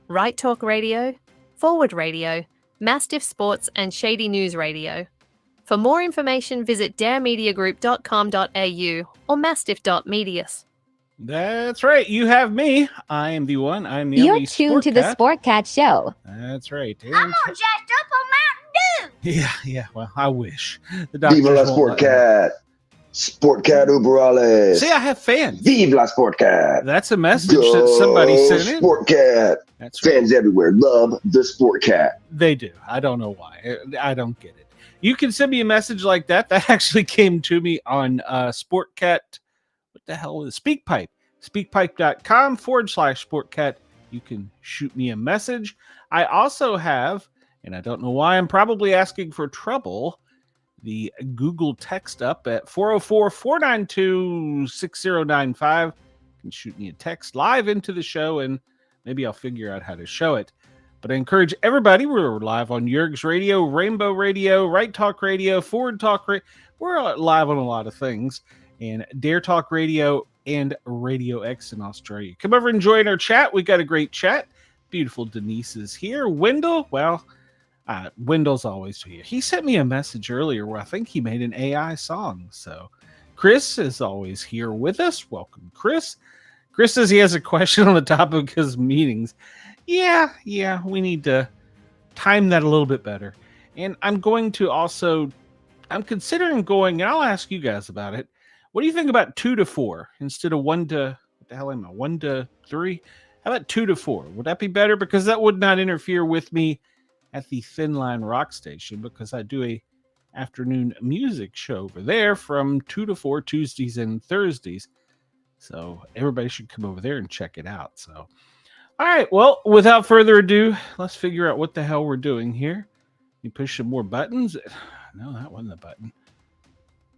Right Talk Radio, Forward Radio, Mastiff Sports and Shady News Radio. For more information, visit daremediagroup.com.au or mastiff.medias. That's right. You have me. I am the one. I'm the You're only tuned to the Sportcat show. That's right. And I'm all jacked up on Mountain Dew. yeah. Well, I wish. The Viva la Sportcat. Sportcat Uberales. See, I have fans. Viva la Sportcat. That's a message that somebody sent in. Sportcat. That's fans everywhere love the Sportcat. They do. I don't know why. I don't get it. You can send me a message like that. That actually came to me on Sportcat. What the hell is it? SpeakPipe? Speakpipe.com/Sportcat. You can shoot me a message. I also have, and I don't know why I'm probably asking for trouble, the Google text up at 404-492-6095. You can shoot me a text live into the show, and maybe I'll figure out how to show it. But I encourage everybody, we're live on Yerg's Radio, Rainbow Radio, Right Talk Radio, Forward Talk Radio. We're live on a lot of things. And Dare Talk Radio and Radio X in Australia. Come over and join our chat. We got a great chat. Beautiful Denise is here. Wendell, well, Wendell's always here. He sent me a message earlier where I think he made an AI song. So Chris is always here with us. Welcome, Chris. Chris says he has a question on the topic of his meetings. Yeah, we need to time that a little bit better. And I'm considering going, and I'll ask you guys about it. What do you think about 2 to 4 instead of 1 to, what the hell am I, 1 to 3? How about 2 to 4? Would that be better? Because that would not interfere with me at the Thin Line Rock Station, because I do a afternoon music show over there from 2 to 4 Tuesdays and Thursdays. So everybody should come over there and check it out. So, all right. Well, without further ado, let's figure out what the hell we're doing here. You push some more buttons. No, that wasn't the button.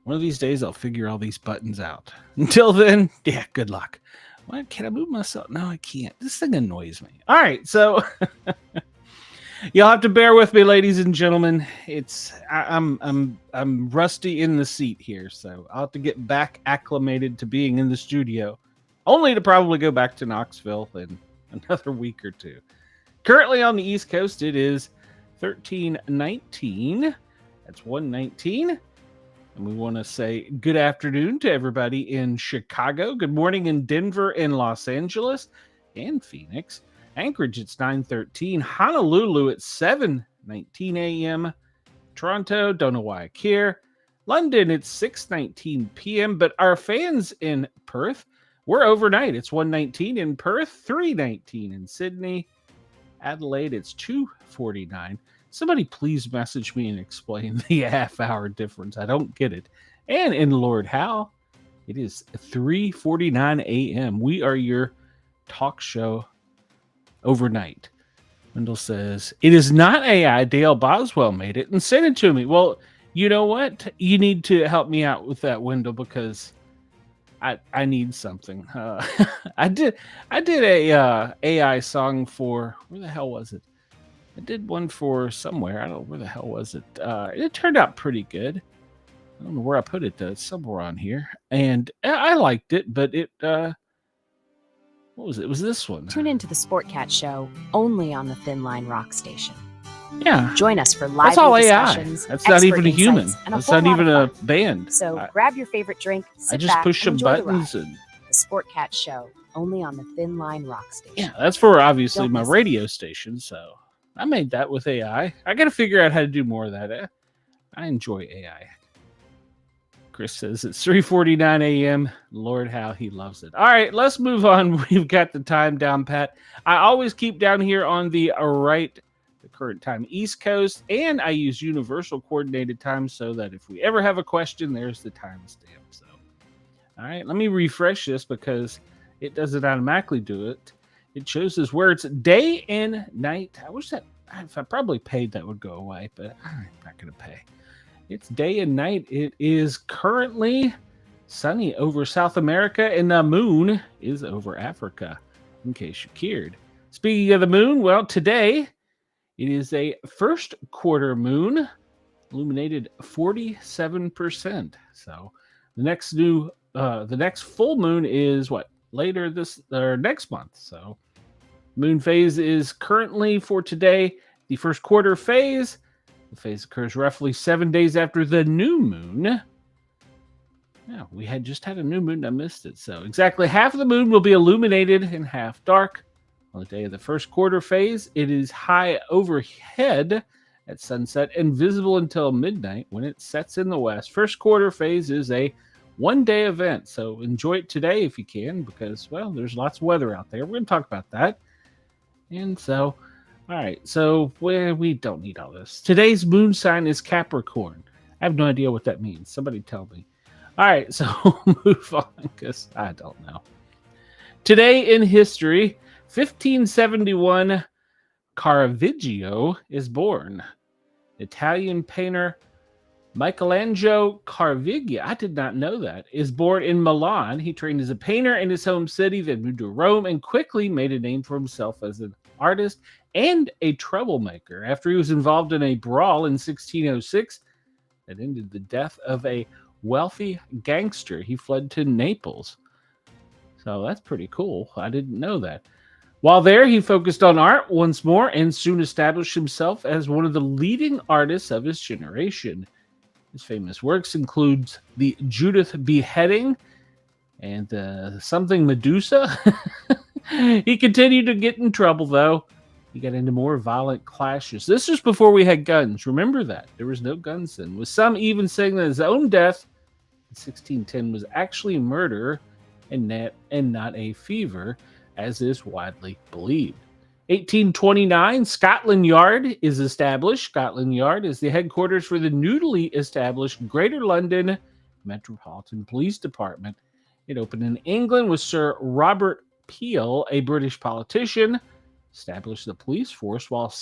One of these days, I'll figure all these buttons out. Until then, yeah, good luck. Why can't I move myself? No, I can't. This thing annoys me. All right, so you'll have to bear with me, ladies and gentlemen. I'm rusty in the seat here, so I'll have to get back acclimated to being in the studio, only to probably go back to Knoxville in another week or two. Currently on the East Coast, it is 13:19. That's 1:19. And we want to say good afternoon to everybody in Chicago. Good morning in Denver and Los Angeles and Phoenix. Anchorage, it's 9:13. Honolulu, it's 7:19 a.m. Toronto, don't know why I care. London, it's 6:19 p.m. But our fans in Perth, we're overnight. It's 1:19 in Perth, 3:19 in Sydney. Adelaide, it's 2:49. Somebody please message me and explain the half-hour difference. I don't get it. And in Lord Howe, it is 3:49 a.m. We are your talk show overnight. Wendell says, it is not AI. Dale Boswell made it and sent it to me. Well, you know what? You need to help me out with that, Wendell, because I need something. I did a AI song for, where the hell was it? I did one for somewhere. I don't know where the hell was it. It turned out pretty good. I don't know where I put it. It's somewhere on here, and I liked it. But it, what was it? It was this one. Tune into the Sportcat show only on the Thin Line Rock Station. Yeah. Join us for live That's all discussions. AI. That's not even a human. And That's not even a band. So grab your favorite drink. Sit I just back, push some enjoy the buttons ride. and. The Sportcat show only on the Thin Line Rock Station. Yeah, that's for obviously Don't my miss it. radio station. So I made that with AI. I got to figure out how to do more of that. I enjoy AI. Chris says it's 3:49 a.m. Lord, how he loves it. All right, let's move on. We've got the time down pat. I always keep down here on the current time East Coast, and I use universal coordinated time so that if we ever have a question, there's the timestamp. So, all right, let me refresh this because it doesn't automatically do it. It shows us where it's day and night. I wish that if I probably paid, that would go away, but I'm not going to pay. It's day and night. It is currently sunny over South America, and the moon is over Africa, in case you're cured. Speaking of the moon, well, today it is a first quarter moon, illuminated 47%. So the next full moon is what? Later this or next month. So Moon phase is currently for today the first quarter phase. The phase occurs roughly 7 days after the new moon. Yeah, we had just had a new moon. I missed it. So exactly half of the moon will be illuminated and half dark. On the day of the first quarter phase, it is high overhead at sunset and visible until midnight when it sets in the west. First quarter phase is a one-day event, so enjoy it today if you can, because, well, there's lots of weather out there. We're going to talk about that. And so, all right, so we don't need all this. Today's moon sign is Capricorn. I have no idea what that means. Somebody tell me. All right, so move on, because I don't know. Today in history, 1571, Caravaggio is born. Italian painter Michelangelo Caravaggio, I did not know that, is born in Milan. He trained as a painter in his home city, then moved to Rome, and quickly made a name for himself as an artist and a troublemaker. After he was involved in a brawl in 1606 that ended the death of a wealthy gangster, he fled to Naples. So that's pretty cool. I didn't know that. While there, he focused on art once more and soon established himself as one of the leading artists of his generation. His famous works include the Judith beheading and something Medusa. He continued to get in trouble, though. He got into more violent clashes. This was before we had guns. Remember that. There was no guns then. With some even saying that his own death in 1610 was actually murder and not a fever, as is widely believed. 1829, Scotland Yard is established. Scotland Yard is the headquarters for the newly established Greater London Metropolitan Police Department. It opened in England with Sir Robert Peel, a British politician, established the police force while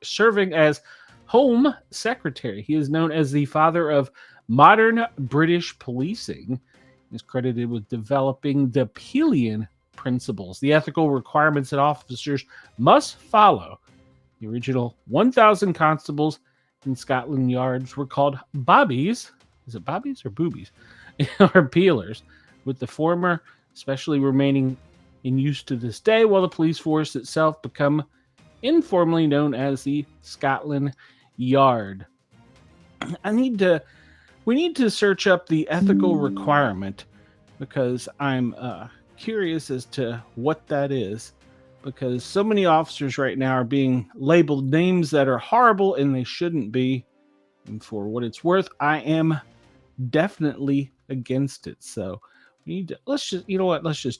serving as Home Secretary. He is known as the father of modern British policing. He is credited with developing the Peelian principles, the ethical requirements that officers must follow. The original 1,000 constables in Scotland Yards were called bobbies. Is it bobbies or boobies? Or peelers, with the former especially remaining in use to this day, while the police force itself become informally known as the Scotland Yard. We need to search up the ethical requirement, because I'm curious as to what that is, because so many officers right now are being labeled names that are horrible and they shouldn't be. And for what it's worth, I am definitely against it. So we need to, let's just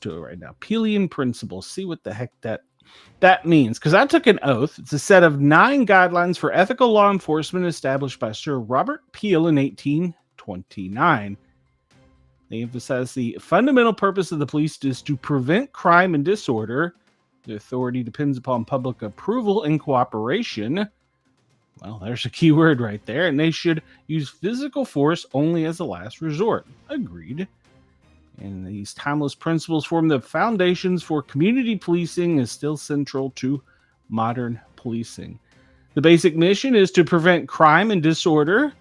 do it right now. Peelian principles. See what the heck that means, because I took an oath. It's a set of 9 guidelines for ethical law enforcement established by Sir Robert Peel in 1829. They emphasize the fundamental purpose of the police is to prevent crime and disorder. The authority depends upon public approval and cooperation. Well, there's a key word right there. And they should use physical force only as a last resort. Agreed. And these timeless principles form the foundations for community policing, is still central to modern policing. The basic mission is to prevent crime and disorder.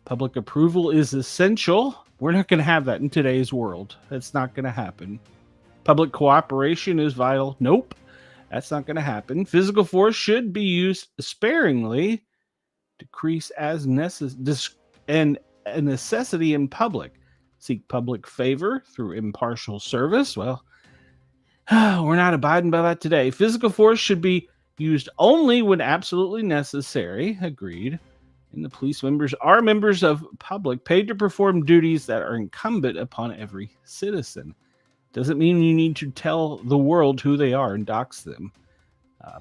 Public approval is essential. We're not going to have that in today's world. That's not going to happen. Public cooperation is vital. Nope, that's not going to happen. Physical force should be used sparingly. Decrease as a necessity in public. Seek public favor through impartial service. Well, we're not abiding by that today. Physical force should be used only when absolutely necessary. Agreed. And the police members are members of public, paid to perform duties that are incumbent upon every citizen. Doesn't mean you need to tell the world who they are and dox them.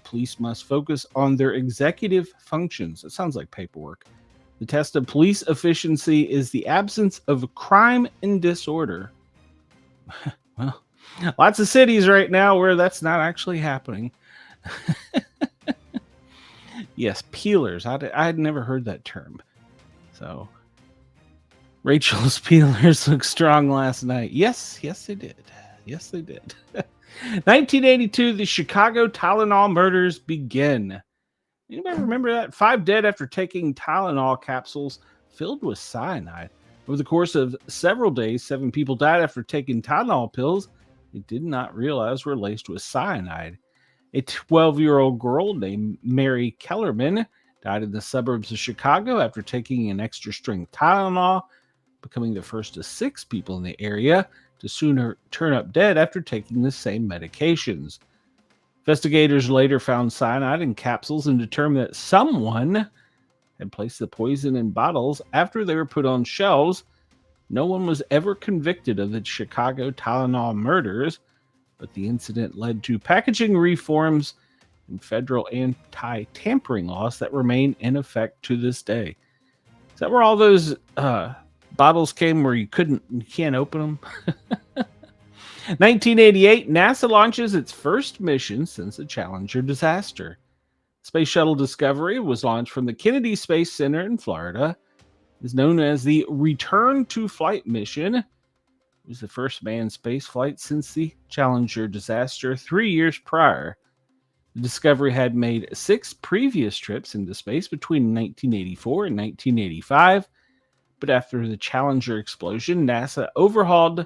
Police must focus on their executive functions. It sounds like paperwork. The test of police efficiency is the absence of crime and disorder. Well, lots of cities right now where that's not actually happening. Yes, peelers. I had never heard that term. So, Rachel's peelers looked strong last night. Yes, they did. Yes, they did. 1982, the Chicago Tylenol murders begin. Anybody remember that? 5 dead after taking Tylenol capsules filled with cyanide. Over the course of several days, 7 people died after taking Tylenol pills they did not realize were laced with cyanide. A 12-year-old girl named Mary Kellerman died in the suburbs of Chicago after taking an extra-strength Tylenol, becoming the first of 6 people in the area to sooner turn up dead after taking the same medications. Investigators later found cyanide in capsules and determined that someone had placed the poison in bottles after they were put on shelves. No one was ever convicted of the Chicago Tylenol murders, but the incident led to packaging reforms and federal anti-tampering laws that remain in effect to this day. Is that where all those bottles came where you can't open them? 1988, NASA launches its first mission since the Challenger disaster. Space Shuttle Discovery was launched from the Kennedy Space Center in Florida. It is known as the Return to Flight mission. It was the first manned space flight since the Challenger disaster 3 years prior. The Discovery had made 6 previous trips into space between 1984 and 1985, but after the Challenger explosion, NASA overhauled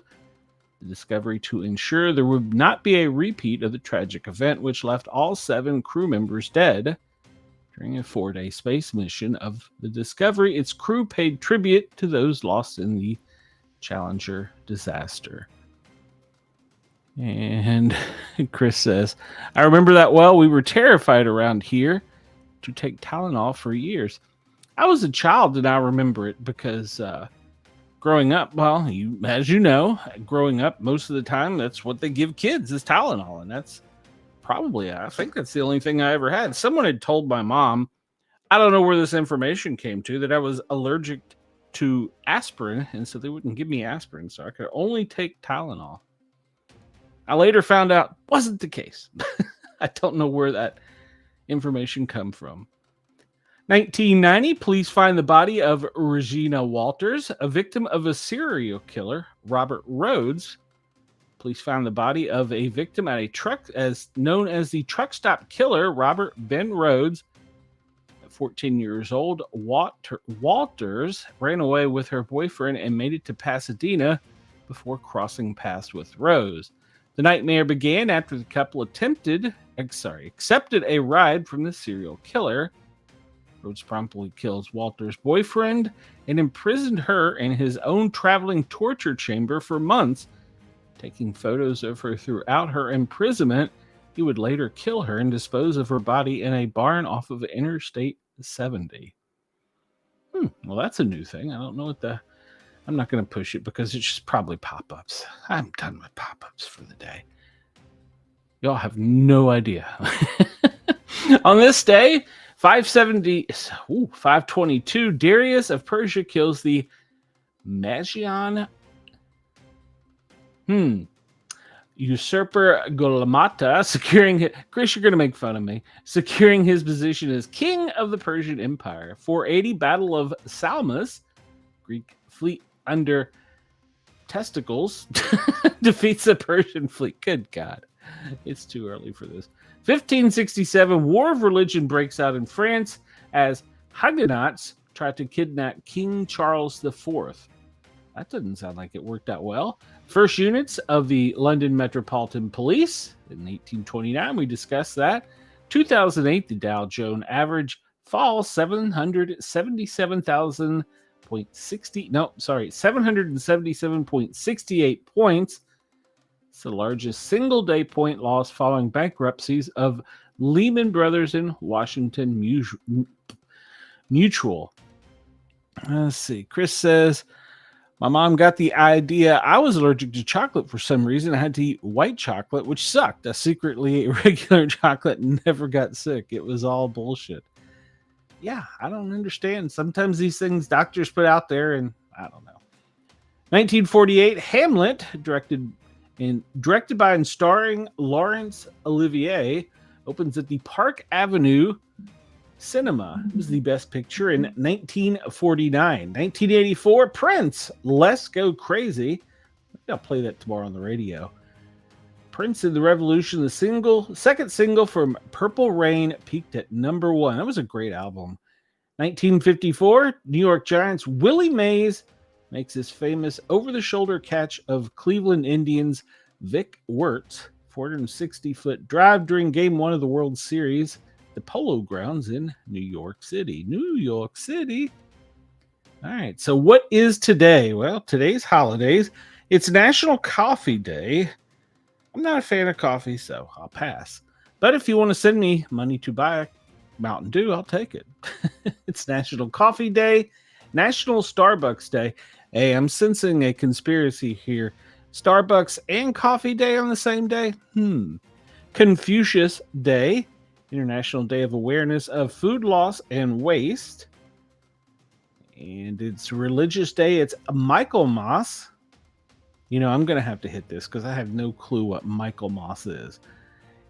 the Discovery to ensure there would not be a repeat of the tragic event, which left all 7 crew members dead. During a 4-day space mission of the Discovery, its crew paid tribute to those lost in the Challenger disaster. And Chris says, I remember that well. We were terrified around here to take Tylenol for years. I was a child and I remember it because growing up, well, as you know, growing up, most of the time, that's what they give kids is Tylenol. And that's probably, I think that's the only thing I ever had. Someone had told my mom, I don't know where this information came to, that I was allergic to aspirin. And so they wouldn't give me aspirin. So I could only take Tylenol. I later found out wasn't the case. I don't know where that information come from. 1990, police find the body of Regina Walters, a victim of a serial killer, Robert Rhodes. Police found the body of a victim at a truck, as known as the truck stop killer, Robert Ben Rhodes. At 14 years old, Walters ran away with her boyfriend and made it to Pasadena before crossing paths with Rose. The nightmare began after the couple accepted a ride from the serial killer. Rhodes promptly kills Walter's boyfriend and imprisoned her in his own traveling torture chamber for months, taking photos of her throughout her imprisonment. He would later kill her and dispose of her body in a barn off of Interstate 70. Well, that's a new thing. I don't know what I'm not going to push it because it's just probably pop-ups. I'm done with pop-ups for the day. Y'all have no idea. On this day, 522, Darius of Persia kills the Magian usurper Golamata, securing... Chris, you're going to make fun of me. Securing his position as king of the Persian Empire. 480, Battle of Salamis. Greek fleet under testicles defeats the Persian fleet. Good God. It's too early for this. 1567, War of Religion breaks out in France as Huguenots try to kidnap King Charles IV. That doesn't sound like it worked out well. First units of the London Metropolitan Police in 1829. We discussed that. 2008, the Dow Jones average falls 777.68 points. It's the largest single-day point loss following bankruptcies of Lehman Brothers and Washington Mutual. Let's see. Chris says, my mom got the idea I was allergic to chocolate for some reason. I had to eat white chocolate, which sucked. I secretly ate regular chocolate and never got sick. It was all bullshit. Yeah, I don't understand. Sometimes these things doctors put out there, and I don't know. 1948, Hamlet, directed by and starring Laurence Olivier, opens at the Park Avenue Cinema. It was the best picture in 1949. 1984, Prince, Let's Go Crazy. I'll play that tomorrow on the radio. Prince and the Revolution, the second single from Purple Rain, peaked at number 1. That was a great album. 1954, New York Giants Willie Mays makes his famous over-the-shoulder catch of Cleveland Indians Vic Wirtz 460-foot drive during Game 1 of the World Series, the Polo Grounds in New York City. New York City. All right, so what is today? Well, today's holidays. It's National Coffee Day. I'm not a fan of coffee, so I'll pass. But if you want to send me money to buy a Mountain Dew, I'll take it. It's National Coffee Day, National Starbucks Day. Hey, I'm sensing a conspiracy here. Starbucks and Coffee Day on the same day? Confucius Day, International Day of Awareness of Food Loss and Waste. And it's Religious Day. It's Michaelmas. You know, I'm going to have to hit this because I have no clue what Michaelmas is.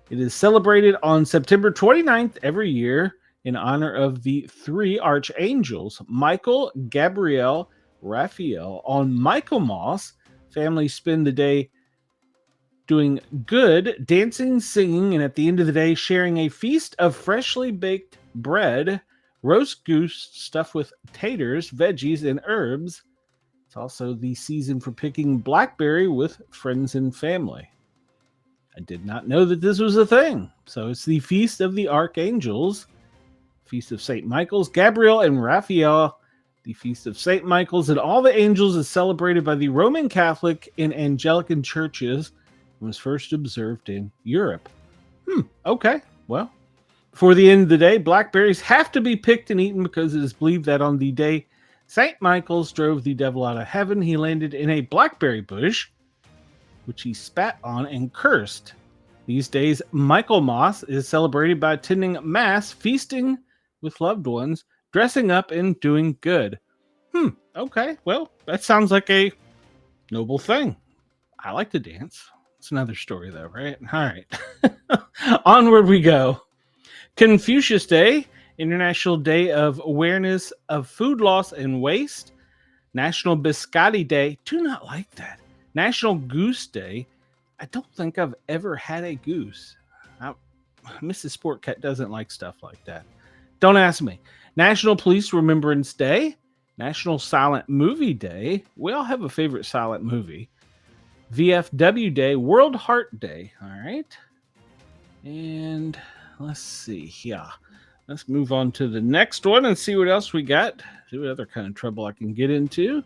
It is celebrated on September 29th every year in honor of the three archangels, Michael, Gabriel, Raphael. On Michaelmas, families spend the day doing good, dancing, singing, and at the end of the day, sharing a feast of freshly baked bread, roast goose stuffed with taters, veggies, and herbs. It's also the season for picking blackberry with friends and family. I did not know that this was a thing. So it's the Feast of the Archangels, Feast of St. Michael's, Gabriel, and Raphael. The Feast of St. Michael's and all the angels is celebrated by the Roman Catholic and Anglican churches and was first observed in Europe. Okay, well, before the end of the day, blackberries have to be picked and eaten because it is believed that on the day St. Michael's drove the devil out of heaven, he landed in a blackberry bush, which he spat on and cursed. These days, Michaelmas is celebrated by attending Mass, feasting with loved ones, dressing up, and doing good. Okay, well, that sounds like a noble thing. I like to dance. It's another story, though, right? All right. Onward we go. Confucius Day, International Day of Awareness of Food Loss and Waste. National Biscotti Day. Do not like that. National Goose Day. I don't think I've ever had a goose. Mrs. Sportcat doesn't like stuff like that. Don't ask me. National Police Remembrance Day. National Silent Movie Day. We all have a favorite silent movie. VFW Day. World Heart Day. All right. And let's see. Yeah. Let's move on to the next one and see what else we got. See what other kind of trouble I can get into.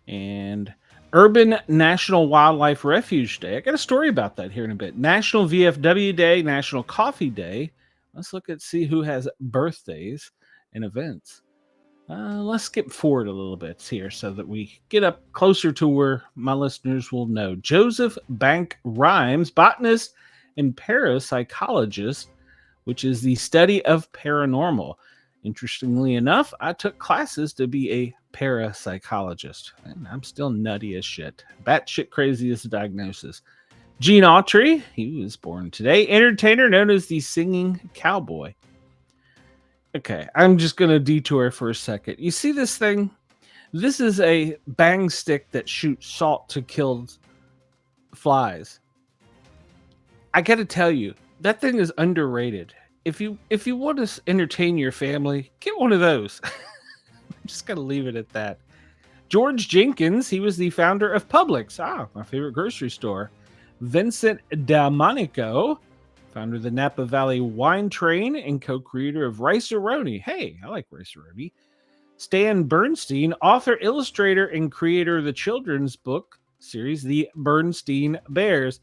And Urban National Wildlife Refuge Day. I got a story about that here in a bit. National VFW Day, National Coffee Day. Let's look at see who has birthdays and events. Let's skip forward a little bit here so that we get up closer to where my listeners will know. Joseph Bank Rhymes, botanist and parapsychologist, which is the study of paranormal. Interestingly enough, I took classes to be a parapsychologist, and I'm still nutty as shit. Batshit crazy is the diagnosis. Gene Autry, he was born today. Entertainer known as the Singing Cowboy. Okay, I'm just going to detour for a second. You see this thing? This is a bang stick that shoots salt to kill flies. I got to tell you, that thing is underrated. If you want to entertain your family, get one of those. I'm just going to leave it at that. George Jenkins, he was the founder of Publix. My favorite grocery store. Vincent Delmonico, founder of the Napa Valley Wine Train and co-creator of Rice-A-Roni. Hey, I like Rice-A-Roni. Stan Bernstein, author, illustrator, and creator of the children's book series, The Bernstein Bears.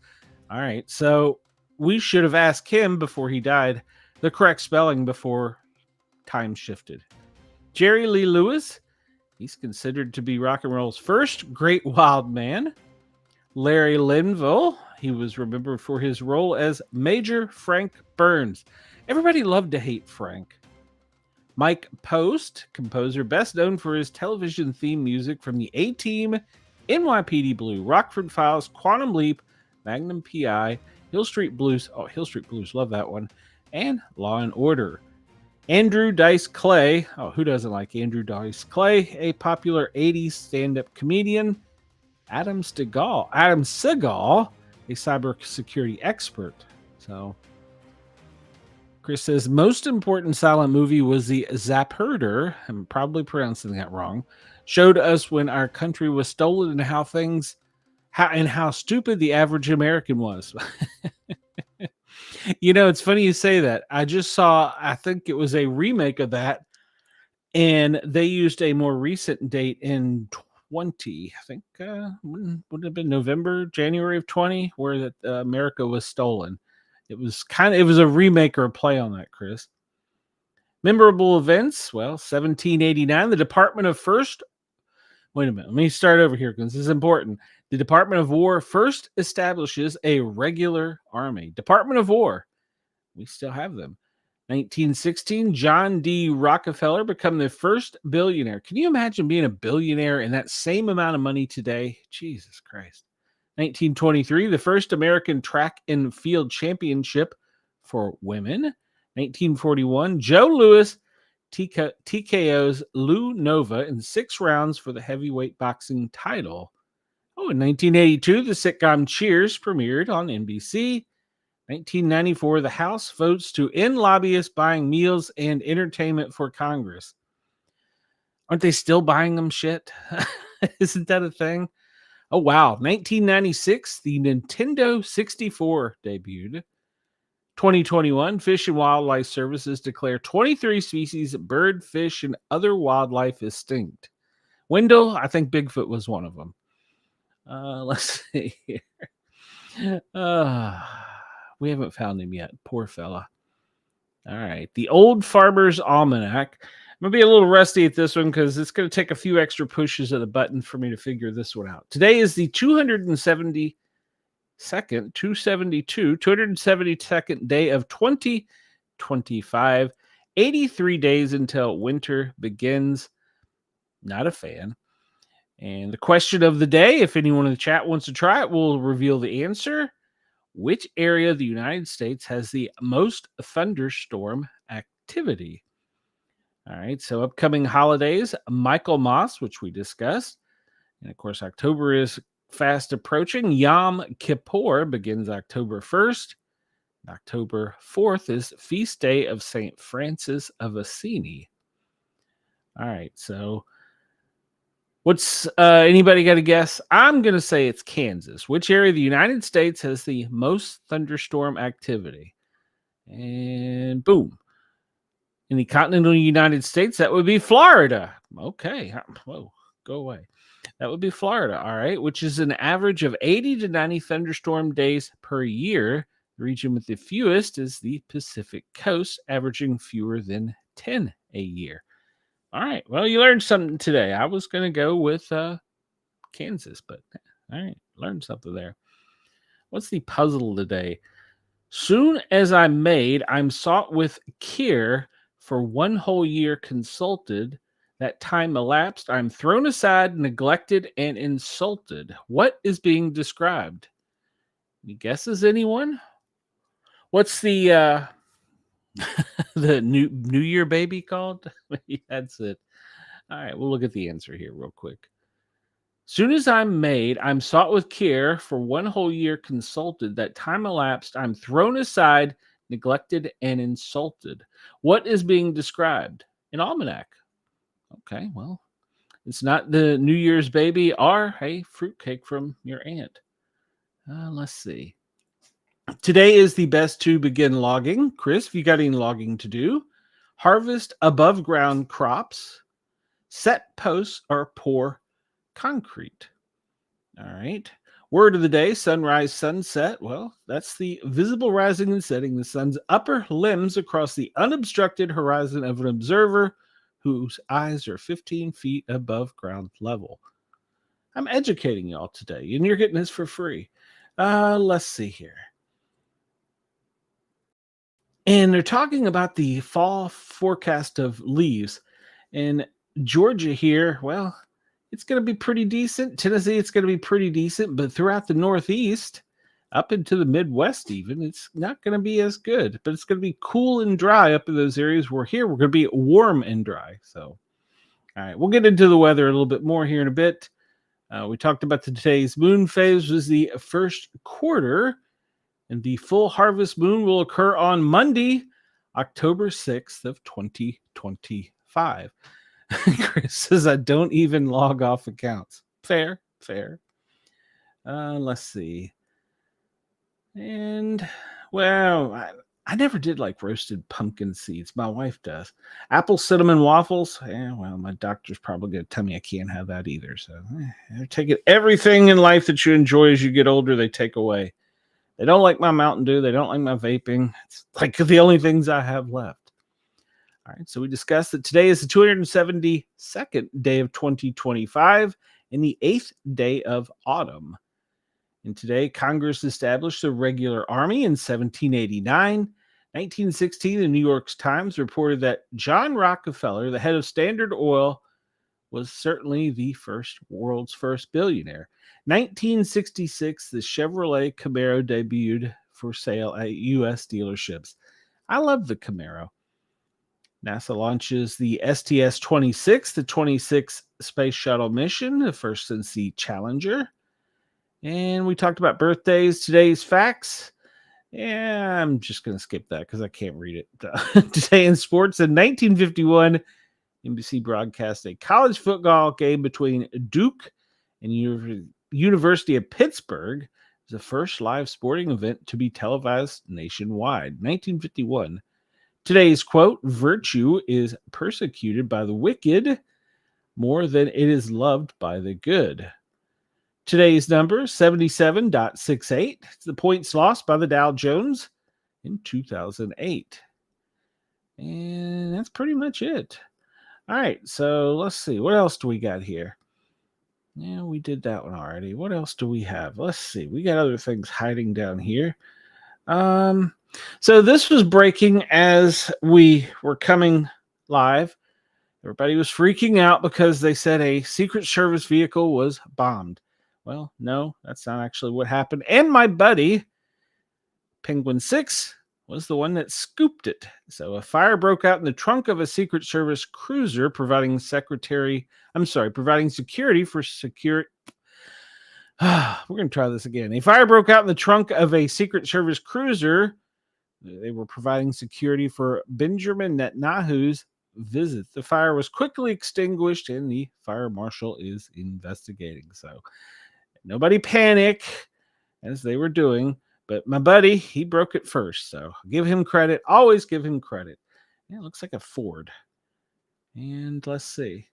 All right, so we should have asked him before he died the correct spelling before time shifted. Jerry Lee Lewis, he's considered to be rock and roll's first great wild man. Larry Linville, he was remembered for his role as Major Frank Burns. Everybody loved to hate Frank. Mike Post, composer best known for his television theme music from the A-Team, NYPD Blue, Rockford Files, Quantum Leap, Magnum P.I., Hill Street Blues, Hill Street Blues, love that one, and Law and Order. Andrew Dice Clay, who doesn't like Andrew Dice Clay, a popular 80s stand-up comedian. Adam Segal, a cybersecurity expert. So, Chris says, most important silent movie was the Zapruder, I'm probably pronouncing that wrong, showed us when our country was stolen and how how stupid the average American was. It's funny you say that. I just saw, I think it was a remake of that, and they used a more recent date in 20, I think, would it have been January of 20, where that America was stolen. It was a remake or a play on that, Chris. Memorable events. Well, 1789, the Department of First. Wait a minute. Let me start over here because this is important. The Department of War first establishes a regular army. Department of War. We still have them. 1916, John D. Rockefeller become the first billionaire. Can you imagine being a billionaire and that same amount of money today? Jesus Christ. 1923, the first American track and field championship for women. 1941, Joe Louis TKO's Lou Nova in 6 rounds for the heavyweight boxing title. Oh, in 1982, the sitcom Cheers premiered on NBC. 1994, the House votes to end lobbyists buying meals and entertainment for Congress. Aren't they still buying them shit? Isn't that a thing? Oh, wow. 1996, the Nintendo 64 debuted. 2021, Fish and Wildlife Services declare 23 species of bird, fish, and other wildlife extinct. Wendell, I think Bigfoot was one of them. Let's see here. We haven't found him yet. Poor fella. All right. The Old Farmer's Almanac. I'm going to be a little rusty at this one because it's going to take a few extra pushes of the button for me to figure this one out. Today is the 272nd day of 2025. 83 days until winter begins. Not a fan. And the question of the day, if anyone in the chat wants to try it, we'll reveal the answer. Which area of the United States has the most thunderstorm activity? All right, so upcoming holidays, Michaelmas, which we discussed. And of course, October is fast approaching. Yom Kippur begins October 1st. October 4th is Feast Day of St. Francis of Assisi. All right, so what's anybody got a guess? I'm going to say it's Kansas. Which area of the United States has the most thunderstorm activity? And boom. In the continental United States, that would be Florida. Okay. Whoa, go away. That would be Florida, all right, which is an average of 80 to 90 thunderstorm days per year. The region with the fewest is the Pacific Coast, averaging fewer than 10 a year. All right, well, you learned something today. I was going to go with Kansas, but all right, learned something there. What's the puzzle today? Soon as I'm made, I'm sought with care. For 1 whole year consulted, that time elapsed, I'm thrown aside, neglected, and insulted. What is being described? Any guesses, anyone? What's the the new year baby called? That's it. All right, we'll look at the answer here real quick. Soon as I'm made, I'm sought with care. For 1 whole year consulted, that time elapsed, I'm thrown aside, neglected, and insulted. What is being described? An almanac. Okay, well, it's not the New Year's baby or, hey, fruitcake from your aunt. Let's see. Today is the best to begin logging. Chris, if you got any logging to do, harvest above ground crops, set posts, or pour concrete. All right. Word of the day, sunrise, sunset. Well, that's the visible rising and setting the sun's upper limbs across the unobstructed horizon of an observer whose eyes are 15 feet above ground level. I'm educating y'all today, and you're getting this for free. Let's see here. And they're talking about the fall forecast of leaves. In Georgia here, well, it's going to be pretty decent. Tennessee, it's going to be pretty decent. But throughout the Northeast, up into the Midwest even, it's not going to be as good. But it's going to be cool and dry up in those areas. Where here, we're going to be warm and dry. So, all right, we'll get into the weather a little bit more here in a bit. We talked about today's moon phase was the first quarter. And the full harvest moon will occur on Monday, October 6th of 2025. Chris says, I don't even log off accounts. Fair. Let's see. And, well, I never did like roasted pumpkin seeds. My wife does. Apple cinnamon waffles. Well, my doctor's probably going to tell me I can't have that either. So they're taking everything in life that you enjoy as you get older, they take away. They don't like my Mountain Dew. They don't like my vaping. It's like the only things I have left. All right, so we discussed that today is the 272nd day of 2025 and the 8th day of autumn. And today, Congress established the regular army in 1789. 1916, the New York Times reported that John Rockefeller, the head of Standard Oil, was certainly the world's first billionaire. 1966, the Chevrolet Camaro debuted for sale at U.S. dealerships. I love the Camaro. NASA launches the STS-26, the 26th Space Shuttle mission, the first since the Challenger. And we talked about birthdays. Today's facts. Yeah, I'm just going to skip that because I can't read it. Today in sports, in 1951, NBC broadcast a college football game between Duke and University of Pittsburgh. It was the first live sporting event to be televised nationwide. 1951. Today's quote, virtue is persecuted by the wicked more than it is loved by the good. Today's number, 77.68. It's the points lost by the Dow Jones in 2008. And that's pretty much it. All right, so let's see. What else do we got here? Yeah, we did that one already. What else do we have? Let's see. We got other things hiding down here. So this was breaking as we were coming live. Everybody was freaking out because they said a Secret Service vehicle was bombed. Well, no, that's not actually what happened. And my buddy, Penguin 6, was the one that scooped it. So a fire broke out in the trunk of a Secret Service cruiser, providing security for security. We're going to try this again. A fire broke out in the trunk of a Secret Service cruiser. They were providing security for Benjamin Netanyahu's visit. The fire was quickly extinguished and the fire marshal is investigating. So nobody panic as they were doing, but my buddy, he broke it first. So give him credit. Always give him credit. Yeah, it looks like a Ford. And let's see.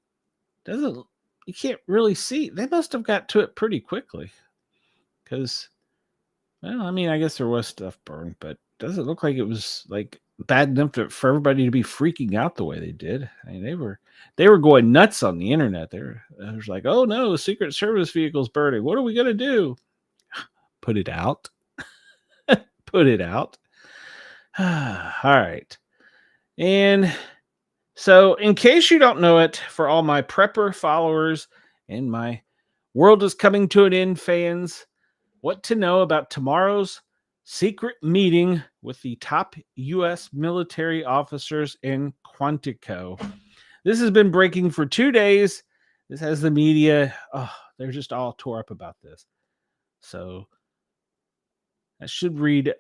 You can't really see. They must have got to it pretty quickly. Because, well, I mean, I guess there was stuff burned, but doesn't look like it was like bad enough for everybody to be freaking out the way they did. I mean, they were going nuts on the internet. They was like, oh no, the Secret Service vehicle's burning. What are we gonna do? Put it out. Put it out. All right. And so, in case you don't know it, for all my prepper followers and my world is coming to an end fans, what to know about tomorrow's secret meeting with the top U.S. military officers in Quantico. This has been breaking for 2 days. This has the media. They're just all tore up about this. So I should read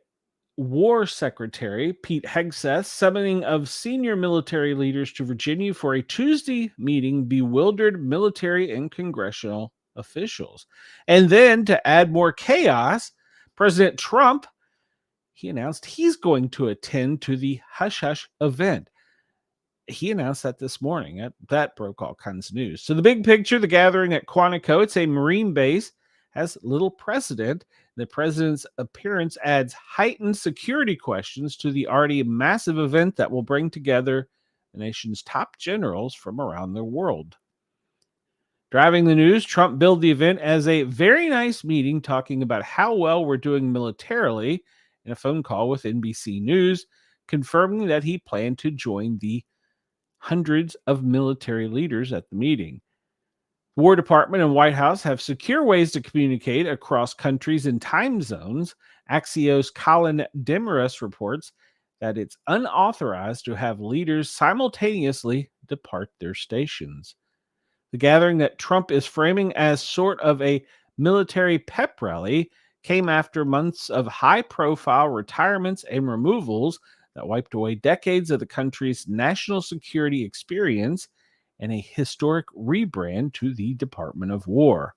War Secretary Pete Hegseth summoning of senior military leaders to Virginia for a Tuesday meeting bewildered military and congressional officials. And then to add more chaos, President Trump, he announced he's going to attend to the Hush Hush event. He announced that this morning. That broke all kinds of news. So the big picture, the gathering at Quantico, it's a Marine base, has little precedent. The president's appearance adds heightened security questions to the already massive event that will bring together the nation's top generals from around the world. Driving the news, Trump billed the event as a very nice meeting talking about how well we're doing militarily in a phone call with NBC News, confirming that he planned to join the hundreds of military leaders at the meeting. War Department and White House have secure ways to communicate across countries and time zones. Axios' Colin Demarest reports that it's unauthorized to have leaders simultaneously depart their stations. The gathering that Trump is framing as sort of a military pep rally came after months of high-profile retirements and removals that wiped away decades of the country's national security experience and a historic rebrand to the Department of War.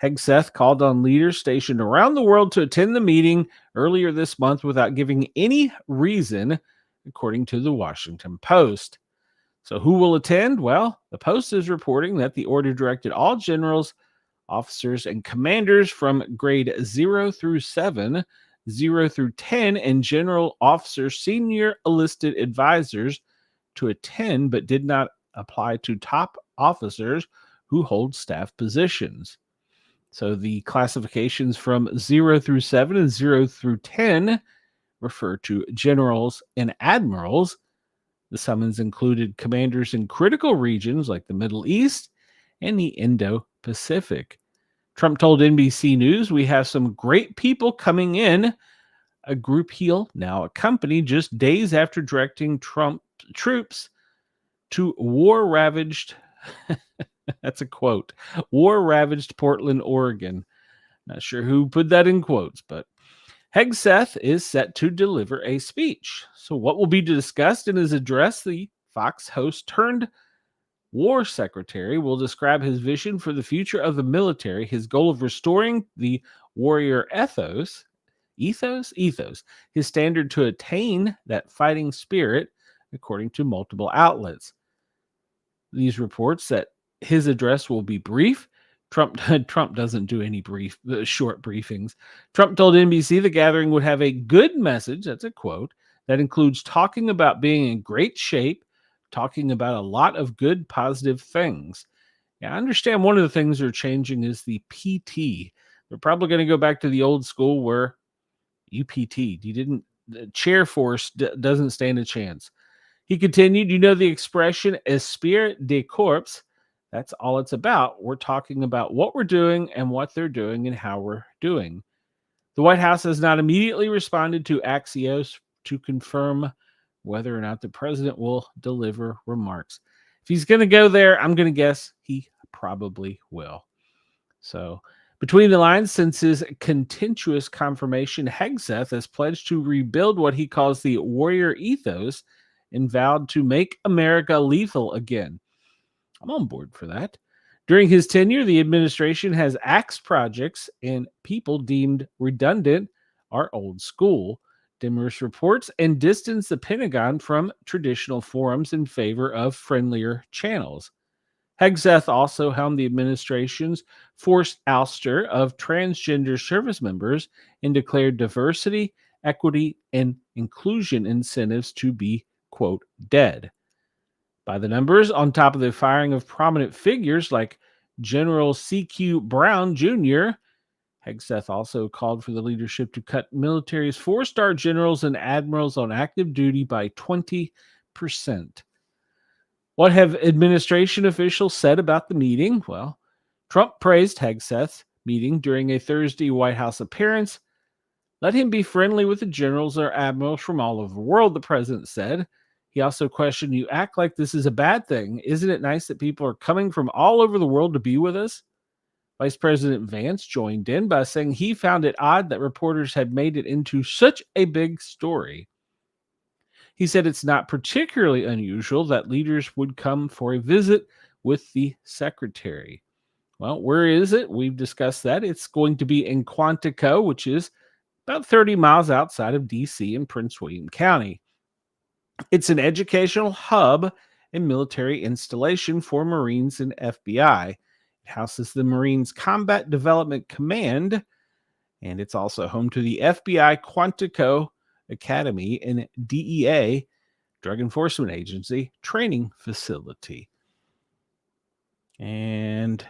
Hegseth called on leaders stationed around the world to attend the meeting earlier this month without giving any reason, according to the Washington Post. So who will attend? Well, the Post is reporting that the order directed all generals, officers, and commanders from grade 0 through 7, 0 through 10, and general officers, senior enlisted advisors to attend, but did not apply to top officers who hold staff positions. So the classifications from 0 through 7 and 0 through 10 refer to generals and admirals. The summons included commanders in critical regions like the Middle East and the Indo-Pacific. Trump told NBC News, "We have some great people coming in," a group he'll now accompany just days after directing Trump troops to war-ravaged, that's a quote, war-ravaged Portland, Oregon. Not sure who put that in quotes, but Hegseth is set to deliver a speech. So what will be discussed in his address? The Fox host turned war secretary will describe his vision for the future of the military, his goal of restoring the warrior ethos, his standard to attain that fighting spirit, according to multiple outlets. These reports that his address will be brief. Trump doesn't do any short briefings. Trump told NBC the gathering would have a good message, that's a quote, that includes talking about being in great shape, talking about a lot of good, positive things. Yeah, I understand one of the things they're changing is the PT. They're probably going to go back to the old school where you PT'd. The chair force doesn't stand a chance. He continued, "You know the expression esprit de corps. That's all it's about. We're talking about what we're doing and what they're doing and how we're doing." The White House has not immediately responded to Axios to confirm whether or not the president will deliver remarks. If he's going to go there, I'm going to guess he probably will. So, between the lines, since his contentious confirmation, Hegseth has pledged to rebuild what he calls the warrior ethos and vowed to make America lethal again. I'm on board for that. During his tenure, the administration has axed projects and people deemed redundant are old school, Demers reports, and distanced the Pentagon from traditional forums in favor of friendlier channels. Hegseth also helmed the administration's forced ouster of transgender service members and declared diversity, equity, and inclusion incentives to be, quote, dead. By the numbers, on top of the firing of prominent figures like General C.Q. Brown Jr., Hegseth also called for the leadership to cut military's 4-star generals and admirals on active duty by 20%. What have administration officials said about the meeting? Well, Trump praised Hegseth's meeting during a Thursday White House appearance. "Let him be friendly with the generals or admirals from all over the world," the president said. He also questioned, "You act like this is a bad thing. Isn't it nice that people are coming from all over the world to be with us?" Vice President Vance joined in by saying he found it odd that reporters had made it into such a big story. He said it's not particularly unusual that leaders would come for a visit with the secretary. Well, where is it? We've discussed that. It's going to be in Quantico, which is about 30 miles outside of D.C. in Prince William County. It's an educational hub and military installation for Marines and FBI. It houses the Marines Combat Development Command, and it's also home to the FBI Quantico Academy and DEA, Drug Enforcement Agency, training facility. And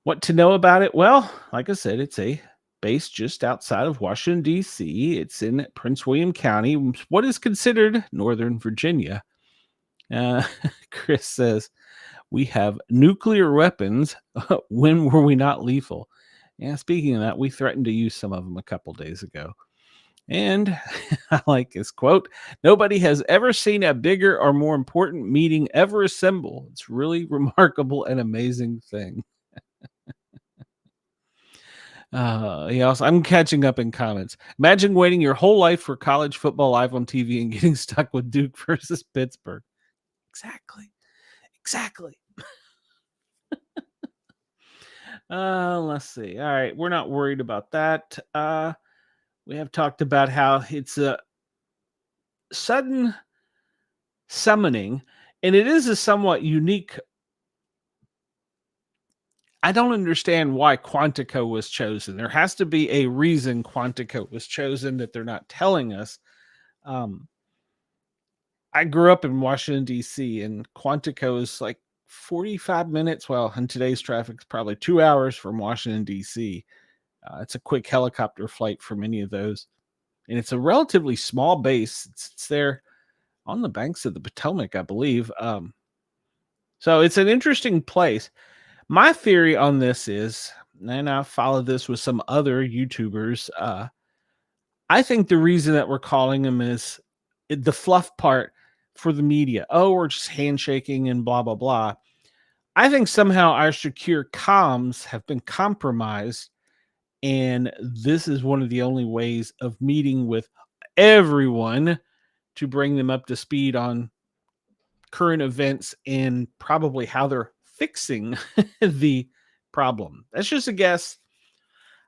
what to know about it? Well, like I said, it's a base just outside of Washington, D.C. It's in Prince William County, what is considered Northern Virginia. Chris says, "We have nuclear weapons. When were we not lethal?" Yeah, speaking of that, we threatened to use some of them a couple days ago. And I like his quote, "Nobody has ever seen a bigger or more important meeting ever assemble. It's really remarkable and amazing thing." I'm catching up in comments. "Imagine waiting your whole life for college football live on TV and getting stuck with Duke versus Pittsburgh." Exactly. Let's see. All right, we're not worried about that. We have talked about how it's a sudden summoning, and it is a somewhat unique. I don't understand why Quantico was chosen. There has to be a reason Quantico was chosen that they're not telling us. I grew up in Washington, D.C., and Quantico is like 45 minutes. Well, in today's traffic, it's probably 2 hours from Washington, D.C. It's a quick helicopter flight for many of those. And it's a relatively small base. It's there on the banks of the Potomac, I believe. So it's an interesting place. My theory on this is, and I followed this with some other YouTubers, I think the reason that we're calling them is the fluff part for the media. Oh, we're just handshaking and blah, blah, blah. I think somehow our secure comms have been compromised, and this is one of the only ways of meeting with everyone to bring them up to speed on current events and probably how they're fixing the problem. That's just a guess.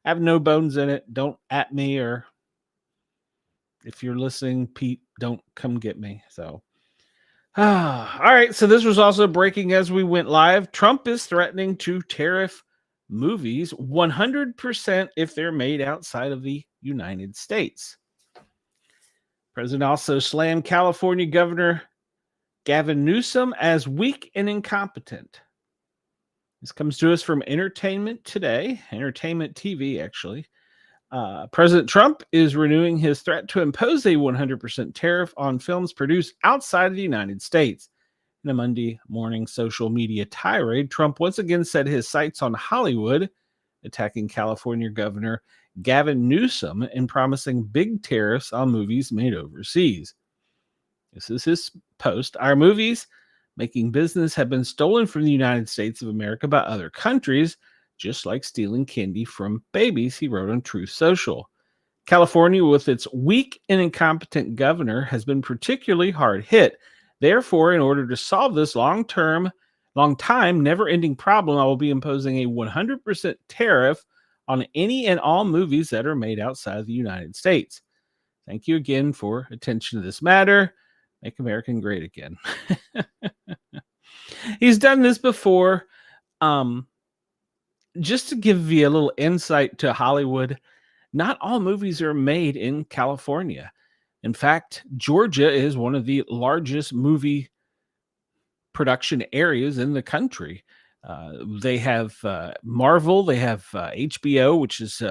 I have no bones in it. Don't at me, or if you're listening, Pete, don't come get me. So, all right. So this was also breaking as we went live. Trump is threatening to tariff movies 100% if they're made outside of the United States. President also slammed California Governor Gavin Newsom as weak and incompetent. This comes to us from Entertainment Today, Entertainment TV, actually. President Trump is renewing his threat to impose a 100% tariff on films produced outside of the United States. In a Monday morning social media tirade, Trump once again set his sights on Hollywood, attacking California Governor Gavin Newsom and promising big tariffs on movies made overseas. This is his post. Our movies making business have been stolen from the United States of America by other countries, just like stealing candy from babies, he wrote on Truth Social. California, with its weak and incompetent governor, has been particularly hard hit. Therefore, in order to solve this long time, never-ending problem, I will be imposing a 100% tariff on any and all movies that are made outside of the United States. Thank you again for attention to this matter. Make America great again. He's done this before. Just to give you a little insight to Hollywood, not all movies are made in California. In fact, Georgia is one of the largest movie production areas in the country. They have Marvel, they have HBO, which is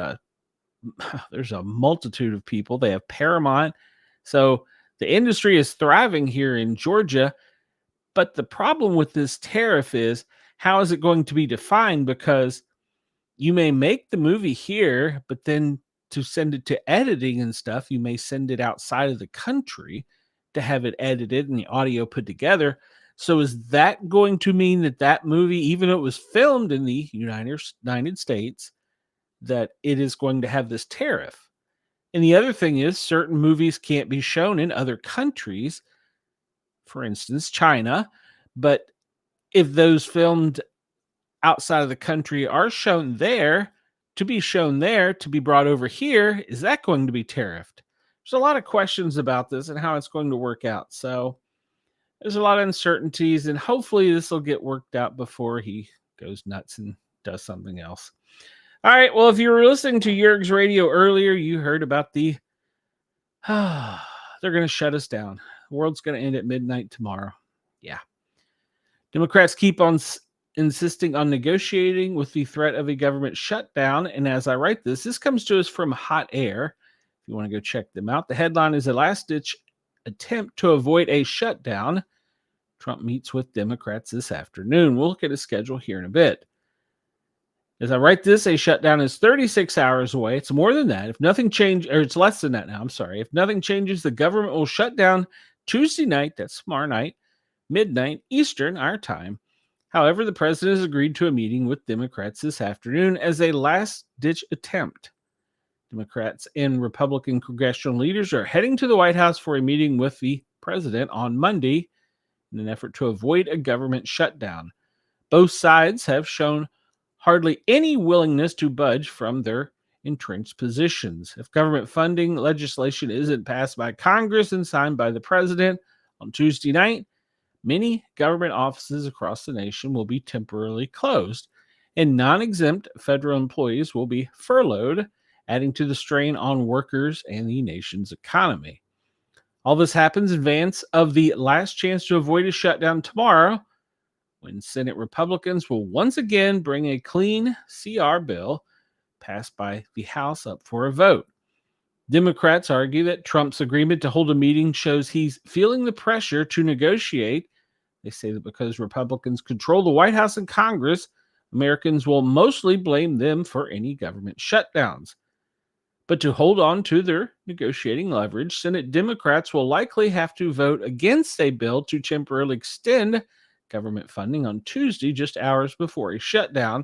there's a multitude of people. They have Paramount. So the industry is thriving here in Georgia. But the problem with this tariff is, how is it going to be defined? Because you may make the movie here, but then to send it to editing and stuff, you may send it outside of the country to have it edited and the audio put together. So is that going to mean that that movie, even though it was filmed in the United States, that it is going to have this tariff? And the other thing is, certain movies can't be shown in other countries, for instance, China. But if those filmed outside of the country are shown there, to be brought over here, is that going to be tariffed? There's a lot of questions about this and how it's going to work out. So there's a lot of uncertainties, and hopefully this will get worked out before he goes nuts and does something else. All right. Well, if you were listening to Yerg's radio earlier, you heard about they're going to shut us down. The world's going to end at midnight tomorrow. Yeah. Democrats keep on insisting on negotiating with the threat of a government shutdown. And as I write this comes to us from Hot Air. If you want to go check them out, the headline is a last-ditch attempt to avoid a shutdown. Trump meets with Democrats this afternoon. We'll look at his schedule here in a bit. As I write this, a shutdown is 36 hours away. It's more than that. If nothing changes, or it's less than that now, I'm sorry. If nothing changes, the government will shut down Tuesday night, that's tomorrow night, midnight Eastern, our time. However, the president has agreed to a meeting with Democrats this afternoon as a last-ditch attempt. Democrats and Republican congressional leaders are heading to the White House for a meeting with the president on Monday in an effort to avoid a government shutdown. Both sides have shown hardly any willingness to budge from their entrenched positions. If government funding legislation isn't passed by Congress and signed by the president on Tuesday night, many government offices across the nation will be temporarily closed, and non-exempt federal employees will be furloughed, adding to the strain on workers and the nation's economy. All this happens in advance of the last chance to avoid a shutdown tomorrow, when Senate Republicans will once again bring a clean CR bill passed by the House up for a vote. Democrats argue that Trump's agreement to hold a meeting shows he's feeling the pressure to negotiate. They say that because Republicans control the White House and Congress, Americans will mostly blame them for any government shutdowns. But to hold on to their negotiating leverage, Senate Democrats will likely have to vote against a bill to temporarily extend government funding on Tuesday, just hours before a shutdown,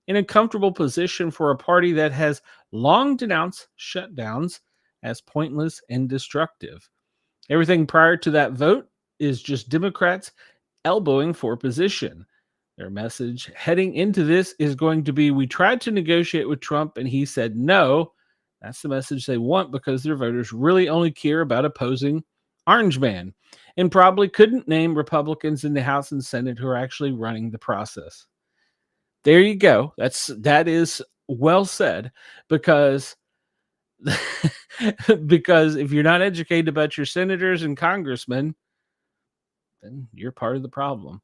in a comfortable position for a party that has long denounced shutdowns as pointless and destructive. Everything prior to that vote is just Democrats elbowing for position. Their message heading into this is going to be, we tried to negotiate with Trump and he said no. That's the message they want because their voters really only care about opposing Orange Man and probably couldn't name Republicans in the House and Senate who are actually running the process. There you go. That is well said, because because if you're not educated about your senators and congressmen, then you're part of the problem.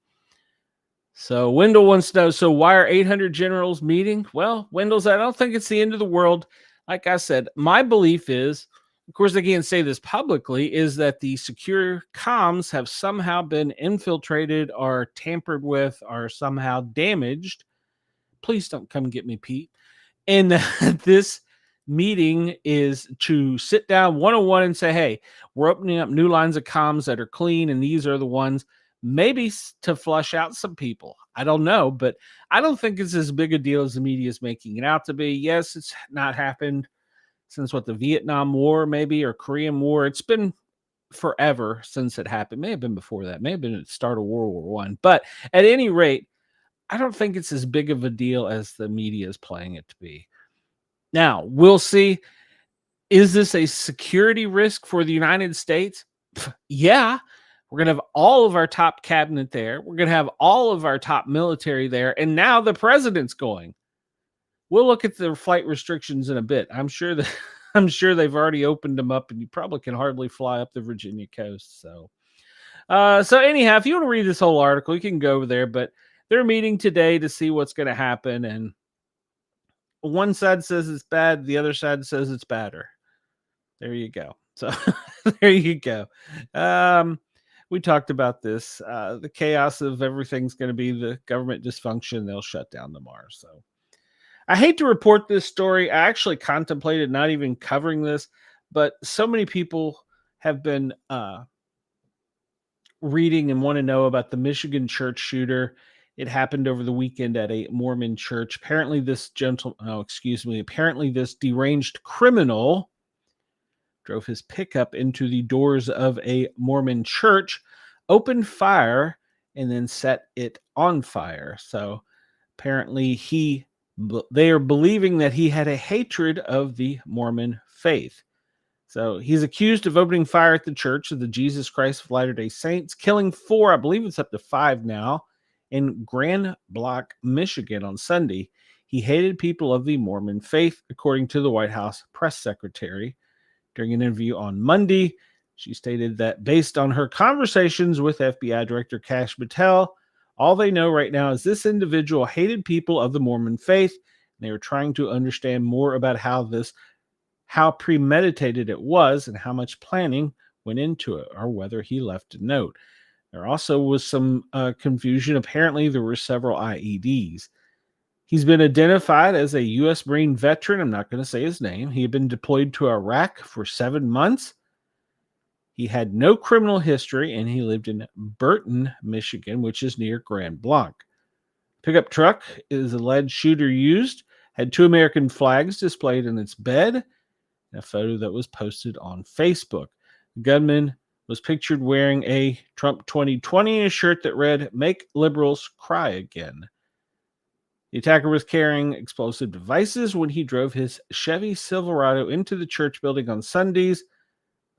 So Wendell wants to know, so why are 800 generals meeting? Well, Wendell's, I don't think it's the end of the world. Like I said, my belief is, of course, they can't say this publicly, is that the secure comms have somehow been infiltrated or tampered with or somehow damaged. Please don't come get me, Pete. And this meeting is to sit down one-on-one and say, hey, we're opening up new lines of comms that are clean, and these are the ones, maybe to flush out some people. I don't know, but I don't think it's as big a deal as the media is making it out to be. Yes, it's not happened since the Vietnam War, maybe, or Korean War. It's been forever since it happened. May have been before that. May have been at the start of World War I. But at any rate, I don't think it's as big of a deal as the media is playing it to be. Now, we'll see. Is this a security risk for the United States? Yeah. We're going to have all of our top cabinet there. We're going to have all of our top military there. And now the president's going. We'll look at the flight restrictions in a bit. I'm sure they've already opened them up, and you probably can hardly fly up the Virginia coast. So anyhow, if you want to read this whole article, you can go over there. But they're meeting today to see what's going to happen. And one side says it's bad. The other side says it's badder. There you go. So there you go. We talked about this. The chaos of everything's going to be the government dysfunction. They'll shut down tomorrow. So I hate to report this story. I actually contemplated not even covering this, but so many people have been reading and want to know about the Michigan church shooter. It happened over the weekend at a Mormon church. Apparently this deranged criminal drove his pickup into the doors of a Mormon church, opened fire, and then set it on fire. So apparently they are believing that he had a hatred of the Mormon faith. So he's accused of opening fire at the Church of the Jesus Christ of Latter-day Saints, killing 4, I believe it's up to 5 now, in Grand Blanc, Michigan on Sunday. He hated people of the Mormon faith, according to the White House press secretary. During an interview on Monday, she stated that based on her conversations with FBI Director Kash Patel, all they know right now is this individual hated people of the Mormon faith, and they were trying to understand more about how premeditated it was and how much planning went into it, or whether he left a note. There also was some confusion. Apparently, there were several IEDs. He's been identified as a U.S. Marine veteran. I'm not going to say his name. He had been deployed to Iraq for 7 months. He had no criminal history, and he lived in Burton, Michigan, which is near Grand Blanc. Pickup truck is alleged shooter used, had 2 American flags displayed in its bed, and a photo that was posted on Facebook. The gunman was pictured wearing a Trump 2020 and a shirt that read, "Make liberals cry again." The attacker was carrying explosive devices when he drove his Chevy Silverado into the church building on Sundays.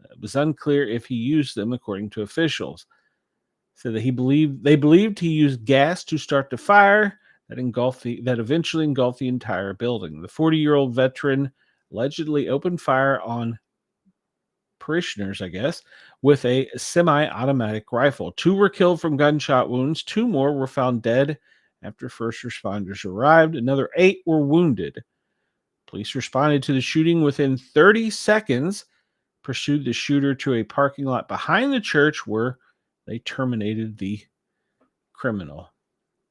It was unclear if he used them, according to officials. So that they believed he used gas to start the fire that eventually engulfed the entire building. The 40-year-old veteran allegedly opened fire on parishioners, I guess, with a semi-automatic rifle. 2 were killed from gunshot wounds. 2 more were found dead after first responders arrived. Another 8 were wounded. Police responded to the shooting within 30 seconds, pursued the shooter to a parking lot behind the church where they terminated the criminal.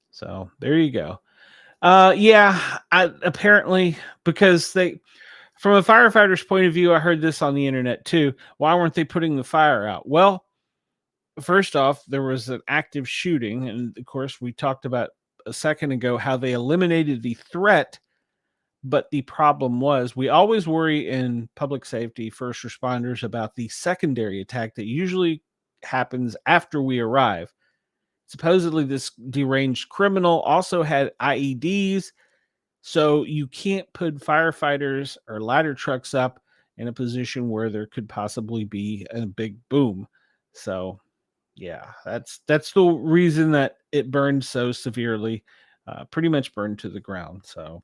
So there you go. Apparently, because from a firefighter's point of view, I heard this on the internet too. Why weren't they putting the fire out? Well, first off, there was an active shooting. And of course, we talked about a second ago how they eliminated the threat. But the problem was we always worry in public safety, first responders, about the secondary attack that usually happens after we arrive. Supposedly, this deranged criminal also had IEDs. So you can't put firefighters or ladder trucks up in a position where there could possibly be a big boom. So, yeah, that's the reason that it burned so severely, pretty much burned to the ground. So,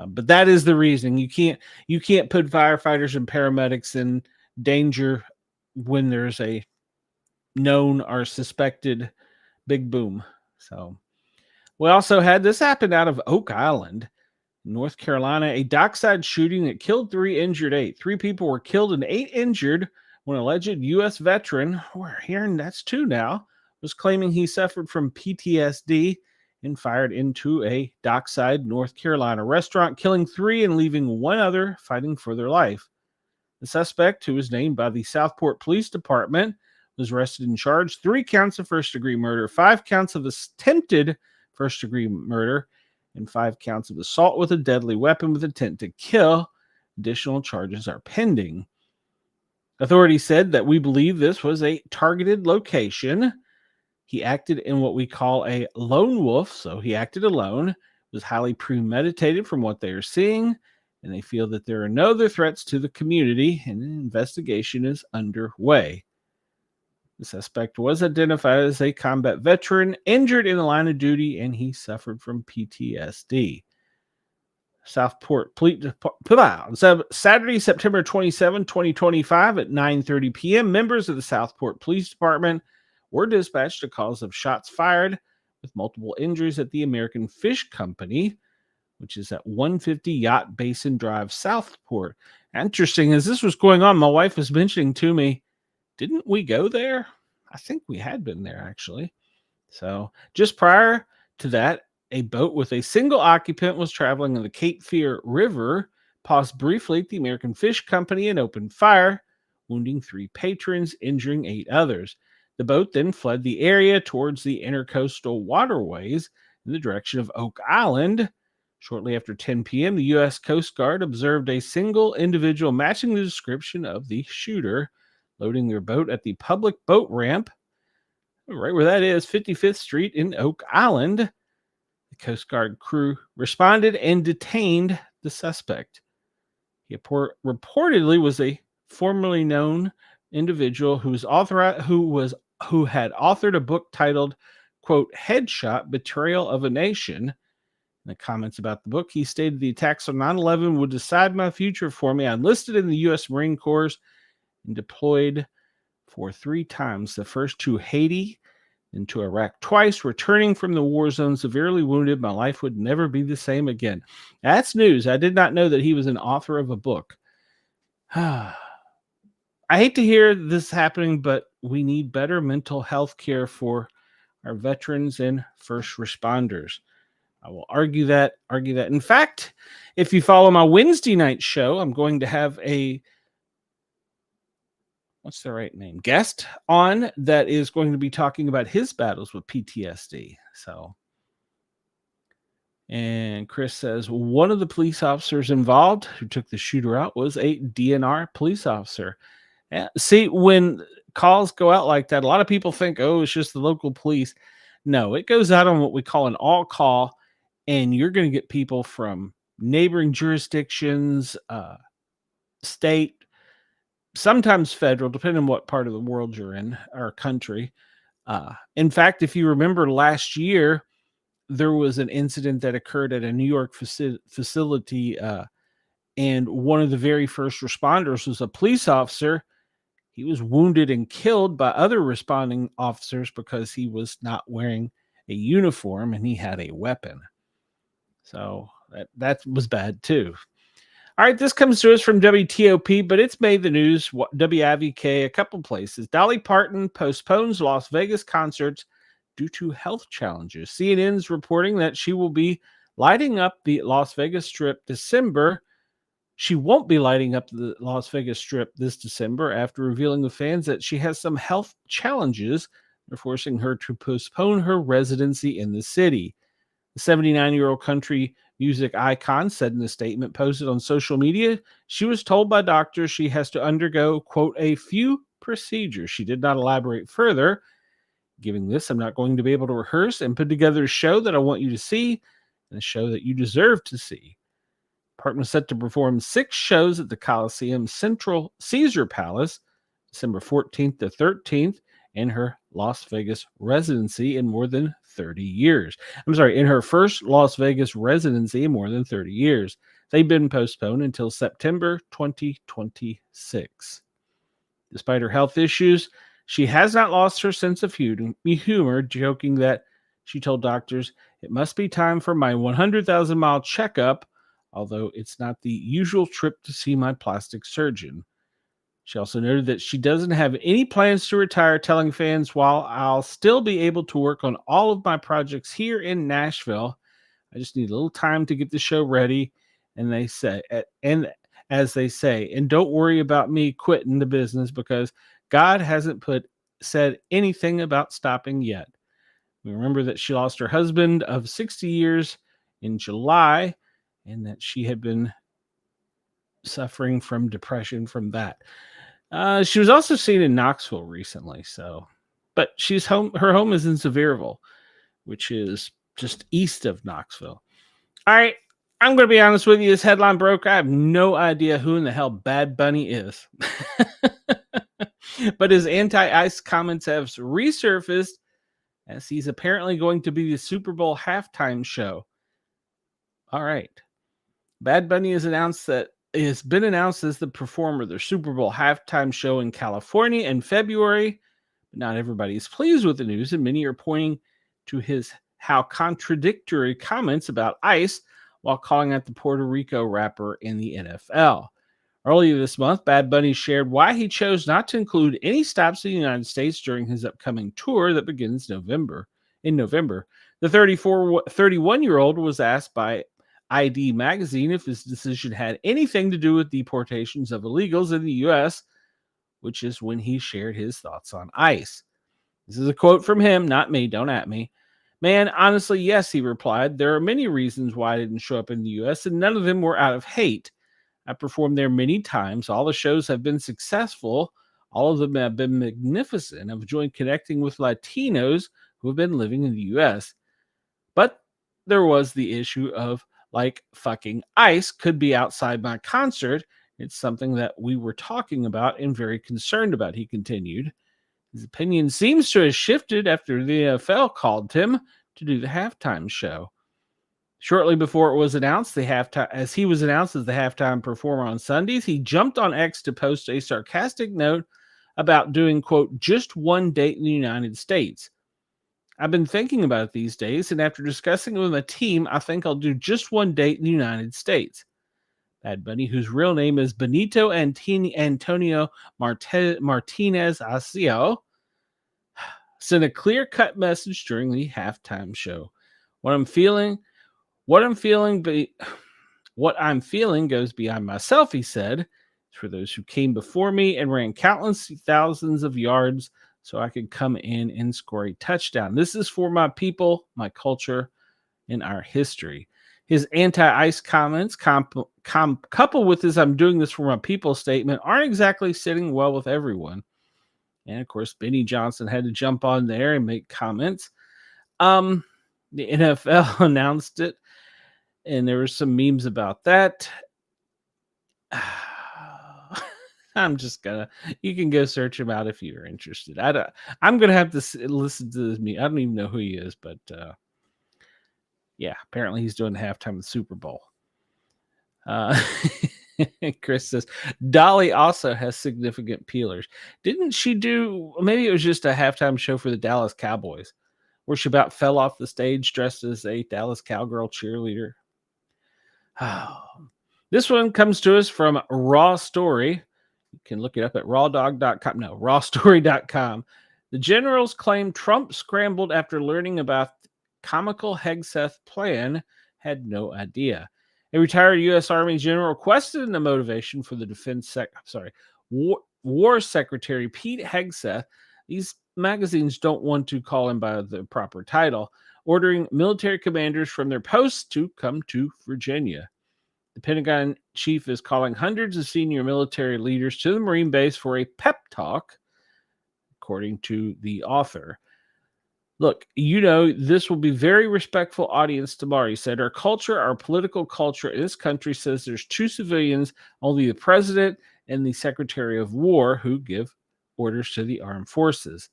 but that is the reason you can't put firefighters and paramedics in danger when there's a known or suspected big boom. So, we also had this happen out of Oak Island, North Carolina, a dockside shooting that killed 3, injured 8. 3 people were killed and 8 injured when an alleged U.S. veteran, we're hearing that's 2 now, was claiming he suffered from PTSD and fired into a dockside North Carolina restaurant, killing 3 and leaving 1 other fighting for their life. The suspect, who was named by the Southport Police Department, was arrested and charged 3 counts of first-degree murder, 5 counts of attempted first-degree murder, and 5 counts of assault with a deadly weapon with intent to kill. Additional charges are pending. Authorities said that we believe this was a targeted location. He acted in what we call a lone wolf, so he acted alone. It was highly premeditated from what they are seeing, and they feel that there are no other threats to the community, and an investigation is underway. The suspect was identified as a combat veteran, injured in the line of duty, and he suffered from PTSD. Southport Police Saturday, September 27, 2025 at 9:30 p.m., members of the Southport Police Department were dispatched to calls of shots fired with multiple injuries at the American Fish Company, which is at 150 Yacht Basin Drive, Southport. Interesting, as this was going on, my wife was mentioning to me, didn't we go there? I think we had been there, actually. So just prior to that, a boat with a single occupant was traveling in the Cape Fear River, paused briefly at the American Fish Company and opened fire, wounding 3 patrons, injuring 8 others. The boat then fled the area towards the intercoastal waterways in the direction of Oak Island. Shortly after 10 p.m., the U.S. Coast Guard observed a single individual matching the description of the shooter, loading their boat at the public boat ramp, right where that is, 55th Street in Oak Island. The Coast Guard crew responded and detained the suspect. He reportedly was a formerly known individual who had authored a book titled, quote, Headshot, Betrayal of a Nation. In the comments about the book, he stated the attacks on 9/11 would decide my future for me. I enlisted in the U.S. Marine Corps and deployed for 3 times, the first to Haiti and to Iraq twice. Returning from the war zone severely wounded, my life would never be the same again. That's news. I did not know that he was an author of a book. I hate to hear this happening, but we need better mental health care for our veterans and first responders. I will argue that. In fact, if you follow my Wednesday night show, I'm going to have a what's the right name? Guest on that is going to be talking about his battles with PTSD. So, and Chris says one of the police officers involved who took the shooter out was a DNR police officer. See, when calls go out like that, a lot of people think, oh, it's just the local police. No, it goes out on what we call an all call. and you're going to get people from neighboring jurisdictions, state, sometimes federal, depending on what part of the world you're in, or country. In fact, if you remember last year, there was an incident that occurred at a New York facility, and one of the very first responders was a police officer. He was wounded and killed by other responding officers because he was not wearing a uniform and he had a weapon. So that was bad too. All right, this comes to us from WTOP, but it's made the news. WIVK, a couple places. Dolly Parton postpones Las Vegas concerts due to health challenges. CNN's reporting that she will be lighting up the Las Vegas Strip December. She won't be lighting up the Las Vegas Strip this December after revealing to fans that she has some health challenges. They're forcing her to postpone her residency in the city. The 79-year-old country music icon said in a statement posted on social media, she was told by doctors she has to undergo, quote, a few procedures. She did not elaborate further. Given this, I'm not going to be able to rehearse and put together a show that I want you to see and a show that you deserve to see. Parton was set to perform 6 shows at the Coliseum Central Caesar Palace, December 14th to 13th, in her Las Vegas residency in more than 30 years. In her first Las Vegas residency in more than 30 years. They've been postponed until September 2026. Despite her health issues, she has not lost her sense of humor, joking that she told doctors, it must be time for my 100,000-mile checkup, although it's not the usual trip to see my plastic surgeon. She also noted that she doesn't have any plans to retire, telling fans, while I'll still be able to work on all of my projects here in Nashville, I just need a little time to get the show ready. And as they say, and don't worry about me quitting the business because God hasn't said anything about stopping yet. We remember that she lost her husband of 60 years in July, and that she had been suffering from depression from that. She was also seen in Knoxville recently, but she's home. Her home is in Sevierville, which is just east of Knoxville. All right, I'm going to be honest with you. This headline broke. I have no idea who in the hell Bad Bunny is. But his anti-ice comments have resurfaced as he's apparently going to be the Super Bowl halftime show. All right. Bad Bunny has been announced as the performer of the Super Bowl halftime show in California in February. But not everybody is pleased with the news, and many are pointing to how contradictory comments about ice while calling out the Puerto Rico rapper in the NFL. Earlier this month, Bad Bunny shared why he chose not to include any stops in the United States during his upcoming tour that begins in November. The 31-year-old was asked by ID magazine if his decision had anything to do with deportations of illegals in the U.S., which is when he shared his thoughts on ICE. This is a quote from him, not me, don't at me. Man, honestly, yes, he replied. There are many reasons why I didn't show up in the U.S., and none of them were out of hate. I performed there many times. All the shows have been successful. All of them have been magnificent. I've enjoyed connecting with Latinos who have been living in the U.S. But there was the issue of fucking ICE could be outside my concert. It's something that we were talking about and very concerned about, he continued. His opinion seems to have shifted after the NFL called him to do the halftime show. Shortly before it was announced, as he was announced as the halftime performer on Sundays, he jumped on X to post a sarcastic note about doing, quote, just one date in the United States. I've been thinking about it these days, and after discussing it with my team, I think I'll do just one date in the United States. Bad Bunny, whose real name is Benito Antonio Martinez Asio, sent a clear-cut message during the halftime show. What I'm feeling goes beyond myself, he said. It's for those who came before me and ran countless thousands of yards so I could come in and score a touchdown. This is for my people, my culture, and our history. His anti-ice comments, coupled with his I'm doing this for my people statement, aren't exactly sitting well with everyone. And, of course, Benny Johnson had to jump on there and make comments. The NFL announced it. And there were some memes about that. I'm just gonna. You can go search him out if you're interested. I'm gonna have to listen to this meme. I don't even know who he is, but yeah, apparently he's doing the halftime of the Super Bowl. Chris says Dolly also has significant peelers. Didn't she do? Maybe it was just a halftime show for the Dallas Cowboys, where she about fell off the stage dressed as a Dallas Cowgirl cheerleader. This one comes to us from Raw Story. You can look it up at rawdog.com. No, rawstory.com. The generals claim Trump scrambled after learning about comical Hegseth plan, had no idea. A retired U.S. Army general questioned the motivation for the War Secretary Pete Hegseth. These magazines don't want to call him by the proper title, ordering military commanders from their posts to come to Virginia. The Pentagon chief is calling hundreds of senior military leaders to the Marine base for a pep talk, according to the author. Look, this will be very respectful audience tomorrow. He said, our political culture in this country says there's two civilians, only the president and the Secretary of War, who give orders to the armed forces.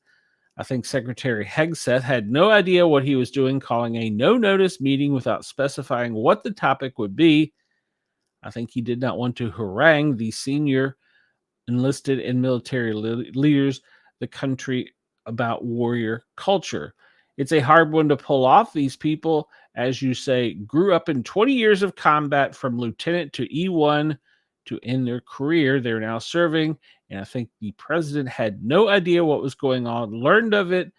I think Secretary Hegseth had no idea what he was doing, calling a no-notice meeting without specifying what the topic would be. I think he did not want to harangue the senior enlisted and military leaders the country about warrior culture. It's a hard one to pull off. These people, as you say, grew up in 20 years of combat from lieutenant to E1 to end their career. They're now serving, and I think the president had no idea what was going on, learned of it,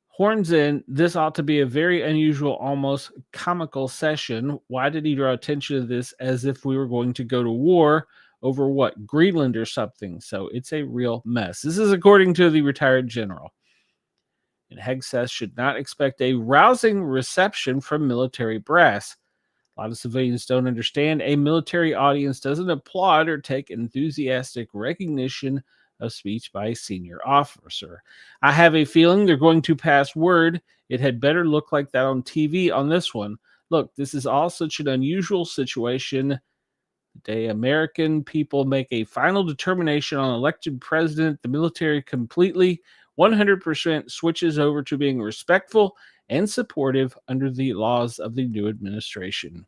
horns in. This ought to be a very unusual, almost comical session. Why did he draw attention to this as if we were going to go to war over what? Greenland or something. So it's a real mess. This is according to the retired general. And Hegseth should not expect a rousing reception from military brass. A lot of civilians don't understand. A military audience doesn't applaud or take enthusiastic recognition of speech by a senior officer. I have a feeling they're going to pass word. It had better look like that on TV on this one. Look, this is all such an unusual situation. The day American people make a final determination on elected president, the military completely 100% switches over to being respectful and supportive under the laws of the new administration.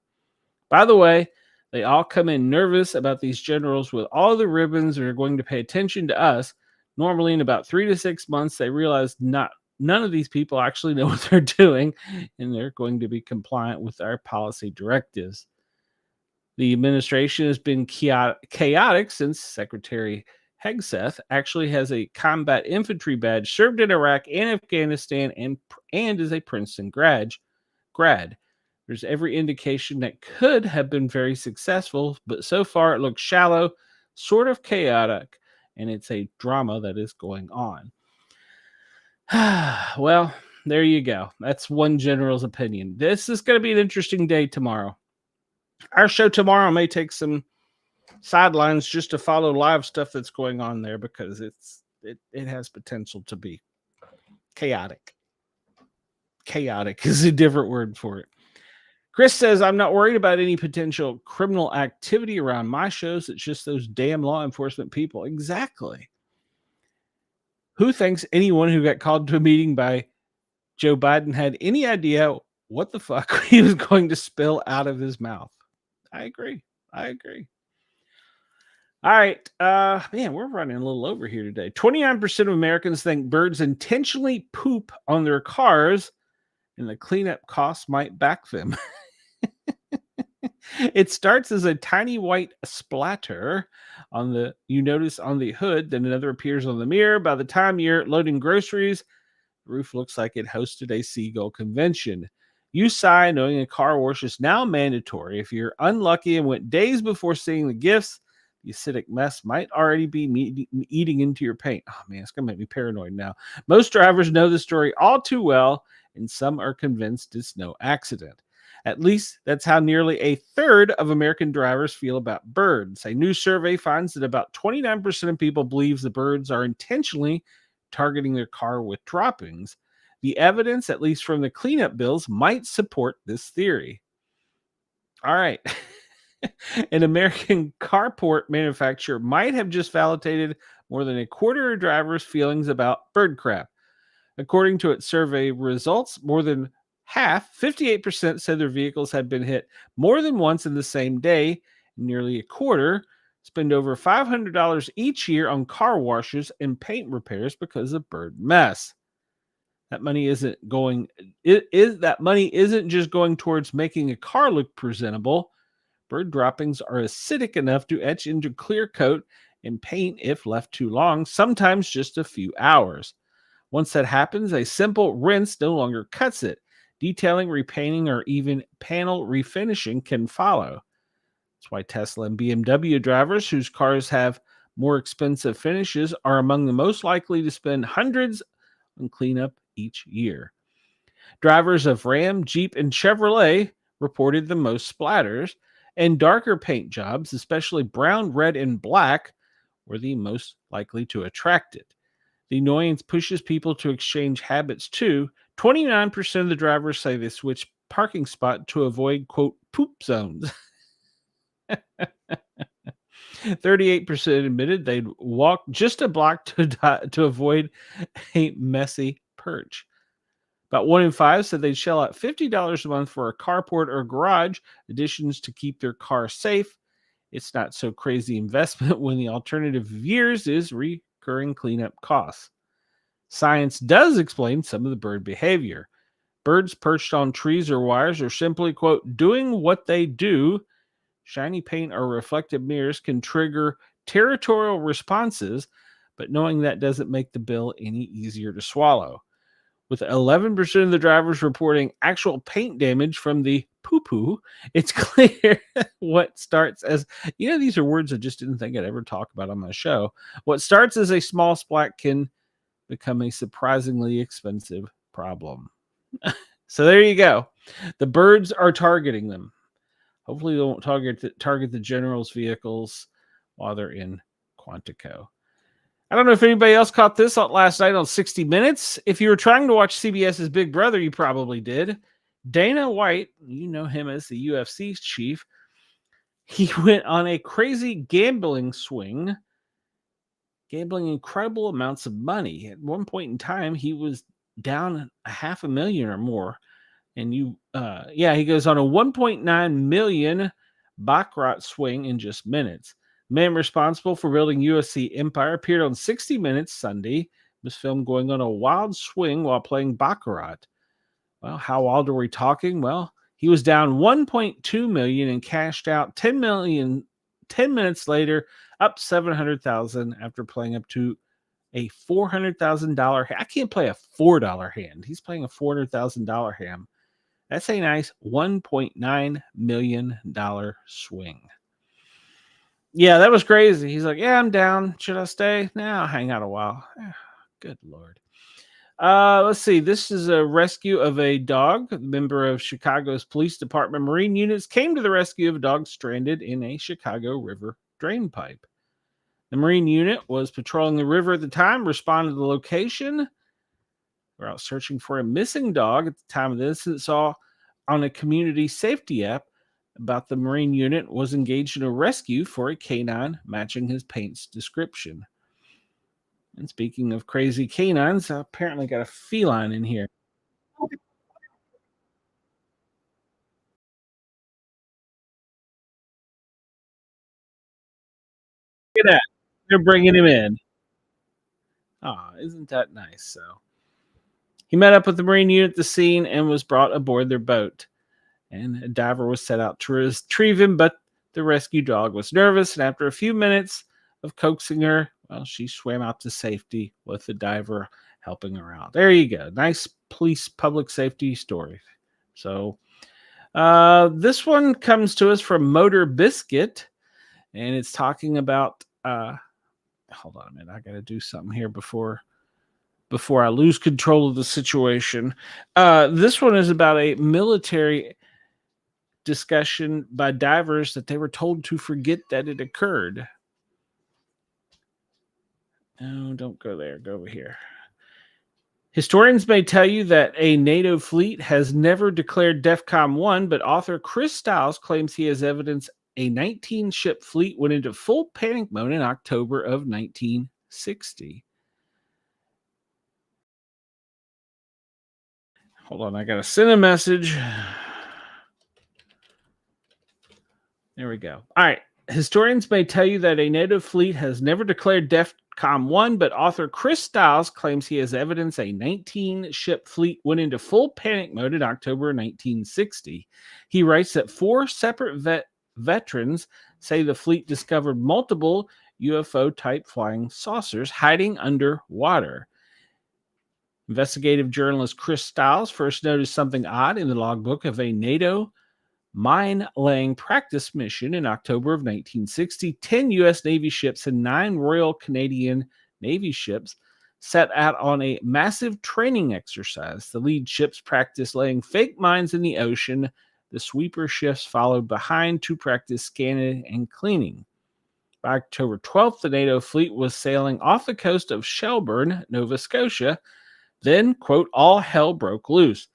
By the way, they all come in nervous about these generals with all the ribbons and are going to pay attention to us. Normally, in about 3 to 6 months, they realize none of these people actually know what they're doing, and they're going to be compliant with our policy directives. The administration has been chaotic since Secretary Hegseth actually has a combat infantry badge, served in Iraq and Afghanistan, and is a Princeton grad. There's every indication that could have been very successful, but so far it looks shallow, sort of chaotic, and it's a drama that is going on. Well, there you go. That's one general's opinion. This is going to be an interesting day tomorrow. Our show tomorrow may take some sidelines just to follow live stuff that's going on there because it has potential to be chaotic. Chaotic is a different word for it. Chris says, I'm not worried about any potential criminal activity around my shows. It's just those damn law enforcement people. Exactly. Who thinks anyone who got called to a meeting by Joe Biden had any idea what the fuck he was going to spill out of his mouth? I agree. All right. Man, we're running a little over here today. 29% of Americans think birds intentionally poop on their cars and the cleanup costs might back them. It starts as a tiny white splatter you notice on the hood, then another appears on the mirror. By the time you're loading groceries, the roof looks like it hosted a seagull convention. You sigh knowing a car wash is now mandatory. If you're unlucky and went days before seeing the gifts, the acidic mess might already be eating into your paint. Oh man, it's going to make me paranoid now. Most drivers know the story all too well, and some are convinced it's no accident. At least that's how nearly a third of American drivers feel about birds. A new survey finds that about 29% of people believe the birds are intentionally targeting their car with droppings. The evidence, at least from the cleanup bills, might support this theory. All right. An American carport manufacturer might have just validated more than a quarter of drivers' feelings about bird crap. According to its survey results, more than half, 58%, said their vehicles had been hit more than once in the same day. Nearly a quarter spend over $500 each year on car washes and paint repairs because of bird mess. That money isn't going. That money isn't just going towards making a car look presentable. Bird droppings are acidic enough to etch into clear coat and paint if left too long, sometimes just a few hours. Once that happens, a simple rinse no longer cuts it. Detailing, repainting, or even panel refinishing can follow. That's why Tesla and BMW drivers whose cars have more expensive finishes are among the most likely to spend hundreds on cleanup each year. Drivers of Ram, Jeep, and Chevrolet reported the most splatters, and darker paint jobs, especially brown, red, and black, were the most likely to attract it. The annoyance pushes people to exchange habits too. 29% of the drivers say they switch parking spot to avoid, quote, poop zones. 38% admitted they'd walk just a block to avoid a messy perch. About 1 in 5 said they'd shell out $50 a month for a carport or garage additions to keep their car safe. It's not so crazy investment when the alternative of years is recurring cleanup costs. Science does explain some of the bird behavior. Birds perched on trees or wires are simply, quote, doing what they do. Shiny paint or reflective mirrors can trigger territorial responses, but knowing that doesn't make the bill any easier to swallow. With 11% of the drivers reporting actual paint damage from the poo-poo, it's clear what starts as, these are words I just didn't think I'd ever talk about on my show. What starts as a small splat can become a surprisingly expensive problem. So there you go. The birds are targeting them. Hopefully they won't target the general's vehicles while they're in Quantico. I don't know if anybody else caught this last night on 60 Minutes. If you were trying to watch CBS's Big Brother, you probably did. Dana White, you know him as the UFC chief, he went on a crazy gambling swing, gambling incredible amounts of money. At one point in time, he was down $500,000 or more. And he goes on a 1.9 million baccarat swing in just minutes. The man responsible for building UFC empire appeared on 60 Minutes Sunday. It was filmed going on a wild swing while playing baccarat. Well, how wild are we talking? Well, he was down 1.2 million and cashed out 10 million 10 minutes later, up 700,000 after playing up to a $400,000. I can't play a $4 hand. He's playing a $400,000 hand. That's a nice $1.9 million swing. Yeah, that was crazy. He's like, yeah, I'm down. Should I stay? Nah, I'll hang out a while. Good Lord. Let's see. This is a rescue of a dog. A member of Chicago's police department Marine units came to the rescue of a dog stranded in a Chicago River drain pipe. The Marine unit was patrolling the river at the time, responded to the location. We're out searching for a missing dog at the time of the incident. Saw on a community safety app about the Marine unit was engaged in a rescue for a canine matching his paint's description. And speaking of crazy canines, I apparently got a feline in here. Look at that. They're bringing him in. Ah, isn't that nice? So he met up with the Marine unit at the scene and was brought aboard their boat. And a diver was set out to retrieve him, but the rescue dog was nervous, and after a few minutes of coaxing her, well, she swam out to safety with the diver helping her out. There you go. Nice police public safety story. So this one comes to us from Motor Biscuit, and it's talking about hold on a minute. I got to do something here before I lose control of the situation. This one is about a military discussion by divers that they were told to forget that it occurred. Oh, don't go there. Go over here. Historians may tell you that a NATO fleet has never declared DEFCON 1, but author Chris Stiles claims he has evidence a 19-ship fleet went into full panic mode in October of 1960. Hold on, I got to send a message. There we go. All right. Historians may tell you that a NATO fleet has never declared DEFCON 1, but author Chris Stiles claims he has evidence a 19-ship fleet went into full panic mode in October 1960. He writes that 4 separate veterans say the fleet discovered multiple UFO-type flying saucers hiding underwater. Investigative journalist Chris Stiles first noticed something odd in the logbook of a NATO mine-laying practice mission in October of 1960. 10 U.S. Navy ships and 9 Royal Canadian Navy ships set out on a massive training exercise. The lead ships practiced laying fake mines in the ocean. The sweeper ships followed behind to practice scanning and cleaning. By October 12th, the NATO fleet was sailing off the coast of Shelburne, Nova Scotia. Then, quote, all hell broke loose.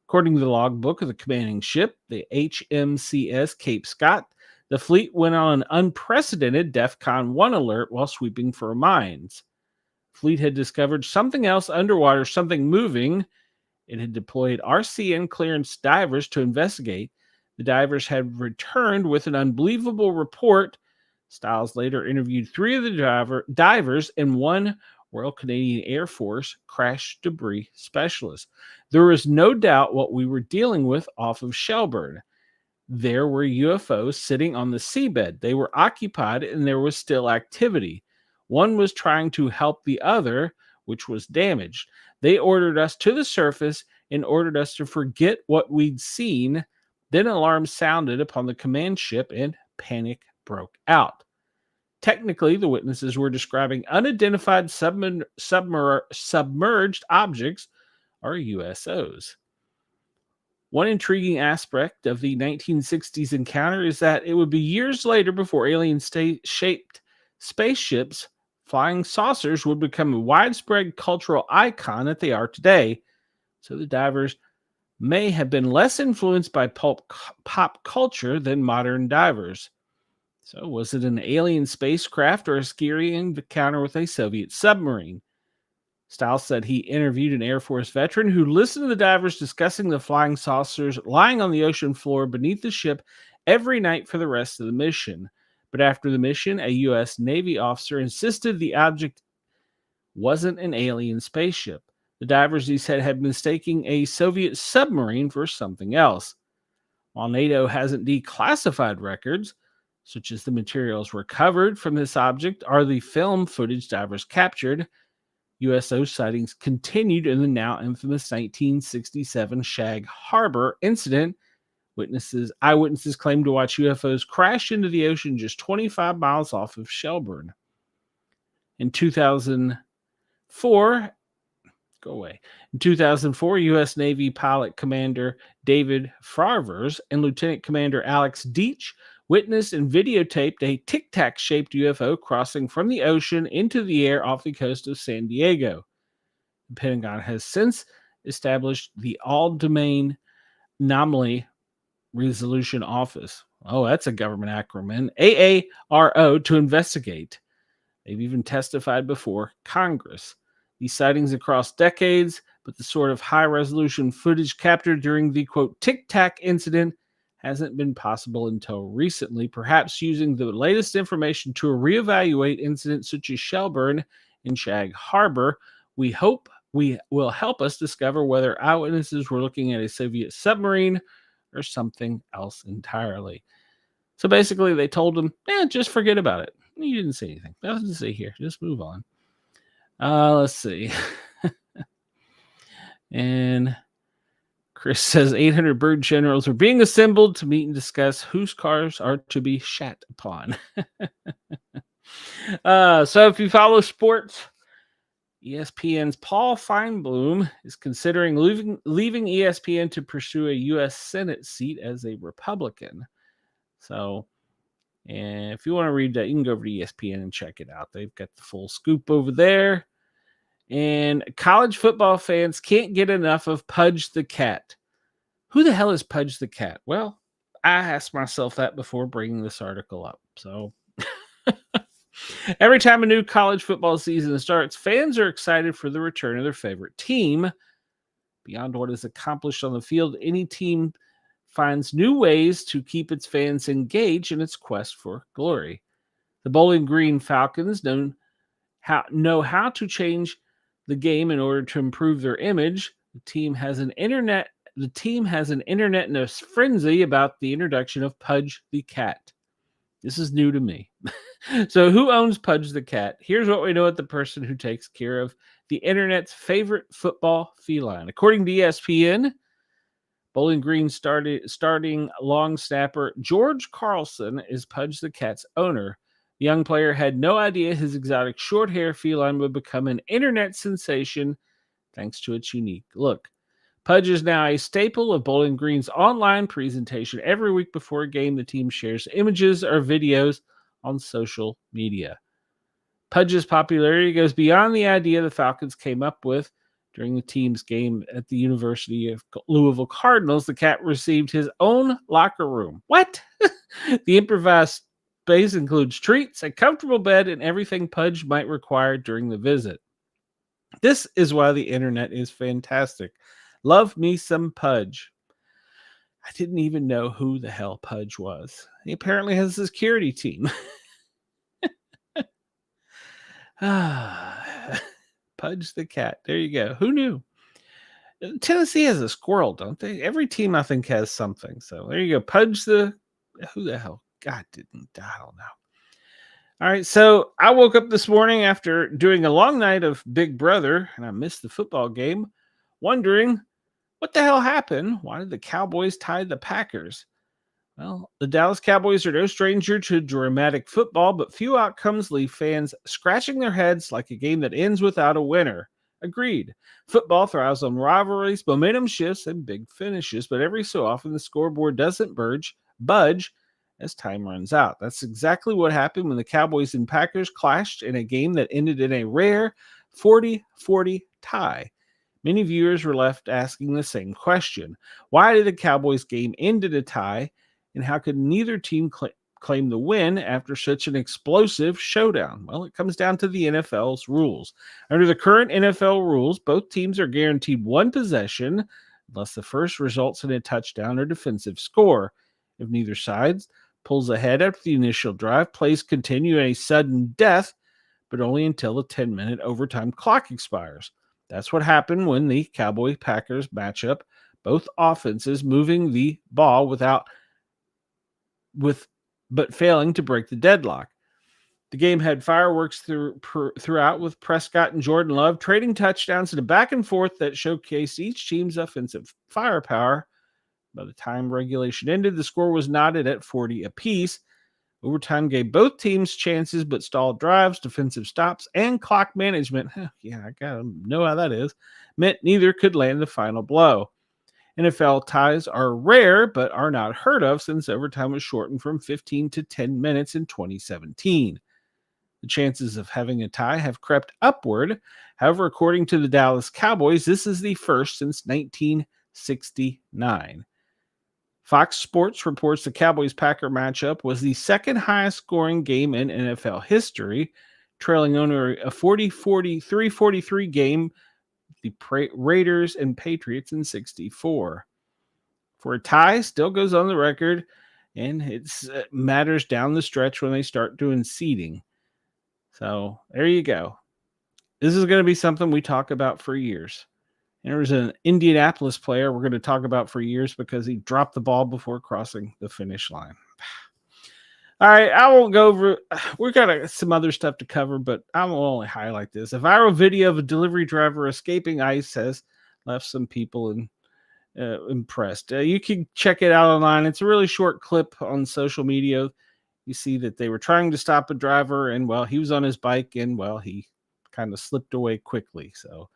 According to the logbook of the commanding ship, the HMCS Cape Scott, the fleet went on an unprecedented DEFCON 1 alert while sweeping for mines. The fleet had discovered something else underwater, something moving. It had deployed RCN clearance divers to investigate. The divers had returned with an unbelievable report. Stiles later interviewed 3 of the divers and 1 Royal Canadian Air Force crash debris specialist. There was no doubt what we were dealing with off of Shelburne. There were UFOs sitting on the seabed. They were occupied and there was still activity. One was trying to help the other, which was damaged. They ordered us to the surface and ordered us to forget what we'd seen. Then alarms sounded upon the command ship and panic broke out. Technically, the witnesses were describing unidentified submerged objects, or USOs. One intriguing aspect of the 1960s encounter is that it would be years later before alien-shaped spaceships, flying saucers, would become a widespread cultural icon that they are today. So the divers may have been less influenced by pop culture than modern divers. So was it an alien spacecraft or a scary encounter with a Soviet submarine? Stiles said he interviewed an Air Force veteran who listened to the divers discussing the flying saucers lying on the ocean floor beneath the ship every night for the rest of the mission. But after the mission, a U.S. Navy officer insisted the object wasn't an alien spaceship. The divers, he said, had mistaken a Soviet submarine for something else. While NATO hasn't declassified records, such as the materials recovered from this object or the film footage divers captured, USO sightings continued in the now infamous 1967 Shag Harbor incident. Eyewitnesses claimed to watch UFOs crash into the ocean just 25 miles off of Shelburne. In 2004, In 2004, U.S. Navy pilot Commander David Fravers and Lieutenant Commander Alex Deach witnessed and videotaped a tic-tac-shaped UFO crossing from the ocean into the air off the coast of San Diego. The Pentagon has since established the All-Domain Anomaly Resolution Office. Oh, that's a government acronym. AARO to investigate. They've even testified before Congress. These sightings across decades, but the sort of high-resolution footage captured during the, quote, tic-tac incident hasn't been possible until recently, perhaps using the latest information to reevaluate incidents such as Shelburne and Shag Harbor. We hope will help us discover whether eyewitnesses were looking at a Soviet submarine or something else entirely. So basically, they told them, just forget about it. You didn't say anything. Nothing to say here. Just move on. Let's see. And Chris says 800 bird generals are being assembled to meet and discuss whose cars are to be shat upon. So if you follow sports, ESPN's Paul Feinblum is considering leaving ESPN to pursue a U.S. Senate seat as a Republican. So, and if you want to read that, you can go over to ESPN and check it out. They've got the full scoop over there. And college football fans can't get enough of Pudge the Cat. Who the hell is Pudge the Cat? Well, I asked myself that before bringing this article up. So every time a new college football season starts, fans are excited for the return of their favorite team. Beyond what is accomplished on the field, any team finds new ways to keep its fans engaged in its quest for glory. The Bowling Green Falcons know how to change the game in order to improve their image. The team has an internet frenzy about the introduction of Pudge the Cat. This is new to me. So who owns Pudge the Cat? Here's what we know at the person who takes care of the internet's favorite football feline. According to ESPN, Bowling Green starting long snapper George Carlson is Pudge the Cat's owner. The young player had no idea his exotic short hair feline would become an internet sensation thanks to its unique look. Pudge is now a staple of Bowling Green's online presentation. Every week before a game, the team shares images or videos on social media. Pudge's popularity goes beyond the idea the Falcons came up with. During the team's game at the University of Louisville Cardinals, the cat received his own locker room. What? The improvised space includes treats, a comfortable bed, and everything Pudge might require during the visit. This is why the internet is fantastic. Love me some Pudge. I didn't even know who the hell Pudge was. He apparently has a security team. Pudge the Cat. There you go. Who knew? Tennessee has a squirrel, don't they? Every team, I think, has something. So there you go. Pudge the... Who the hell? God didn't... I don't know. All right, so I woke up this morning after doing a long night of Big Brother, and I missed the football game, wondering, what the hell happened? Why did the Cowboys tie the Packers? Well, the Dallas Cowboys are no stranger to dramatic football, but few outcomes leave fans scratching their heads like a game that ends without a winner. Agreed. Football thrives on rivalries, momentum shifts, and big finishes, but every so often the scoreboard doesn't budge as time runs out. That's exactly what happened when the Cowboys and Packers clashed in a game that ended in a rare 40-40 tie. Many viewers were left asking the same question. Why did the Cowboys game end in a tie? And how could neither team claim the win after such an explosive showdown? Well, it comes down to the NFL's rules. Under the current NFL rules, both teams are guaranteed one possession unless the first results in a touchdown or defensive score. If neither side pulls ahead after the initial drive, plays continue a sudden death, but only until the 10-minute overtime clock expires. That's what happened when the Cowboys-Packers matchup, both offenses moving the ball but failing to break the deadlock. The game had fireworks throughout, with Prescott and Jordan Love trading touchdowns in a back and forth that showcased each team's offensive firepower. By the time regulation ended, the score was knotted at 40 apiece. Overtime gave both teams chances, but stalled drives, defensive stops, and clock management, yeah, I gotta know how that is, meant neither could land the final blow. NFL ties are rare, but are not heard of since overtime was shortened from 15 to 10 minutes in 2017. The chances of having a tie have crept upward. However, according to the Dallas Cowboys, this is the first since 1969. Fox Sports reports the Cowboys-Packer matchup was the second highest scoring game in NFL history, trailing only a 43 game the Raiders and Patriots in 64. For a tie, still goes on the record, and it matters down the stretch when they start doing seeding. So there you go. This is going to be something we talk about for years. And there was an Indianapolis player we're going to talk about for years because he dropped the ball before crossing the finish line. All right, I won't go over. We've got some other stuff to cover, but I will only highlight this. A viral video of a delivery driver escaping ICE has left some people impressed. You can check it out online. It's a really short clip on social media. You see that they were trying to stop a driver, and, well, he was on his bike, and, well, he kind of slipped away quickly. So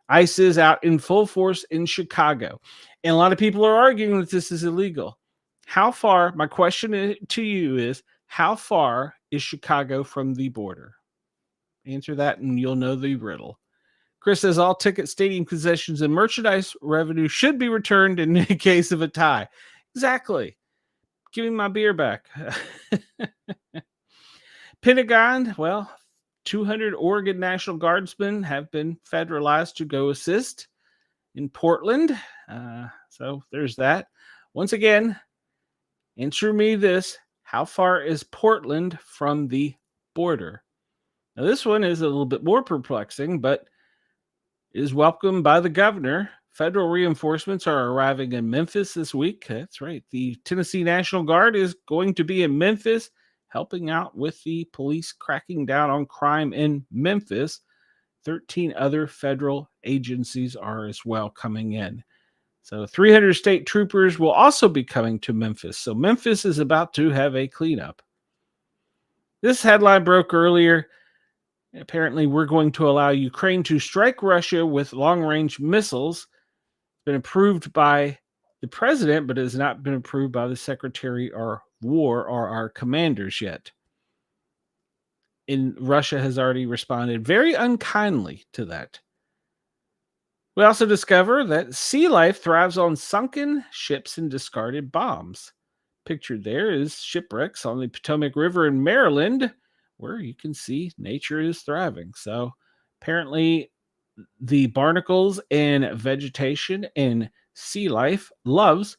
ICE is out in full force in Chicago, and a lot of people are arguing that this is illegal. How far, my question to you is, how far is Chicago from the border? Answer that and you'll know the riddle. Chris says all ticket, stadium concessions, and merchandise revenue should be returned in the case of a tie. Exactly. Give me my beer back. Pentagon, well, 200 Oregon National Guardsmen have been federalized to go assist in Portland. So there's that. Once again, answer me this. How far is Portland from the border? Now, this one is a little bit more perplexing, but is welcomed by the governor. Federal reinforcements are arriving in Memphis this week. That's right. The Tennessee National Guard is going to be in Memphis, helping out with the police cracking down on crime in Memphis. 13 other federal agencies are as well coming in. So 300 state troopers will also be coming to Memphis. So Memphis is about to have a cleanup. This headline broke earlier. Apparently, we're going to allow Ukraine to strike Russia with long-range missiles. It's been approved by the president, but has not been approved by the Secretary of War or our commanders yet. And Russia has already responded very unkindly to that. We also discover that sea life thrives on sunken ships and discarded bombs. Pictured there is shipwrecks on the Potomac River in Maryland, where you can see nature is thriving. So apparently the barnacles and vegetation and sea life loves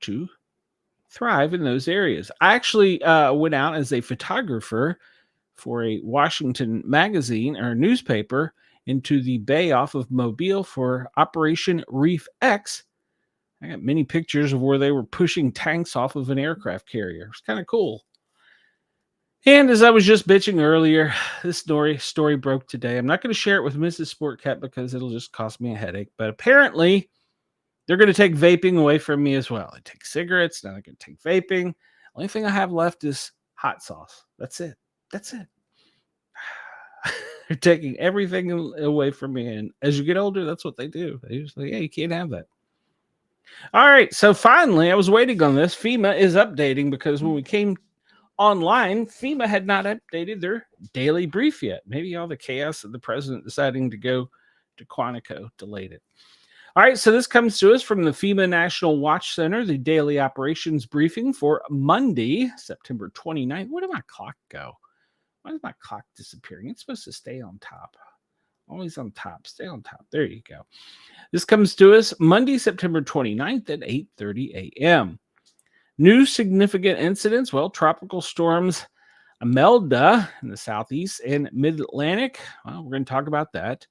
to thrive in those areas. I actually went out as a photographer for a Washington magazine or newspaper into the bay off of Mobile for Operation Reef X. I got many pictures of where they were pushing tanks off of an aircraft carrier. It's kind of cool. And as I was just bitching earlier, this story broke today. I'm not going to share it with Mrs. Sportcat because it'll just cost me a headache. But apparently, they're going to take vaping away from me as well. I take cigarettes. Now they're going to take vaping. Only thing I have left is hot sauce. That's it. They're taking everything away from me. And as you get older, that's what they do. They just like, yeah, you can't have that. All right. So finally, I was waiting on this. FEMA is updating because when we came online, FEMA had not updated their daily brief yet. Maybe all the chaos of the president deciding to go to Quantico delayed it. All right, so this comes to us from the FEMA National Watch Center, the daily operations briefing for Monday, September 29th. Where did my clock go? Why is my clock disappearing? It's supposed to stay on top. Always on top. Stay on top. There you go. This comes to us Monday, September 29th at 8:30 a.m. New significant incidents, well, tropical storms Imelda in the southeast and mid-Atlantic. Well, we're going to talk about that.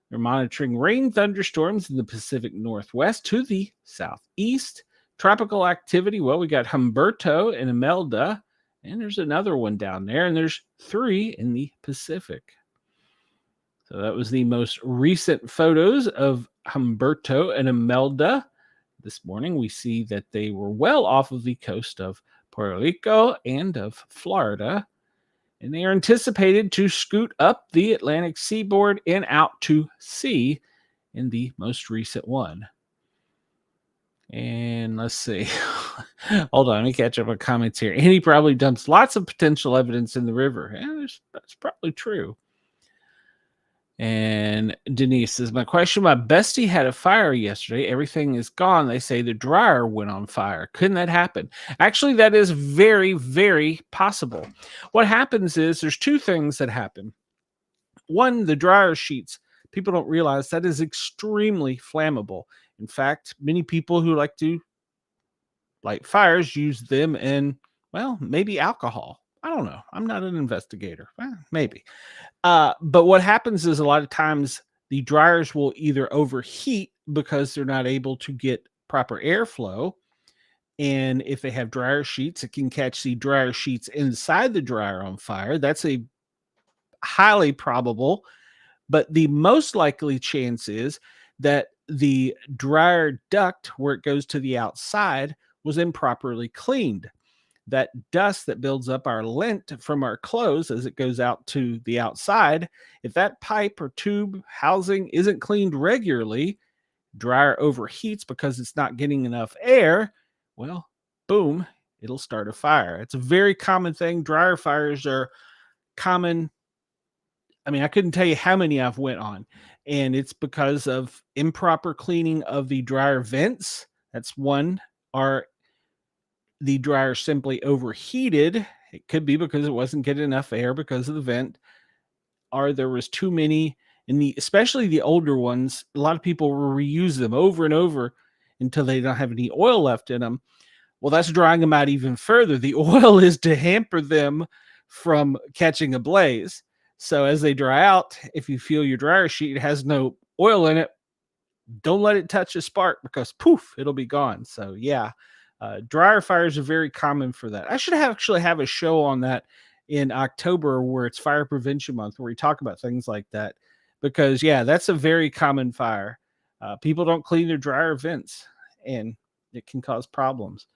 They're monitoring rain thunderstorms in the Pacific Northwest to the southeast. Tropical activity, well, we got Humberto and Imelda, and there's another one down there, and there's 3 in the Pacific. So that was the most recent photos of Humberto and Imelda. This morning, we see that they were well off of the coast of Puerto Rico and of Florida, and they are anticipated to scoot up the Atlantic seaboard and out to sea in the most recent one. And let's see. Hold on, let me catch up on comments here. And he probably dumps lots of potential evidence in the river. Yeah, that's probably true. And Denise says, my bestie had a fire yesterday. Everything is gone. They say the dryer went on fire. Couldn't that happen? Actually, that is very, very possible. What happens is there's 2 things that happen. One, the dryer sheets. People don't realize that is extremely flammable. In fact, many people who like to light fires use them in, well, maybe alcohol. I don't know. I'm not an investigator. Maybe. But what happens is a lot of times the dryers will either overheat because they're not able to get proper airflow. And if they have dryer sheets, it can catch the dryer sheets inside the dryer on fire. That's a highly probable, but the most likely chance is that the dryer duct where it goes to the outside was improperly cleaned. That dust that builds up our lint from our clothes as it goes out to the outside, if that pipe or tube housing isn't cleaned regularly, dryer overheats because it's not getting enough air, well, boom, it'll start a fire. It's a very common thing. Dryer fires are common I mean, I couldn't tell you how many I've went on, and it's because of improper cleaning of the dryer vents. That's one. Or the dryer simply overheated. It could be because it wasn't getting enough air because of the vent, or there was too many in especially the older ones. A lot of people will reuse them over and over until they don't have any oil left in them. Well, that's drying them out even further. The oil is to hamper them from catching a blaze. So as they dry out, if you feel your dryer sheet has no oil in it, don't let it touch a spark, because poof, it'll be gone. So yeah, dryer fires are very common for that. I should actually have a show on that in October, where it's Fire Prevention Month, where we talk about things like that, because yeah, that's a very common fire. People don't clean their dryer vents, and it can cause problems.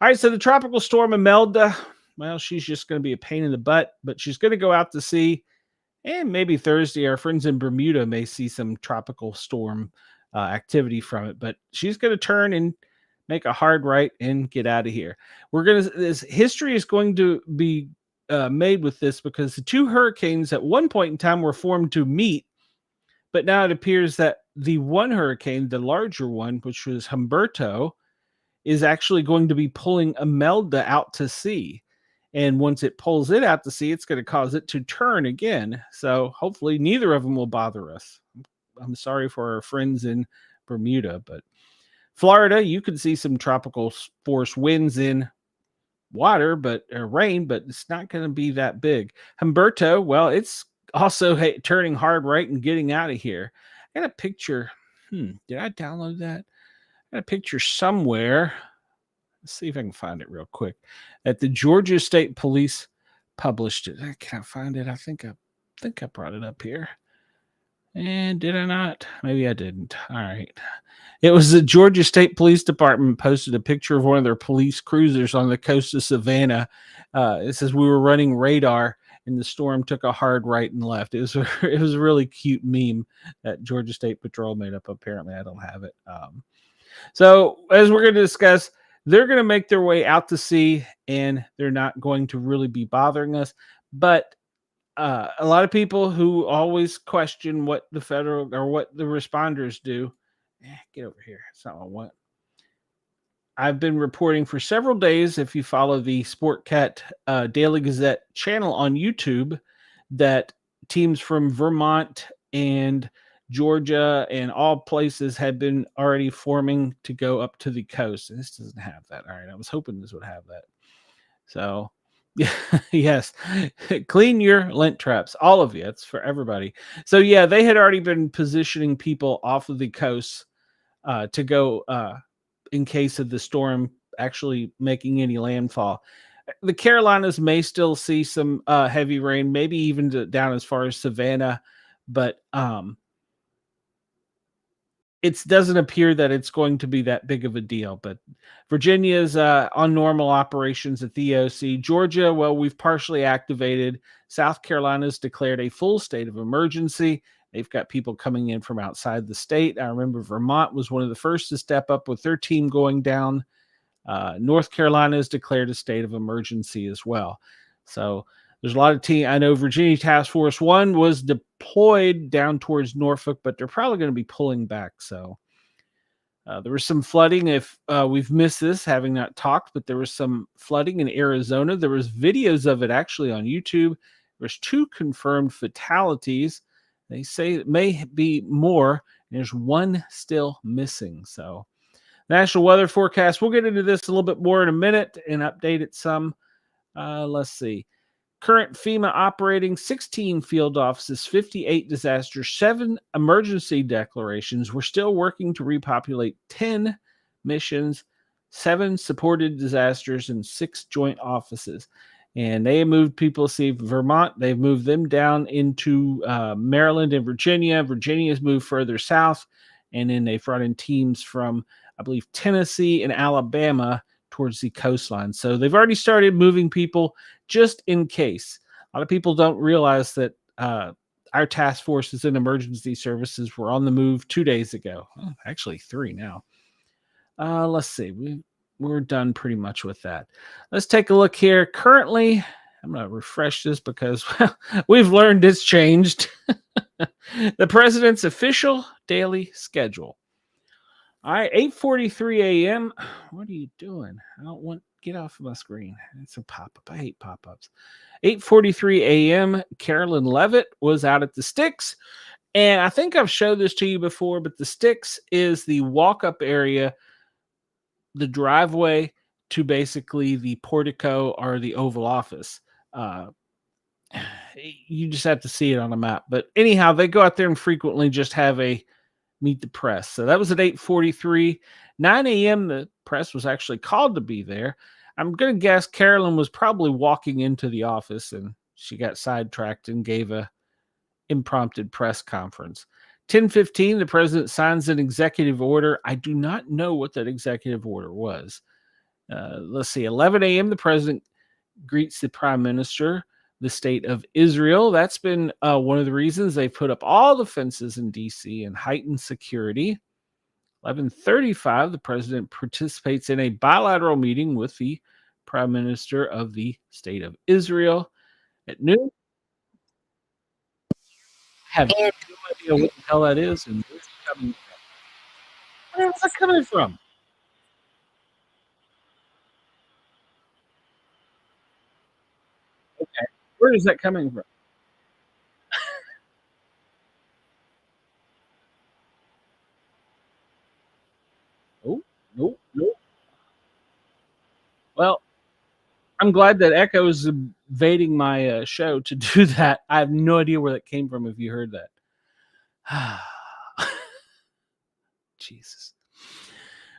All right, so the tropical storm Imelda, well, she's just going to be a pain in the butt, but she's going to go out to sea, and maybe Thursday our friends in Bermuda may see some tropical storm activity from it, but she's going to turn and make a hard right and get out of here. This history is going to be made with this, because the two hurricanes at one point in time were formed to meet, but now it appears that the one hurricane, the larger one, which was Humberto, is actually going to be pulling Imelda out to sea. And once it pulls it out to sea, it's going to cause it to turn again. So hopefully neither of them will bother us. I'm sorry for our friends in Bermuda, but Florida, you could see some tropical force winds in water, but rain, but it's not going to be that big. Humberto, well, it's also turning hard right and getting out of here. I got a picture. Did I download that? I got a picture somewhere. Let's see if I can find it real quick. That the Georgia State Police published it. I can't find it. I think I brought it up here. And did I not? Maybe I didn't. All right. It was the Georgia State Police Department posted a picture of one of their police cruisers on the coast of Savannah. It says, "We were running radar and the storm took a hard right and left." It was a really cute meme that Georgia State Patrol made up. Apparently, I don't have it. So as we're going to discuss, they're going to make their way out to sea, and they're not going to really be bothering us. But a lot of people who always question what the federal or what the responders do. Get over here. It's not what I want. I've been reporting for several days, if you follow the Sportcat Daily Gazette channel on YouTube, that teams from Vermont and Georgia and all places had been already forming to go up to the coast. And this doesn't have that. All right. I was hoping this would have that. So, yes, clean your lint traps, all of you. It's for everybody. So, yeah, they had already been positioning people off of the coast to go in case of the storm actually making any landfall. The Carolinas may still see some heavy rain, maybe even down as far as Savannah, but it doesn't appear that it's going to be that big of a deal. But Virginia's on normal operations at the EOC. Georgia, well, we've partially activated. South Carolina's declared a full state of emergency. They've got people coming in from outside the state. I remember Vermont was one of the first to step up with their team going down. North Carolina has declared a state of emergency as well. So there's a lot of team. I know Virginia Task Force 1 was deployed down towards Norfolk, but they're probably going to be pulling back. So there was some flooding. If we've missed this, having not talked, but there was some flooding in Arizona. There was videos of it actually on YouTube. There's 2 confirmed fatalities. They say it may be more. And there's 1 still missing. So national weather forecast. We'll get into this a little bit more in a minute and update it some. Let's see. Current FEMA operating 16 field offices, 58 disasters, 7 emergency declarations. We're still working to repopulate 10 missions, 7 supported disasters, and 6 joint offices. And they moved people, see Vermont, they've moved them down into Maryland and Virginia. Virginia's moved further south. And then they've brought in teams from, I believe, Tennessee and Alabama towards the coastline. So they've already started moving people just in case. A lot of people don't realize that our task forces and emergency services were on the move 2 days ago. Oh, actually 3 now. Let's see. We're done pretty much with that. Let's take a look here. Currently, I'm going to refresh this because we've learned it's changed. The president's official daily schedule. All right, 8:43 a.m. What are you doing? I don't want, get off of my screen. It's a pop-up. I hate pop-ups. 8:43 a.m. Carolyn Levitt was out at the Sticks. And I think I've showed this to you before, but the Sticks is the walk-up area, the driveway to basically the portico or the Oval Office. You just have to see it on a map. But anyhow, they go out there and frequently just have a meet the press. So that was at 8:43. 9 a.m., the press was actually called to be there. I'm going to guess Carolyn was probably walking into the office and she got sidetracked and gave a impromptu press conference. 10:15, the president signs an executive order. I do not know what that executive order was. Let's see. 11 a.m., the president greets the prime minister, the state of Israel. That's been one of the reasons they put up all the fences in D.C. and heightened security. 11:35, the president participates in a bilateral meeting with the prime minister of the state of Israel. At noon, have no idea what the hell that is and where's it coming from. Where is it coming from? Okay, where is that coming from? Oh, nope, nope. Well, I'm glad that Echo is invading my show to do that. I have no idea where that came from if you heard that. Jesus.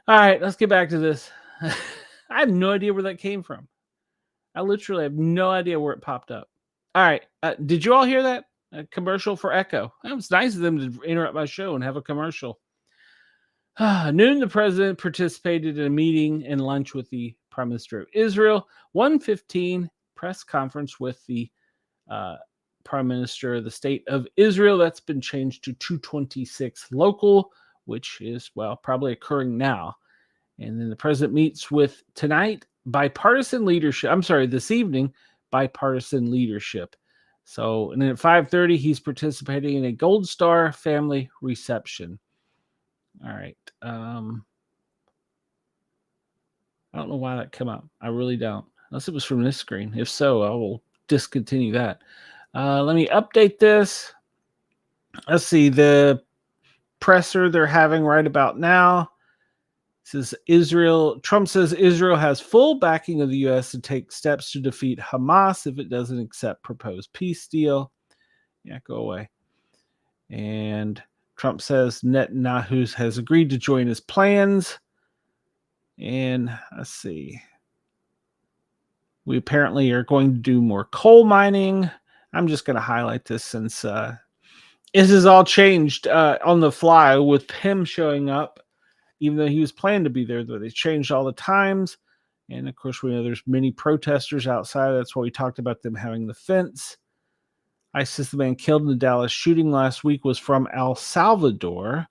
All right, let's get back to this. I have no idea where that came from. I literally have no idea where it popped up. All right. Did you all hear that? A commercial for Echo. It was nice of them to interrupt my show and have a commercial. Noon, the president participated in a meeting and lunch with the prime minister of Israel. 1:15, press conference with the prime minister of the state of Israel. That's been changed to 2:26 local, which is, well, probably occurring now. And then the president meets with tonight bipartisan leadership. I'm sorry, this evening, bipartisan leadership. So, and then at 5:30, he's participating in a Gold Star family reception. All right. I don't know why that came up. I really don't. Unless it was from this screen. If so, I will discontinue that. Let me update this. Let's see. The presser they're having right about now says Trump says Israel has full backing of the U.S. to take steps to defeat Hamas if it doesn't accept proposed peace deal. Yeah, go away. And Trump says Netanyahu has agreed to join his plans. And let's see. We apparently are going to do more coal mining. I'm just going to highlight this since this has all changed on the fly with him showing up, even though he was planned to be there. They changed all the times. And of course, we know there's many protesters outside. That's why we talked about them having the fence. ISIS, the man killed in the Dallas shooting last week, was from El Salvador.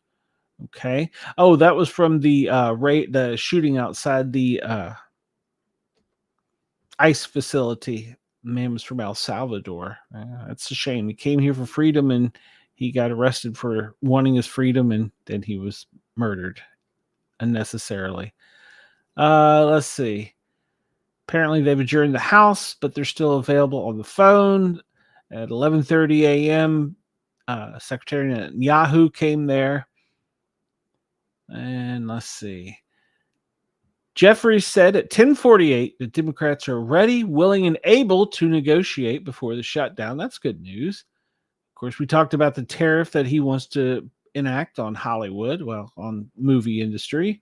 Okay. Oh, that was from the shooting outside the ICE facility. The man was from El Salvador. That's a shame. He came here for freedom and he got arrested for wanting his freedom, and then he was murdered unnecessarily. Let's see. Apparently they've adjourned the House, but they're still available on the phone. At 11:30 a.m., Secretary Netanyahu came there. And let's see. Jeffries said at 10:48 the Democrats are ready, willing, and able to negotiate before the shutdown. That's good news. Of course, we talked about the tariff that he wants to enact on Hollywood, on movie industry.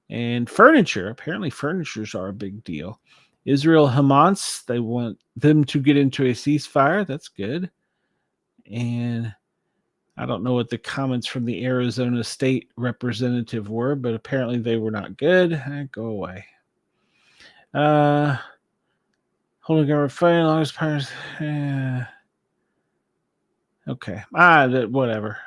And furniture. Apparently furnitures are a big deal. Israel, Hamas, they want them to get into a ceasefire. That's good. And I don't know what the comments from the Arizona state representative were, but apparently they were not good. Go away. Holding government funding, longest parents. Okay. Whatever.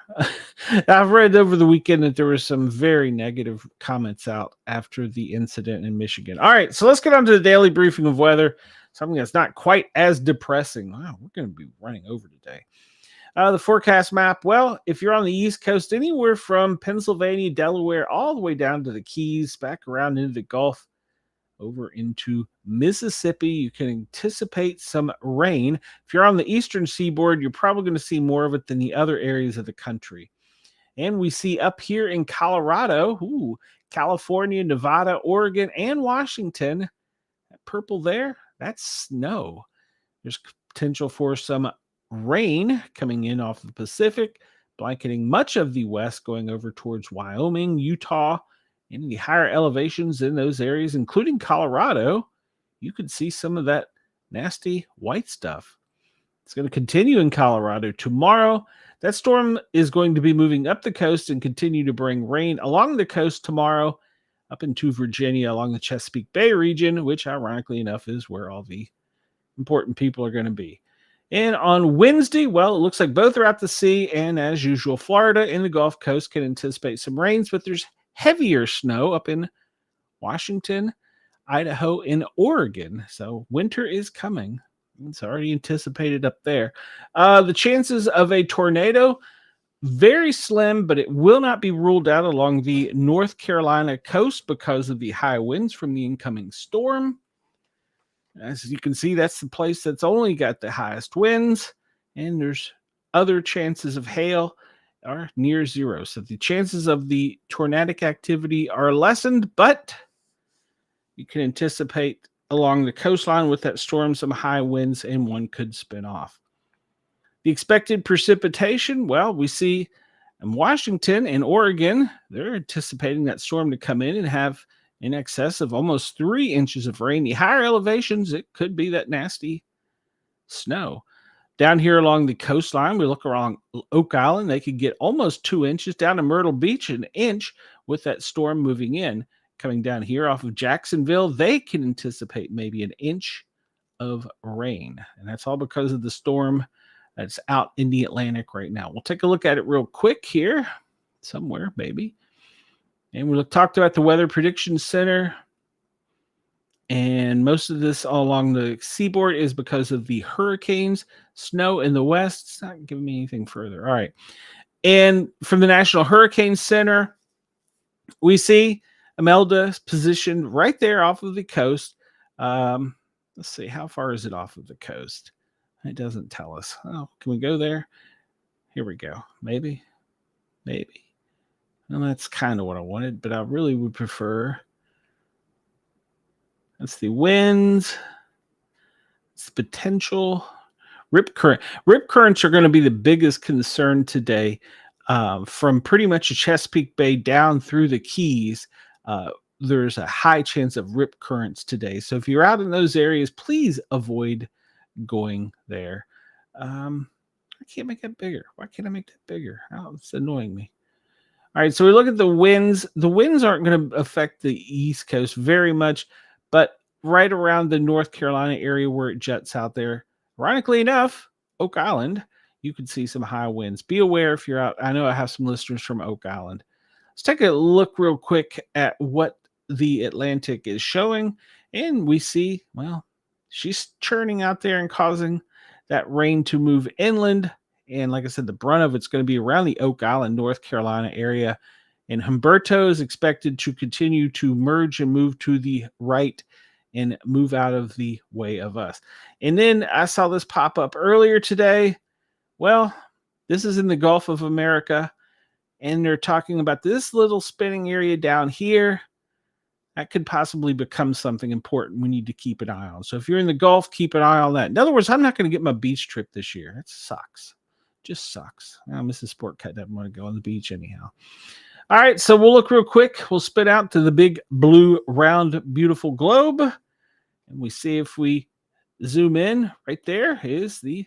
I've read over the weekend that there were some very negative comments out after the incident in Michigan. All right, so let's get on to the daily briefing of weather. something that's not quite as depressing. Wow, we're going to be running over today. The forecast map, well, if you're on the East Coast, anywhere from Pennsylvania, Delaware, all the way down to the Keys, back around into the Gulf, over into Mississippi, you can anticipate some rain. If you're on the eastern seaboard, you're probably going to see more of it than the other areas of the country. And we see up here in Colorado, California, Nevada, Oregon, and Washington, that purple there, that's snow. There's potential for some rain coming in off the Pacific, blanketing much of the west, going over towards Wyoming, Utah, and the higher elevations in those areas, including Colorado. You could see some of that nasty white stuff. It's going to continue in Colorado tomorrow. That storm is going to be moving up the coast and continue to bring rain along the coast tomorrow, up into Virginia, along the Chesapeake Bay region, which ironically enough is where all the important people are going to be. And on Wednesday, well, it looks like both are out to sea, and as usual, Florida and the Gulf Coast can anticipate some rains, but there's heavier snow up in Washington, Idaho, and Oregon. So winter is coming. It's already anticipated up there. The chances of a tornado, very slim, but it will not be ruled out along the North Carolina coast because of the high winds from the incoming storm. As you can see, that's the place that's only got the highest winds, and there's other chances of hail are near zero. So the chances of the tornadic activity are lessened, but you can anticipate along the coastline with that storm some high winds, and one could spin off. The expected precipitation, well, we see in Washington and Oregon, they're anticipating that storm to come in and have in excess of almost 3 inches of rain. The higher elevations, it could be that nasty snow. Down here along the coastline, we look around Oak Island, they could get almost 2 inches. Down to Myrtle Beach, an inch with that storm moving in. Coming down here off of Jacksonville, they can anticipate maybe an inch of rain. And that's all because of the storm that's out in the Atlantic right now. We'll take a look at it real quick here, somewhere maybe. And we talked about the Weather Prediction Center. And most of this all along the seaboard is because of the hurricanes, snow in the west. It's not giving me anything further. All right. And from the National Hurricane Center, we see Imelda positioned right there off of the coast. Let's see, how far is it off of the coast? It doesn't tell us. Oh, can we go there? Here we go. Maybe. Well, that's kind of what I wanted, but I really would prefer. That's the winds. It's the potential rip current. Rip currents are going to be the biggest concern today, from pretty much the Chesapeake Bay down through the Keys. There's a high chance of rip currents today. So if you're out in those areas, please avoid going there. I can't make that bigger. Why can't I make that bigger? Oh, it's annoying me. All right, so we look at the winds. The winds aren't going to affect the East Coast very much, but right around the North Carolina area where it juts out there, ironically enough, Oak Island, you could see some high winds. Be aware if you're out. I know I have some listeners from Oak Island. Let's take a look real quick at what the Atlantic is showing, and we see, well, she's churning out there and causing that rain to move inland. And like I said, the brunt of it's going to be around the Oak Island, North Carolina area. And Humberto is expected to continue to merge and move to the right and move out of the way of us. And then I saw this pop up earlier today. Well, this is in the Gulf of America, and they're talking about this little spinning area down here. That could possibly become something important we need to keep an eye on. So if you're in the Gulf, keep an eye on that. In other words, I'm not going to get my beach trip this year. It sucks. Just sucks. Now, Mrs. Sportcat doesn't want to go on the beach anyhow. All right, so we'll look real quick. We'll spit out to the big blue, round, beautiful globe. And we see if we zoom in, right there is the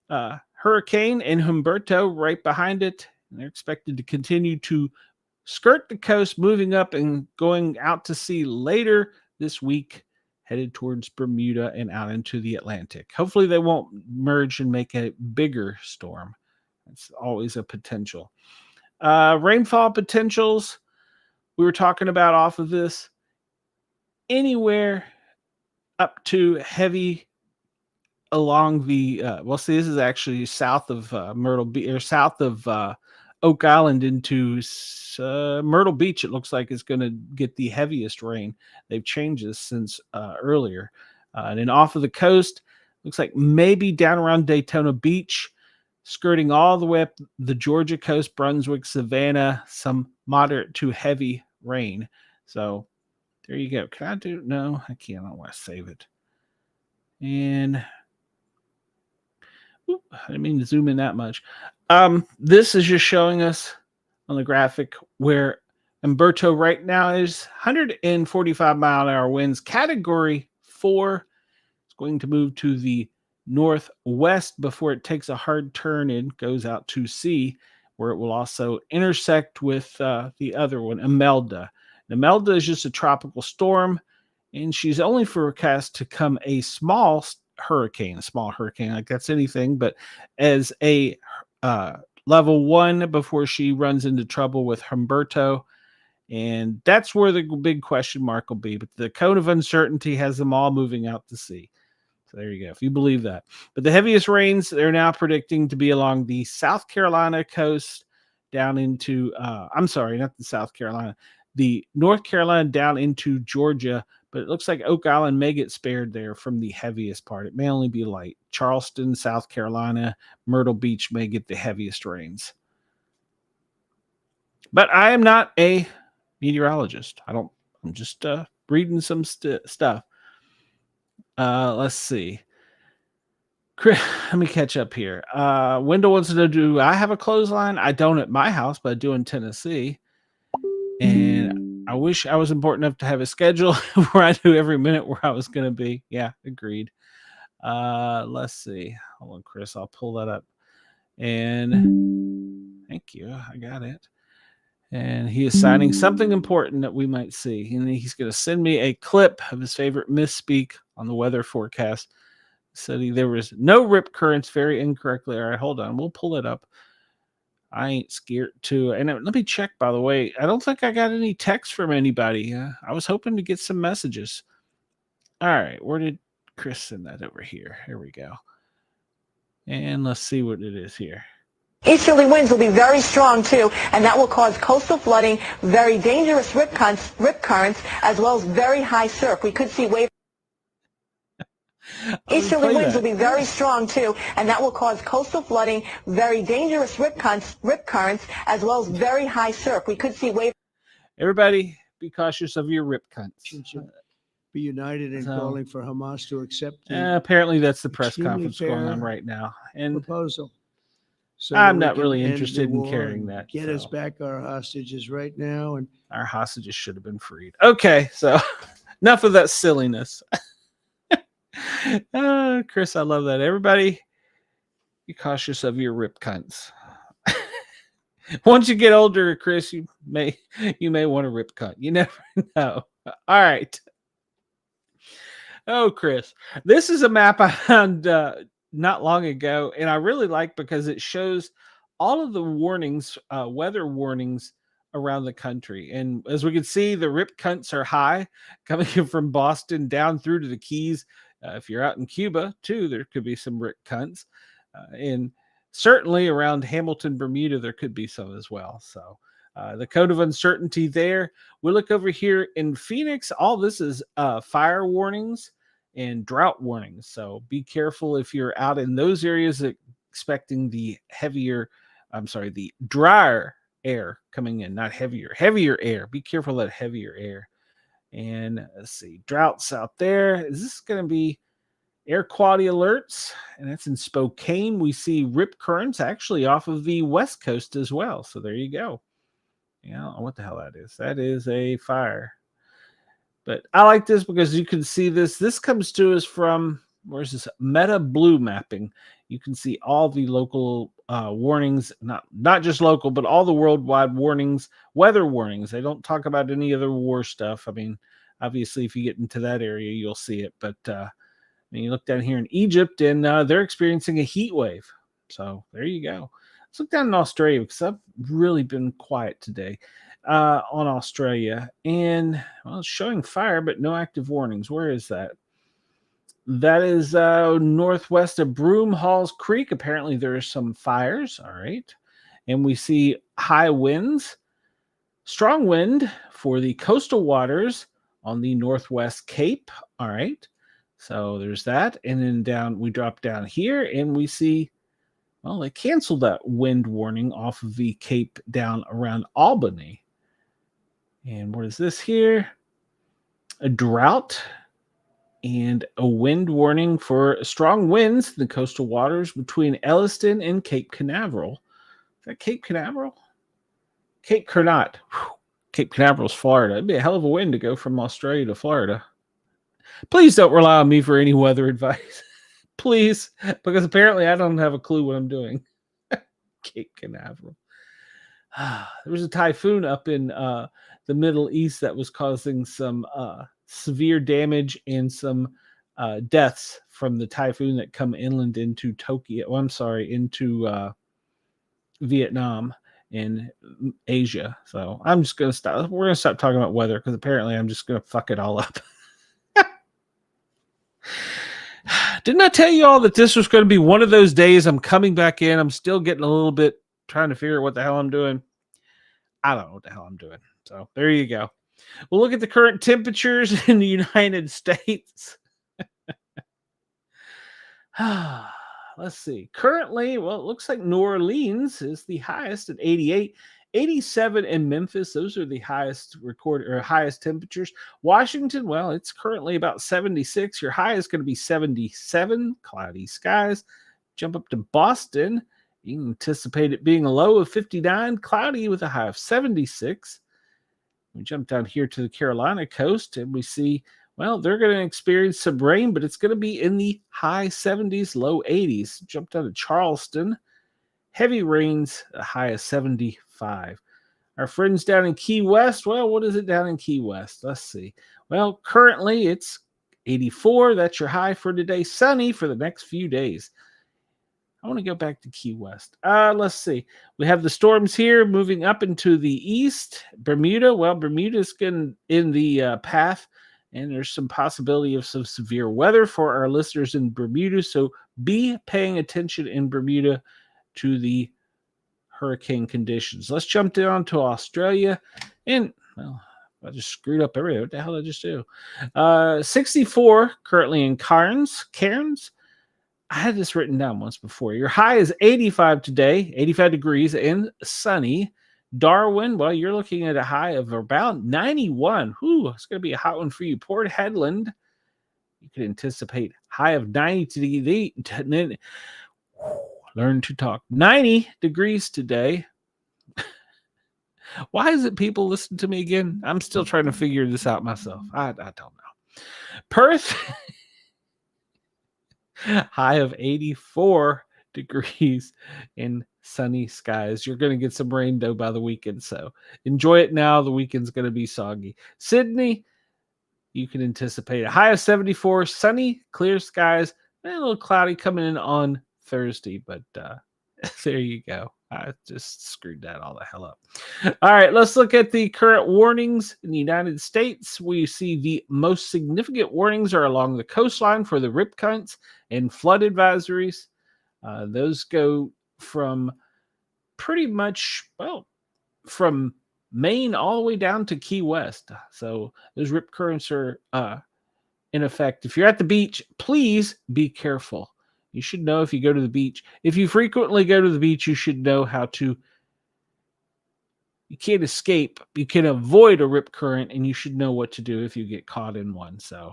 hurricane and Humberto right behind it. And they're expected to continue to skirt the coast, moving up and going out to sea later this week, headed towards Bermuda and out into the Atlantic. Hopefully they won't merge and make a bigger storm. It's always a potential. Rainfall potentials, we were talking about off of this. Anywhere up to heavy along the see, this is actually south of Myrtle Beach, or south of Oak Island into Myrtle Beach. It looks like it's going to get the heaviest rain. They've changed this since earlier. And then off of the coast, looks like maybe down around Daytona Beach, skirting all the way up the Georgia coast, Brunswick, Savannah, some moderate to heavy rain. So there you go. Can I do? No, I can't. I want to save it. And I didn't mean to zoom in that much. This is just showing us on the graphic where Umberto right now is 145 mile an hour winds, category 4. It's going to move to the northwest before it takes a hard turn and goes out to sea, where it will also intersect with the other one, Imelda. Imelda is just a tropical storm, and she's only forecast to come a small hurricane, like that's anything, but as a level 1 before she runs into trouble with Humberto. And that's where the big question mark will be. But the cone of uncertainty has them all moving out to sea. So there you go, if you believe that. But the heaviest rains, they're now predicting to be along the South Carolina coast down into, I'm sorry, not the South Carolina, the North Carolina down into Georgia. But it looks like Oak Island may get spared there from the heaviest part. It may only be light. Charleston, South Carolina, Myrtle Beach may get the heaviest rains. But I am not a meteorologist. I'm just reading some stuff. Let's see. Chris, let me catch up here. Wendell wants to know, do I have a clothesline? I don't at my house, but I do in Tennessee. And I wish I was important enough to have a schedule where I knew every minute where I was going to be. Yeah, agreed. Let's see. Hold on, Chris. I'll pull that up. And thank you. I got it. And he is signing something important that we might see. And he's going to send me a clip of his favorite misspeak on the weather forecast. Said there was no rip currents, very incorrectly. All right, hold on. We'll pull it up. I ain't scared to. And let me check, by the way. I don't think I got any text from anybody. I was hoping to get some messages. All right, where did Chris send that over here? Here we go. And let's see what it is here. Easterly winds will be very strong, too, and that will cause coastal flooding, very dangerous rip currents, as well as very high surf. We could see wave. Easterly winds will be very strong, too, and that will cause coastal flooding, very dangerous rip currents, as well as very high surf. We could see wave. Everybody, be cautious of your rip cunts. Be united in calling for Hamas to accept apparently that's the press conference going on right now. And proposal. So I'm not really interested in carrying that. Get us back our hostages right now. And our hostages should have been freed. Okay, so enough of that silliness. Chris, I love that. Everybody, be cautious of your rip cunts. Once you get older, Chris, you may want a rip cunt. You never know. All right. Oh, Chris, this is a map I found not long ago, and I really like because it shows all of the warnings, weather warnings around the country. And as we can see, the rip cunts are high, coming in from Boston down through to the Keys. If you're out in Cuba, too, there could be some rip cunts. And certainly around Hamilton, Bermuda, there could be some as well. So the code of uncertainty there. We look over here in Phoenix. All this is fire warnings and drought warnings. So be careful if you're out in those areas expecting the drier air coming in, not heavier air. Be careful of that heavier air. And let's see, droughts out there. Is this going to be air quality alerts? And that's in Spokane. We see rip currents actually off of the West Coast as well. So there you go. Yeah, I don't know what the hell that is. That is a fire. But I like this because you can see this. This comes to us from, where's this? Meta Blue mapping. You can see all the local warnings, not just local, but all the worldwide warnings, weather warnings. They don't talk about any other war stuff. I mean, obviously, if you get into that area, you'll see it. But you look down here in Egypt, and they're experiencing a heat wave. So there you go. Let's look down in Australia because I've really been quiet today on Australia. And, well, it's showing fire, but no active warnings. Where is that? That is northwest of Broom Halls Creek. Apparently there are some fires. All right. And we see high winds, strong wind for the coastal waters on the Northwest Cape. All right. So there's that. And then we drop down here and we see, well, they canceled that wind warning off of the Cape down around Albany. And what is this here? A drought and a wind warning for strong winds in the coastal waters between Elliston and Cape Canaveral. Is that Cape Canaveral? Cape Cernat. Cape Canaveral's Florida. It'd be a hell of a wind to go from Australia to Florida. Please don't rely on me for any weather advice. Please, because apparently I don't have a clue what I'm doing. Cape Canaveral. There was a typhoon up in the Middle East that was causing some severe damage and some deaths from the typhoon that come inland into Tokyo. Oh, I'm sorry, into Vietnam and Asia. So I'm just going to stop. We're going to stop talking about weather because apparently I'm just going to fuck it all up. Didn't I tell you all that this was going to be one of those days? I'm coming back in. I'm still getting a little bit trying to figure out what the hell I'm doing. I don't know what the hell I'm doing. So there you go. We'll look at the current temperatures in the United States. Let's see. Currently, well, it looks like New Orleans is the highest at 88. 87 in Memphis. Those are the highest recorded or highest temperatures. Washington, well, it's currently about 76. Your high is going to be 77. Cloudy skies. Jump up to Boston. You can anticipate it being a low of 59. Cloudy with a high of 76. We jump down here to the Carolina coast and we see, well, they're going to experience some rain, but it's going to be in the high 70s, low 80s. Jump down to Charleston. Heavy rains, a high of 75. Our friends down in Key West, well, what is it down in Key West? Let's see. Well, currently it's 84. That's your high for today. Sunny for the next few days. I want to go back to Key West. Let's see. We have the storms here moving up into the east. Bermuda, well, Bermuda's in the path, and there's some possibility of some severe weather for our listeners in Bermuda. So be paying attention in Bermuda to the hurricane conditions. Let's jump down to Australia. And, well, I just screwed up everything. What the hell did I just do? 64 currently in Cairns. I had this written down once before. Your high is 85 today, 85 degrees and sunny. Darwin, well, you're looking at a high of about 91. Whew, it's going to be a hot one for you. Port Hedland, you could anticipate high of 90 today. Learn to talk. 90 degrees today. Why is it people listen to me again? I'm still trying to figure this out myself. I don't know. Perth, high of 84 degrees in sunny skies. You're going to get some rain, though, by the weekend, so enjoy it now. The weekend's going to be soggy. Sydney, you can anticipate a high of 74, sunny, clear skies, and a little cloudy coming in on Thursday, but there you go. I just screwed that all the hell up. All right, let's look at the current warnings in the United States. We see the most significant warnings are along the coastline for the rip currents and flood advisories. Those go from pretty much, well, from Maine all the way down to Key West. So those rip currents are in effect. If you're at the beach, please be careful. You should know if you go to the beach. If you frequently go to the beach, you should know how to. You can't escape. You can avoid a rip current, and you should know what to do if you get caught in one. So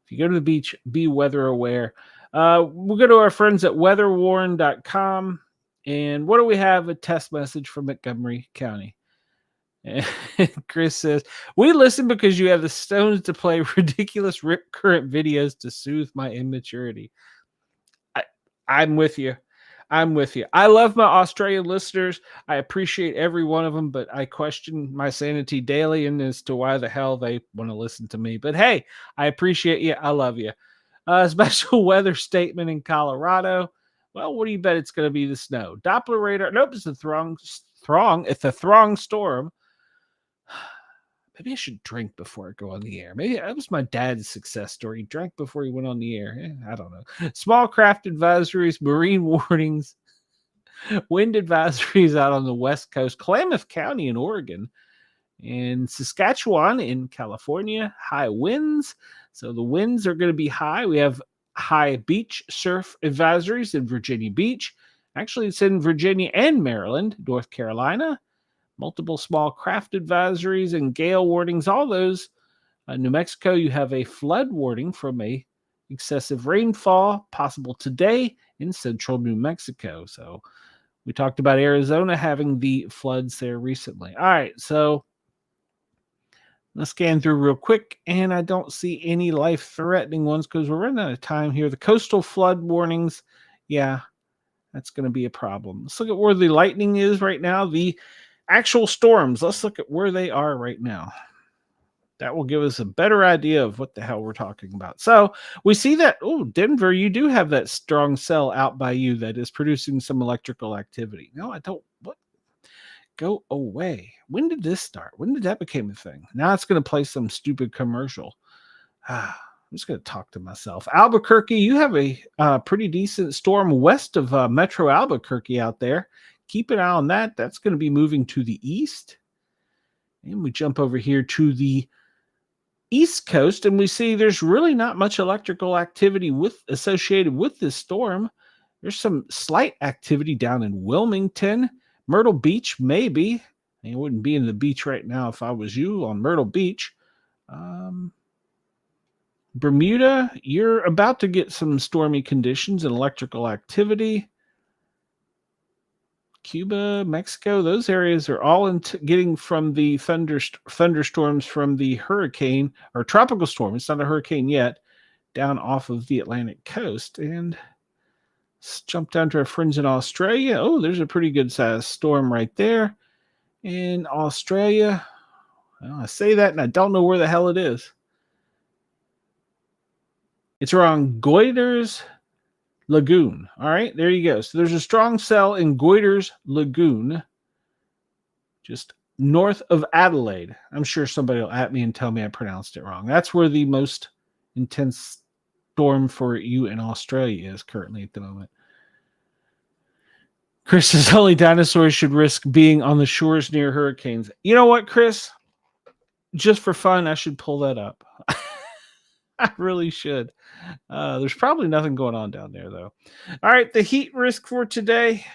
if you go to the beach, be weather aware. We'll go to our friends at weatherwarn.com. And what do we have? A test message from Montgomery County. And Chris says, we listen because you have the stones to play ridiculous rip current videos to soothe my immaturity. I'm with you. I love my Australian listeners. I appreciate every one of them, but I question my sanity daily and as to why the hell they want to listen to me. But hey, I appreciate you. I love you. Special weather statement in Colorado. Well, what do you bet it's going to be? The snow. Doppler radar. Nope, it's a throng. It's a throng storm. Maybe I should drink before I go on the air. Maybe that was my dad's success story. He drank before he went on the air. I don't know. Small craft advisories, marine warnings, wind advisories out on the West Coast, Klamath County in Oregon, and Saskatchewan in California, high winds. So the winds are going to be high. We have high beach surf advisories in Virginia Beach. Actually, it's in Virginia and Maryland, North Carolina. Multiple small craft advisories and gale warnings, all those. New Mexico, you have a flood warning from a excessive rainfall possible today in central New Mexico. So we talked about Arizona having the floods there recently. All right, so let's scan through real quick, and I don't see any life-threatening ones because we're running out of time here. The coastal flood warnings, yeah, that's going to be a problem. Let's look at where the lightning is right now. The actual storms, let's look at where they are right now. That will give us a better idea of what the hell we're talking about. So we see that, Denver, you do have that strong cell out by you that is producing some electrical activity. No, I don't. What? Go away. When did this start? When did that become a thing? Now it's going to play some stupid commercial. I'm just going to talk to myself. Albuquerque, you have a pretty decent storm west of Metro Albuquerque out there. Keep an eye on that. That's going to be moving to the east. And we jump over here to the East Coast, and we see there's really not much electrical activity associated with this storm. There's some slight activity down in Wilmington. Myrtle Beach, maybe. I wouldn't be in the beach right now if I was you on Myrtle Beach. Bermuda, you're about to get some stormy conditions and electrical activity. Cuba, Mexico, those areas are all getting from the thunderstorms from the hurricane or tropical storm. It's not a hurricane yet, down off of the Atlantic coast. And let's jump down to our friends in Australia. Oh, there's a pretty good sized storm right there in Australia. Well, I say that and I don't know where the hell it is. It's around Goiter's Lagoon. All right, there you go. So there's a strong cell in Goiter's Lagoon, just north of Adelaide. I'm sure somebody will at me and tell me I pronounced it wrong. That's where the most intense storm for you in Australia is currently at the moment. Chris says only dinosaurs should risk being on the shores near hurricanes. You know what, Chris? Just for fun, I should pull that up. I really should. There's probably nothing going on down there, though. All right, the heat risk for today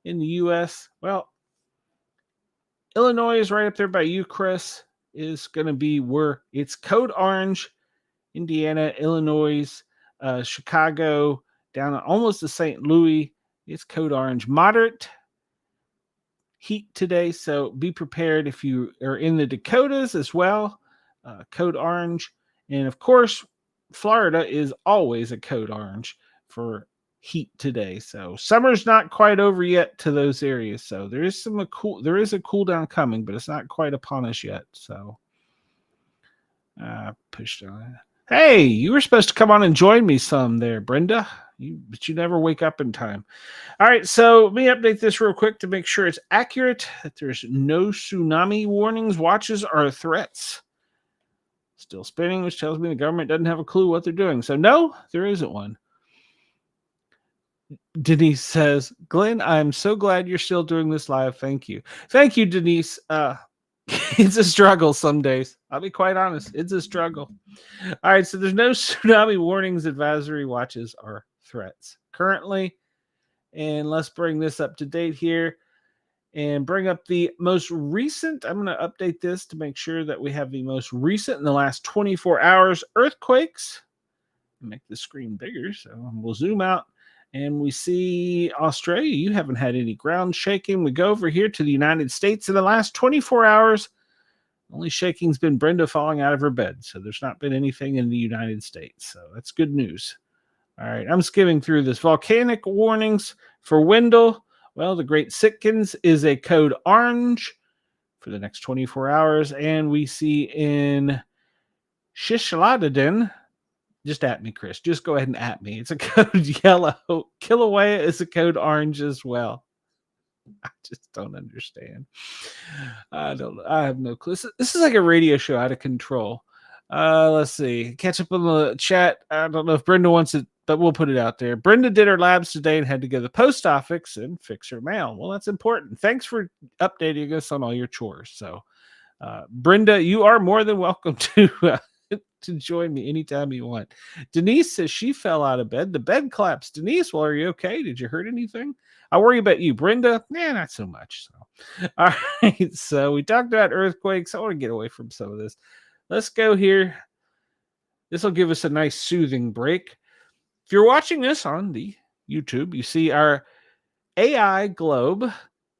in the U.S. Well, Illinois is right up there by you, Chris. Is going to be where it's code orange. Indiana, Illinois, Chicago, down almost to St. Louis. It's code orange. Moderate heat today, so be prepared if you are in the Dakotas as well. Code orange. And of course, Florida is always a code orange for heat today. So summer's not quite over yet to those areas. So there is a cool down coming, but it's not quite upon us yet. So pushed on. Hey, you were supposed to come on and join me some there, Brenda. But you never wake up in time. All right, so let me update this real quick to make sure it's accurate, that there's no tsunami warnings, watches, or threats. Still spinning, which tells me the government doesn't have a clue what they're doing. So no, there isn't one. Denise says, Glenn, I'm so glad you're still doing this live. Thank you. Thank you, Denise. It's a struggle some days. I'll be quite honest. It's a struggle. All right, so there's no tsunami warnings, advisory, watches, or threats currently. And let's bring this up to date here and bring up the most recent. I'm going to update this to make sure that we have the most recent in the last 24 hours earthquakes. Make the screen bigger, so we'll zoom out. And we see Australia, you haven't had any ground shaking. We go over here to the United States in the last 24 hours. Only shaking's been Brenda falling out of her bed. So there's not been anything in the United States. So that's good news. All right, I'm skimming through this. Volcanic warnings for Wendell. Well, the Great Sitkins is a code orange for the next 24 hours. And we see in Shishladaden, just at me, Chris. Just go ahead and at me. It's a code yellow. Kilauea is a code orange as well. I just don't understand. I don't know. I have no clue. This is like a radio show out of control. Let's see. Catch up on the chat. I don't know if Brenda wants it, but we'll put it out there. Brenda did her labs today and had to go to the post office and fix her mail. Well, that's important. Thanks for updating us on all your chores. So, Brenda, you are more than welcome to join me anytime you want. Denise says she fell out of bed. The bed collapsed. Denise, well, are you okay? Did you hurt anything? I worry about you. Brenda, not so much. So, all right. So we talked about earthquakes. I want to get away from some of this. Let's go here. This will give us a nice soothing break. If you're watching this on the YouTube, you see our AI globe.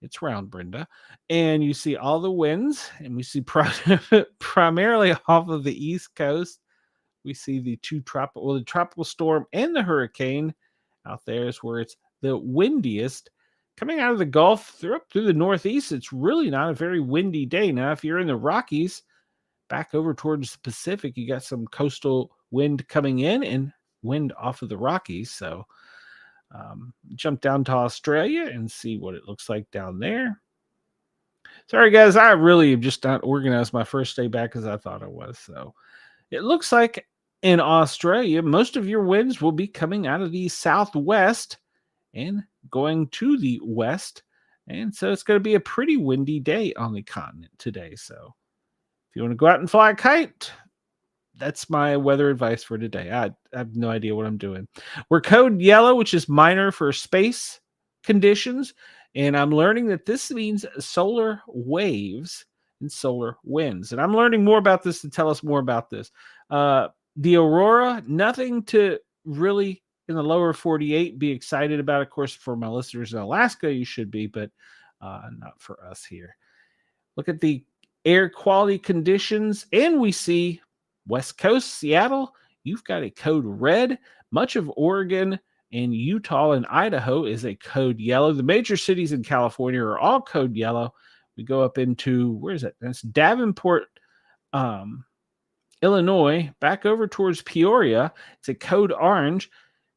It's round, Brenda. And you see all the winds, and we see primarily off of the East Coast. We see the the tropical storm and the hurricane out there is where it's the windiest. Coming out of the Gulf up through the Northeast, it's really not a very windy day. Now, if you're in the Rockies, back over towards the Pacific, you got some coastal wind coming in and wind off of the Rockies. So jump down to Australia and see what it looks like down there. Sorry, guys, I really have just not organized my first day back as I thought I was. So it looks like in Australia, most of your winds will be coming out of the southwest and going to the west. And so it's going to be a pretty windy day on the continent today. So if you want to go out and fly a kite, that's my weather advice for today. I have no idea what I'm doing. We're code yellow, which is minor for space conditions. And I'm learning that this means solar waves and solar winds. And I'm learning more about this to tell us more about this. The aurora, nothing to really in the lower 48 be excited about. Of course, for my listeners in Alaska, you should be, but not for us here. Look at the air quality conditions, and we see West Coast, Seattle, you've got a code red. Much of Oregon and Utah and Idaho is a code yellow. The major cities in California are all code yellow. We go up into, where is it? That's Davenport, Illinois, back over towards Peoria. It's a code orange.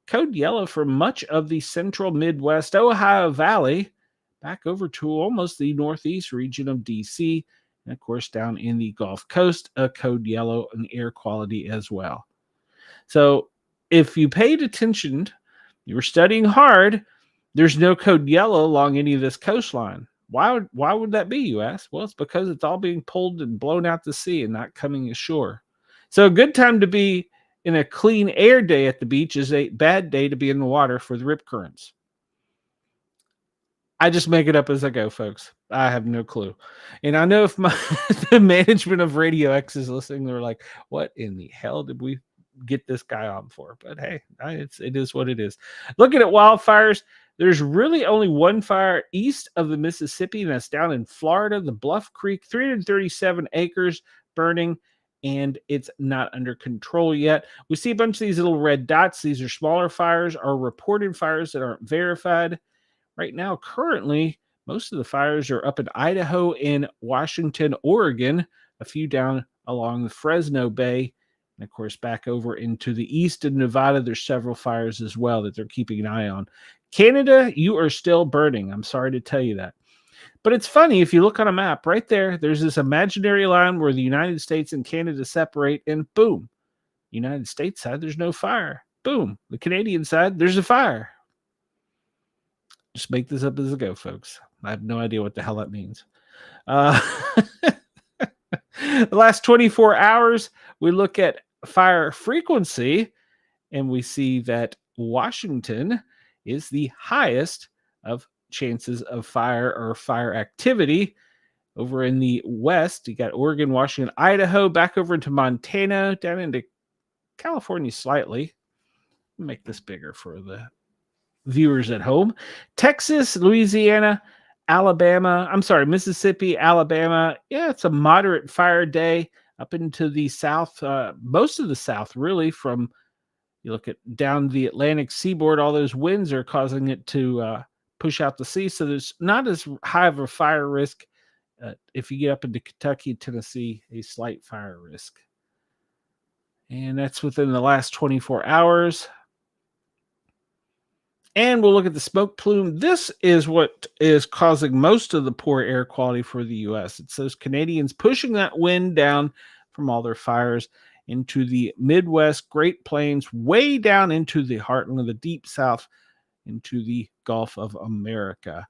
Code yellow for much of the central Midwest, Ohio Valley, back over to almost the northeast region of D.C., and of course, down in the Gulf Coast, a code yellow in air quality as well. So if you paid attention, you were studying hard, there's no code yellow along any of this coastline. Why would that be, you ask? Well, it's because it's all being pulled and blown out to sea and not coming ashore. So a good time to be in a clean air day at the beach is a bad day to be in the water for the rip currents. I just make it up as I go, folks. I have no clue. And I know if the management of Radio X is listening, they're like, what in the hell did we get this guy on for? But hey, it is what it is. Looking at wildfires, there's really only one fire east of the Mississippi, and that's down in Florida, the Bluff Creek, 337 acres burning, and it's not under control yet. We see a bunch of these little red dots. These are smaller fires, are reported fires that aren't verified. Right now, currently, most of the fires are up in Idaho and Washington, Oregon, a few down along the Fresno Bay, and of course, back over into the east of Nevada, there's several fires as well that they're keeping an eye on. Canada, you are still burning. I'm sorry to tell you that. But it's funny, if you look on a map, right there, there's this imaginary line where the United States and Canada separate, and boom, United States side, there's no fire. Boom, the Canadian side, there's a fire. Just make this up as I go, folks. I have no idea what the hell that means. The last 24 hours, we look at fire frequency, and we see that Washington is the highest of chances of fire or fire activity. Over in the west, you got Oregon, Washington, Idaho, back over into Montana, down into California slightly. Make this bigger for the viewers at home. Texas, Louisiana, Mississippi, Alabama. Yeah, it's a moderate fire day up into the south, most of the south, really, from you look at down the Atlantic seaboard, all those winds are causing it to push out the sea. So there's not as high of a fire risk. If you get up into Kentucky, Tennessee, a slight fire risk. And that's within the last 24 hours. And we'll look at the smoke plume. This is what is causing most of the poor air quality for the U.S. It's those Canadians pushing that wind down from all their fires into the Midwest, Great Plains, way down into the heartland of the Deep South, into the Gulf of America.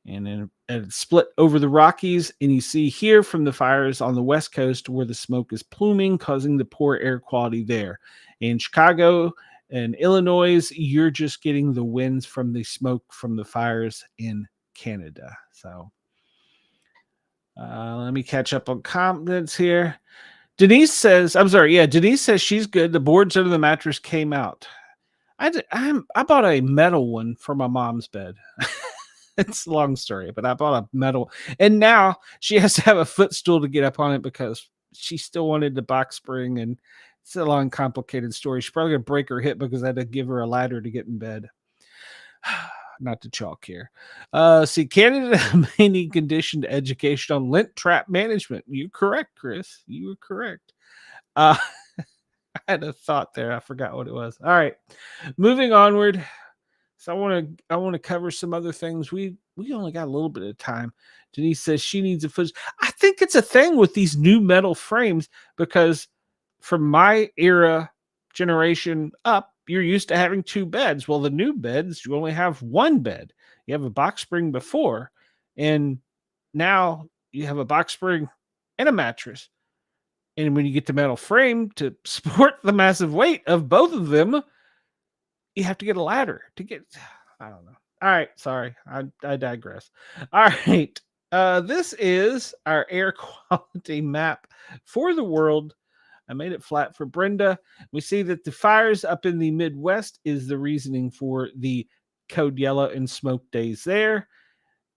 And then it's split over the Rockies. And you see here from the fires on the West Coast where the smoke is pluming, causing the poor air quality there. In Chicago and Illinois, you're just getting the winds from the smoke from the fires in Canada. So let me catch up on comments here. Denise says she's good. The boards under the mattress came out. I bought a metal one for my mom's bed. It's a long story, but I bought a metal, and now she has to have a footstool to get up on it because she still wanted the box spring, and it's a long, complicated story. She's probably gonna break her hip because I had to give her a ladder to get in bed. Not to chalk here. See, Canada may need conditioned education on lint trap management. You're correct, Chris. You were correct. I had a thought there. I forgot what it was. All right, moving onward. So I want to cover some other things. We only got a little bit of time. Denise says she needs a foot. I think it's a thing with these new metal frames because from my era generation up, you're used to having two beds. Well, the new beds, you only have one bed. You have a box spring before, and now you have a box spring and a mattress. And when you get the metal frame to support the massive weight of both of them, you have to get a ladder to get. I don't know. All right. Sorry. I digress. All right. This is our air quality map for the world. I made it flat for Brenda. We see that the fires up in the Midwest is the reasoning for the code yellow and smoke days there.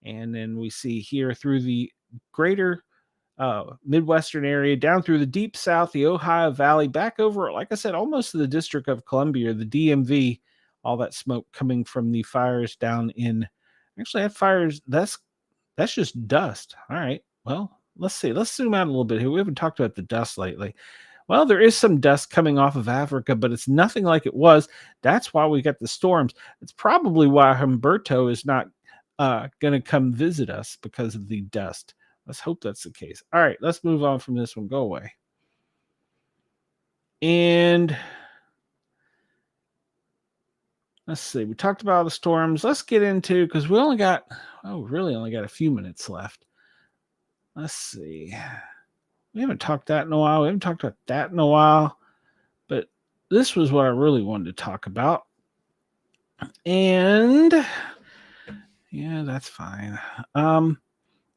And then we see here through the greater Midwestern area, down through the Deep South, the Ohio Valley, back over, like I said, almost to the District of Columbia, the DMV, all that smoke coming from the fires down in, actually that fires, that's just dust. All right. Well, let's see. Let's zoom out a little bit here. We haven't talked about the dust lately. Well, there is some dust coming off of Africa, but it's nothing like it was. That's why we got the storms. It's probably why Humberto is not going to come visit us because of the dust. Let's hope that's the case. All right, let's move on from this one. Go away. And let's see. We talked about the storms. Let's get into, because we only got, really only got a few minutes left. Let's see. We haven't talked that in a while. We haven't talked about that in a while. But this was what I really wanted to talk about. And yeah, that's fine.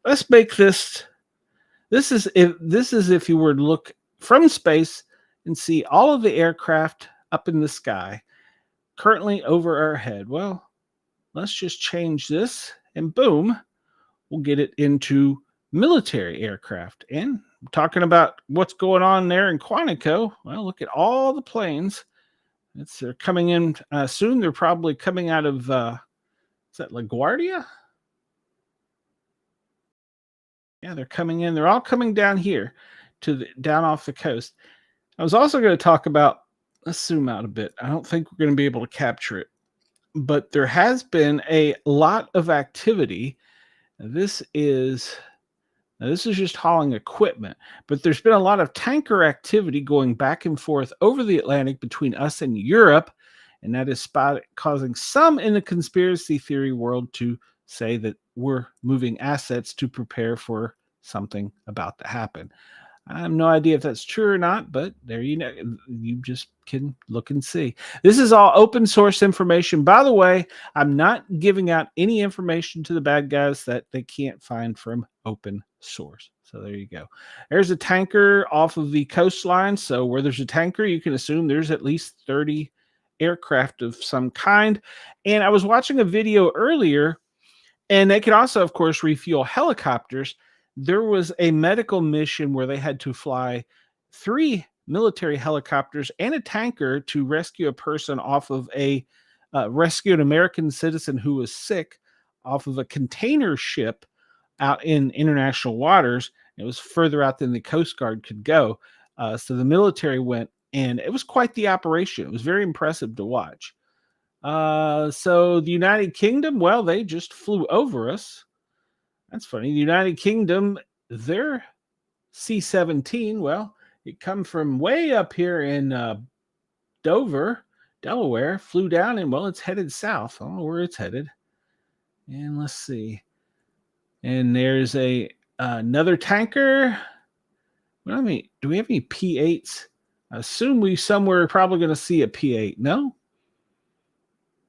Let's make this. This is if you were to look from space and see all of the aircraft up in the sky currently over our head. Well, let's just change this, and boom, we'll get it into military aircraft. And talking about what's going on there in Quantico, well, look at all the planes. They're coming in soon. They're probably coming out of is that LaGuardia? Yeah, they're coming in. They're all coming down here down off the coast. I was also going to talk about, let's zoom out a bit. I don't think we're going to be able to capture it, but there has been a lot of activity. This is just hauling equipment, but there's been a lot of tanker activity going back and forth over the Atlantic between us and Europe, and that is causing some in the conspiracy theory world to say that we're moving assets to prepare for something about to happen. I have no idea if that's true or not, but there you know, you just can look and see. This is all open source information. By the way, I'm not giving out any information to the bad guys that they can't find from open source. So there you go. There's a tanker off of the coastline. So where there's a tanker, you can assume there's at least 30 aircraft of some kind. And I was watching a video earlier, and they could also, of course, refuel helicopters. There was a medical mission where they had to fly 3 military helicopters and a tanker to rescue a person off of rescue an American citizen who was sick off of a container ship out in international waters. It was further out than the Coast Guard could go. So the military went, and it was quite the operation. It was very impressive to watch. So the United Kingdom, well, they just flew over us. That's funny. The United Kingdom, their C-17, well, it come from way up here in Dover, Delaware, flew down, and well, it's headed south. I don't know where it's headed. And let's see. And there's another tanker. What I mean, do we have any P8s? I assume we somewhere probably going to see a P8. No?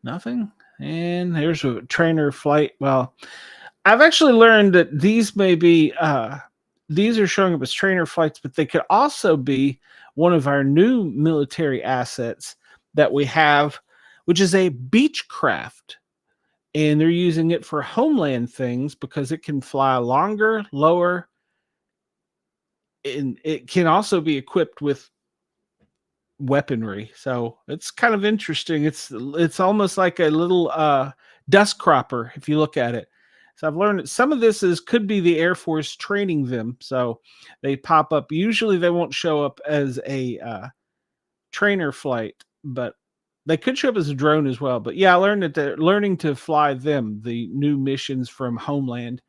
Nothing? And there's a trainer flight. Well, I've actually learned that these may be, these are showing up as trainer flights, but they could also be one of our new military assets that we have, which is a Beechcraft. And they're using it for homeland things because it can fly longer, lower, and it can also be equipped with weaponry. So it's kind of interesting. It's almost like a little dust cropper if you look at it. So I've learned that some of this could be the Air Force training them. So they pop up. Usually they won't show up as a trainer flight, but they could show up as a drone as well. But yeah, I learned that they're learning to fly them, the new missions from Homeland.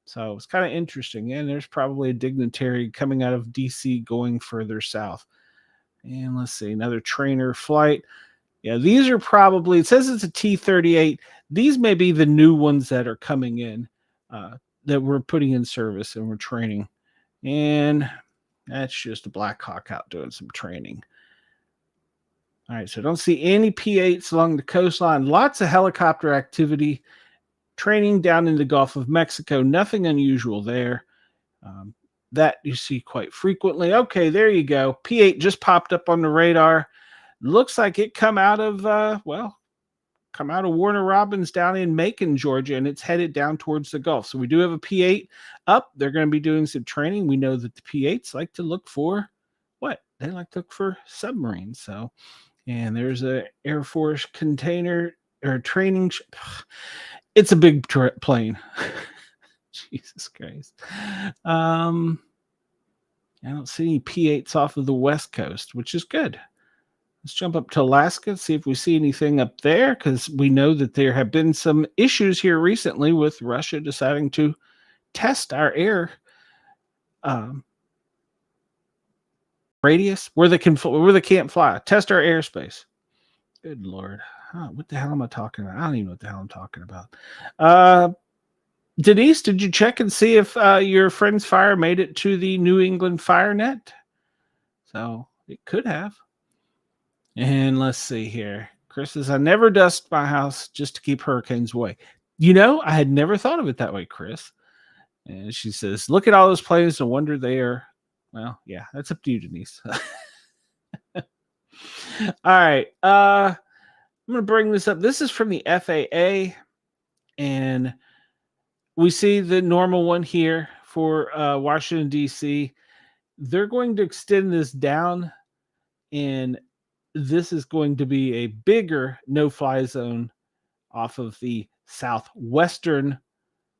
So it's kind of interesting. And there's probably a dignitary coming out of DC going further south. And let's see, another trainer flight. Yeah, these are probably, it says it's a T-38. These may be the new ones that are coming in that we're putting in service and we're training. And that's just a Black Hawk out doing some training. All right, so don't see any P-8s along the coastline. Lots of helicopter activity. Training down in the Gulf of Mexico. Nothing unusual there. That you see quite frequently. Okay, there you go. P-8 just popped up on the radar. Looks like it come out of Warner Robins down in Macon, Georgia, and it's headed down towards the Gulf. So we do have a P-8 up. They're going to be doing some training. We know that the P-8s like to look for what? They like to look for submarines. So, and there's a Air Force container or training. It's a big plane. Jesus Christ. I don't see any P-8s off of the West Coast, which is good. Let's jump up to Alaska, see if we see anything up there, because we know that there have been some issues here recently with Russia deciding to test our air radius, where they can't fly. Test our airspace. Good Lord. What the hell am I talking about? I don't even know what the hell I'm talking about. Denise, did you check and see if your friend's fire made it to the New England fire net? So it could have. And let's see here. Chris says, I never dust my house just to keep hurricanes away. You know, I had never thought of it that way, Chris. And she says, look at all those planes. No wonder they are. Well, yeah, that's up to you, Denise. All right. I'm going to bring this up. This is from the FAA. And we see the normal one here for Washington, D.C. They're going to extend this down, and this is going to be a bigger no-fly zone off of the southwestern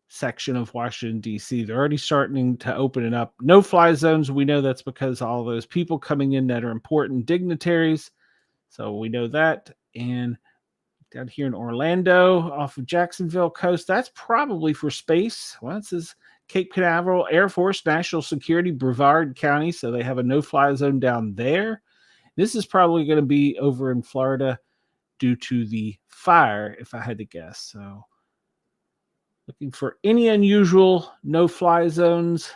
section of Washington, D.C. They're already starting to open it up. No-fly zones, we know that's because all those people coming in that are important dignitaries. So we know that. And down here in Orlando, off of Jacksonville coast, that's probably for space. Well, this is Cape Canaveral Air Force, National Security, Brevard County. So they have a no-fly zone down there. This is probably going to be over in Florida due to the fire, if I had to guess. So looking for any unusual no-fly zones.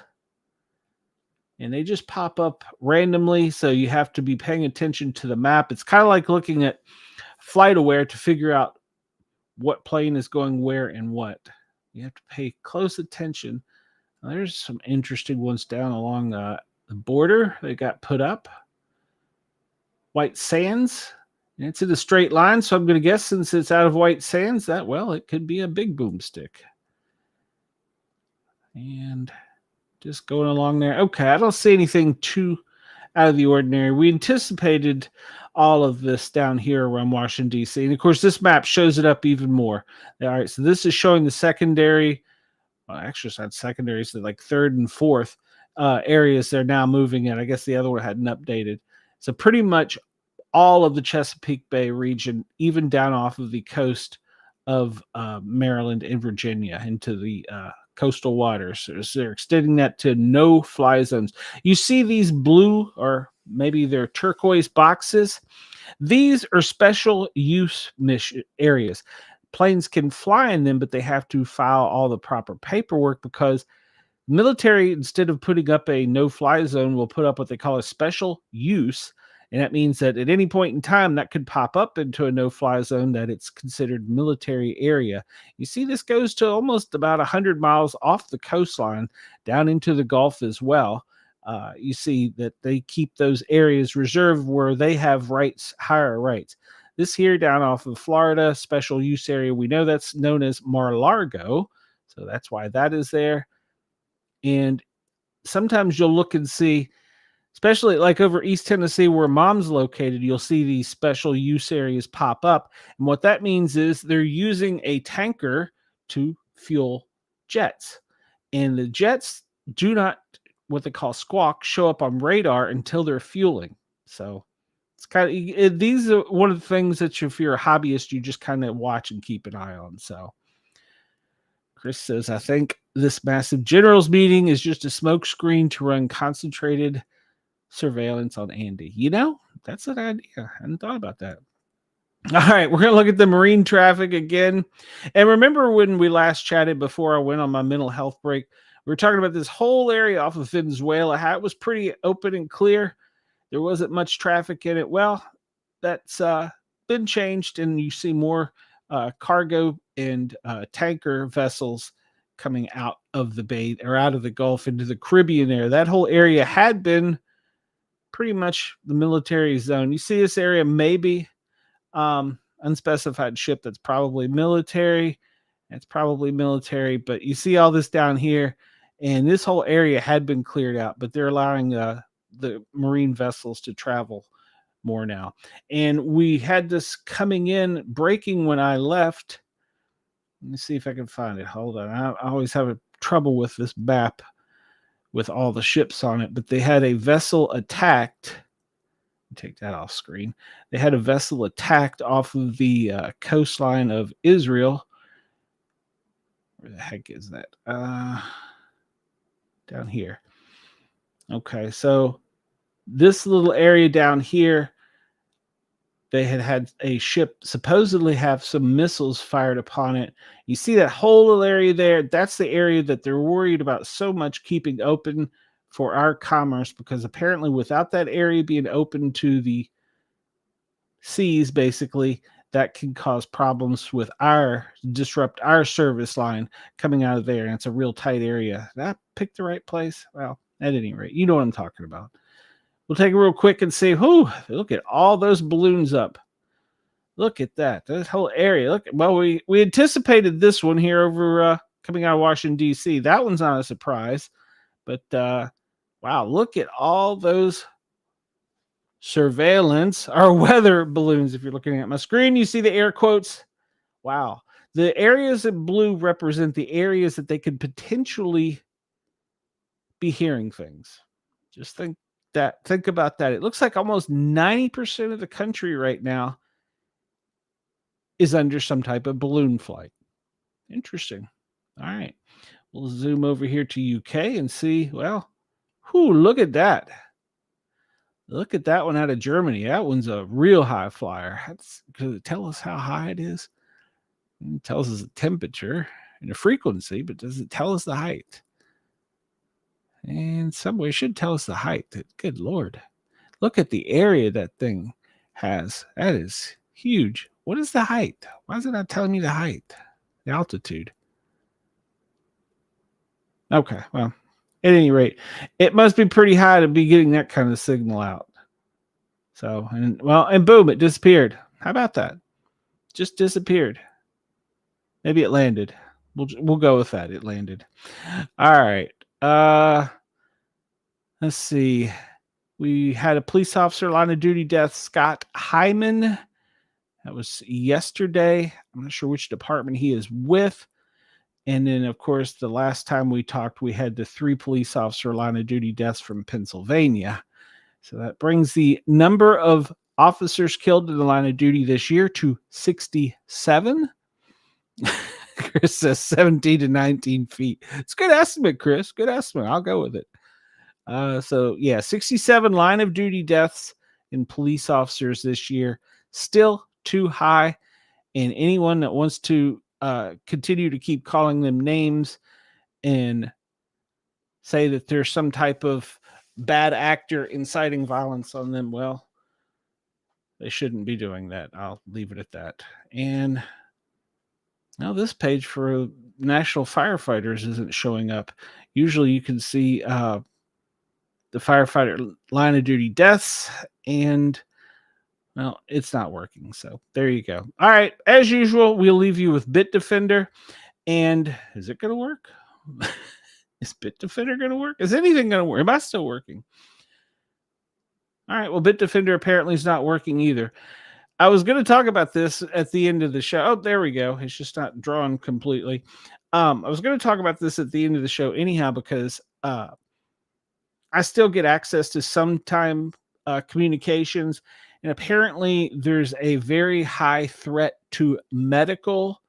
And they just pop up randomly, so you have to be paying attention to the map. It's kind of like looking at FlightAware to figure out what plane is going where and what. You have to pay close attention. Now, there's some interesting ones down along the border that got put up. White Sands, and it's in a straight line, so I'm going to guess since it's out of White Sands, that, well, it could be a big boomstick. And just going along there. Okay, I don't see anything too out of the ordinary. We anticipated all of this down here around Washington, D.C. And, of course, this map shows it up even more. All right, so this is showing the secondary, well, actually it's not secondary, so like third and fourth areas they're now moving in. I guess the other one hadn't updated. So pretty much all of the Chesapeake Bay region, even down off of the coast of Maryland and Virginia into the coastal waters. So they're extending that to no-fly zones. You see these blue, or maybe they're turquoise boxes. These are special use mission areas. Planes can fly in them, but they have to file all the proper paperwork, because military, instead of putting up a no-fly zone, will put up what they call a special use. And that means that at any point in time, that could pop up into a no-fly zone, that it's considered military area. You see, this goes to almost about 100 miles off the coastline down into the Gulf as well. You see that they keep those areas reserved where they have rights, higher rights. This here down off of Florida, special use area, we know that's known as Mar-a-Lago. So that's why that is there. And sometimes you'll look and see, especially like over East Tennessee where Mom's located, you'll see these special use areas pop up. And what that means is they're using a tanker to fuel jets. And the jets do not, what they call squawk, show up on radar until they're fueling. So it's kind of, these are one of the things that if you're a hobbyist, you just kind of watch and keep an eye on. So Chris says, I think this massive generals meeting is just a smokescreen to run concentrated surveillance on Andy. You know, that's an idea. I hadn't thought about that. All right, we're going to look at the marine traffic again. And remember when we last chatted before I went on my mental health break, we were talking about this whole area off of Venezuela, how it was pretty open and clear. There wasn't much traffic in it. Well, that's been changed, and you see more cargo and tanker vessels coming out of the bay or out of the Gulf into the Caribbean area. That whole area had been pretty much the military zone. You see this area, maybe unspecified ship that's probably military. It's probably military, but you see all this down here, and this whole area had been cleared out, but they're allowing the marine vessels to travel more now. And we had this coming in, breaking when I left. Let me see if I can find it. Hold on. I always have trouble with this map with all the ships on it, but they had a vessel attacked. Take that off screen. They had a vessel attacked off of the coastline of Israel. Where the heck is that? Down here. Okay, so this little area down here, they had a ship supposedly have some missiles fired upon it. You see that whole little area there? That's the area that they're worried about so much keeping open for our commerce, because apparently without that area being open to the seas, basically, that can cause problems with disrupt our service line coming out of there. And it's a real tight area. Did I pick the right place? Well, at any rate, you know what I'm talking about. We'll take it real quick and see. Whoo, look at all those balloons up. Look at that. This whole area. Look, well, we anticipated this one here over coming out of Washington, D.C. That one's not a surprise. But, wow, look at all those surveillance or weather balloons. If you're looking at my screen, you see the air quotes. Wow. The areas in blue represent the areas that they could potentially be hearing things. Just think about that. It looks like almost 90% of the country right now is under some type of balloon flight. Interesting. All right. We'll zoom over here to UK and see, well, look at that. Look at that one out of Germany. That one's a real high flyer. Does it tell us how high it is? It tells us the temperature and the frequency, but does it tell us the height? And some way it should tell us the height. Good Lord. Look at the area that thing has. That is huge. What is the height? Why is it not telling me the height? The altitude. Okay, well, at any rate, it must be pretty high to be getting that kind of signal out. So, and boom, it disappeared. How about that? Just disappeared. Maybe it landed. We'll go with that. It landed. All right. Let's see. We had a police officer line of duty death, Scott Hyman. That was yesterday. I'm not sure which department he is with. And then, of course, the last time we talked, we had the 3 police officer line of duty deaths from Pennsylvania. So that brings the number of officers killed in the line of duty this year to 67. Chris says 17 to 19 feet. It's a good estimate, Chris. Good estimate. I'll go with it. 67 line of duty deaths in police officers this year. Still too high. And anyone that wants to continue to keep calling them names and say that there's some type of bad actor inciting violence on them, well, they shouldn't be doing that. I'll leave it at that. And now this page for national firefighters isn't showing up. Usually you can see the firefighter line of duty deaths, and well, it's not working. So there you go. All right. As usual, we'll leave you with Bitdefender. And is it going to work? Is Bitdefender going to work? Is anything going to work? Am I still working? All right. Well, Bitdefender apparently is not working either. I was going to talk about this at the end of the show. Oh, there we go. It's just not drawn completely. I was going to talk about this at the end of the show anyhow, because I still get access to sometime communications. And apparently there's a very high threat to medical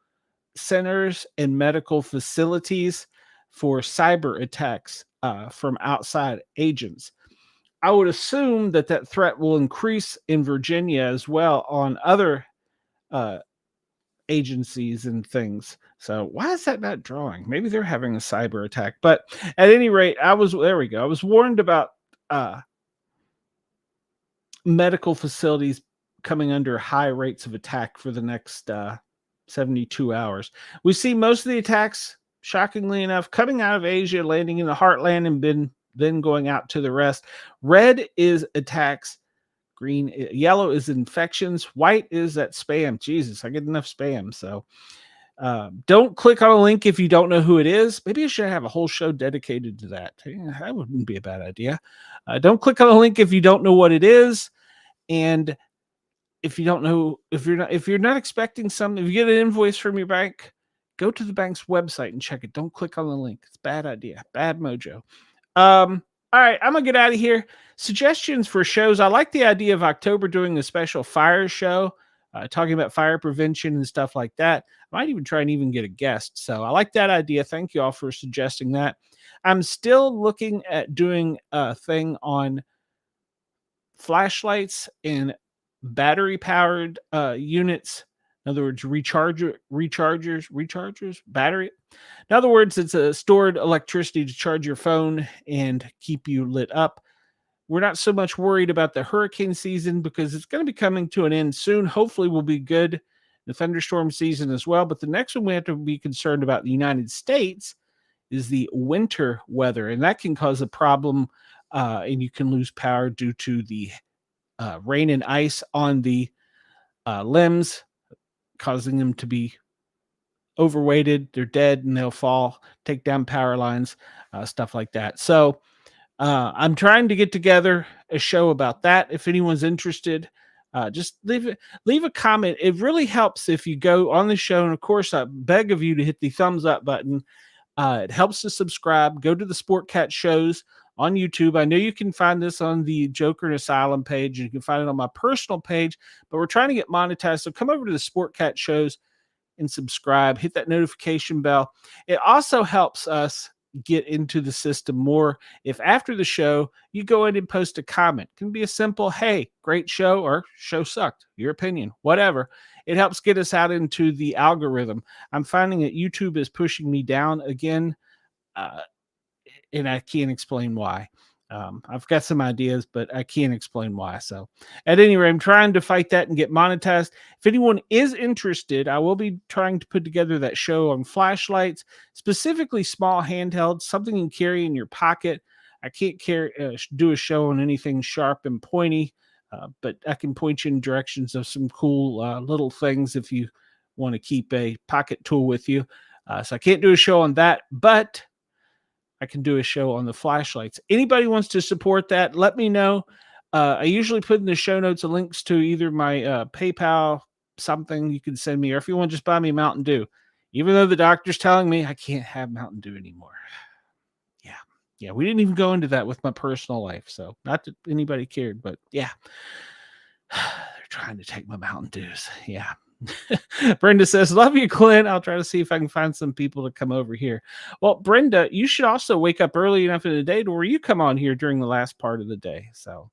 centers and medical facilities for cyber attacks from outside agents. I would assume that threat will increase in Virginia as well on other agencies and things. So why is that not drawing? Maybe they're having a cyber attack. But at any rate, there we go. I was warned about medical facilities coming under high rates of attack for the next 72 hours. We see most of the attacks, shockingly enough, coming out of Asia, landing in the heartland, and then going out to the rest. Red is attacks. Yellow is infections. White is that spam. Jesus, I get enough spam. So don't click on a link if you don't know who it is. Maybe I should have a whole show dedicated to that. Yeah, that wouldn't be a bad idea. Don't click on a link if you don't know what it is. And if you don't know, if you're not expecting something, if you get an invoice from your bank, go to the bank's website and check it. Don't click on the link. It's a bad idea. Bad mojo. All right, I'm gonna get out of here. Suggestions for shows. I like the idea of October doing a special fire show, talking about fire prevention and stuff like that. I might even try and even get a guest. So I like that idea. Thank you all for suggesting that. I'm still looking at doing a thing on flashlights and battery powered units. In other words, rechargers, battery. In other words, it's a stored electricity to charge your phone and keep you lit up. We're not so much worried about the hurricane season because it's going to be coming to an end soon. Hopefully we'll be good. The thunderstorm season as well. But the next one we have to be concerned about in the United States is the winter weather. And that can cause a problem, and you can lose power due to the rain and ice on the limbs, causing them to be overweighted. They're dead and they'll fall, take down power lines, stuff like that. So I'm trying to get together a show about that. If anyone's interested, just leave a comment. It really helps if you go on the show. And of course, I beg of you to hit the thumbs up button. It helps to subscribe. Go to the Sportcat shows on YouTube. I know you can find this on the Joker and Asylum page. You can find it on my personal page, but we're trying to get monetized. So come over to the Sportcat shows and subscribe. Hit that notification bell. It also helps us get into the system more if after the show you go in and post a comment. It can be a simple, hey, great show, or show sucked, your opinion, whatever. It helps get us out into the algorithm. I'm finding that YouTube is pushing me down again, and I can't explain why. I've got some ideas, but I can't explain why. So at any rate, I'm trying to fight that and get monetized. If anyone is interested, I will be trying to put together that show on flashlights, specifically small handheld, something you can carry in your pocket. I can't do a show on anything sharp and pointy, but I can point you in directions of some cool little things if you want to keep a pocket tool with you. So I can't do a show on that, but I can do a show on the flashlights. Anybody wants to support that, let me know. I usually put in the show notes the links to either my PayPal, something you can send me, or if you want to just buy me Mountain Dew, even though the doctor's telling me I can't have Mountain Dew anymore. Yeah, we didn't even go into that with my personal life, so not that anybody cared, but yeah. They're trying to take my Mountain Dews. Yeah. Brenda says, love you, Clint. I'll try to see if I can find some people to come over here. Well, Brenda, you should also wake up early enough in the day to where you come on here during the last part of the day. So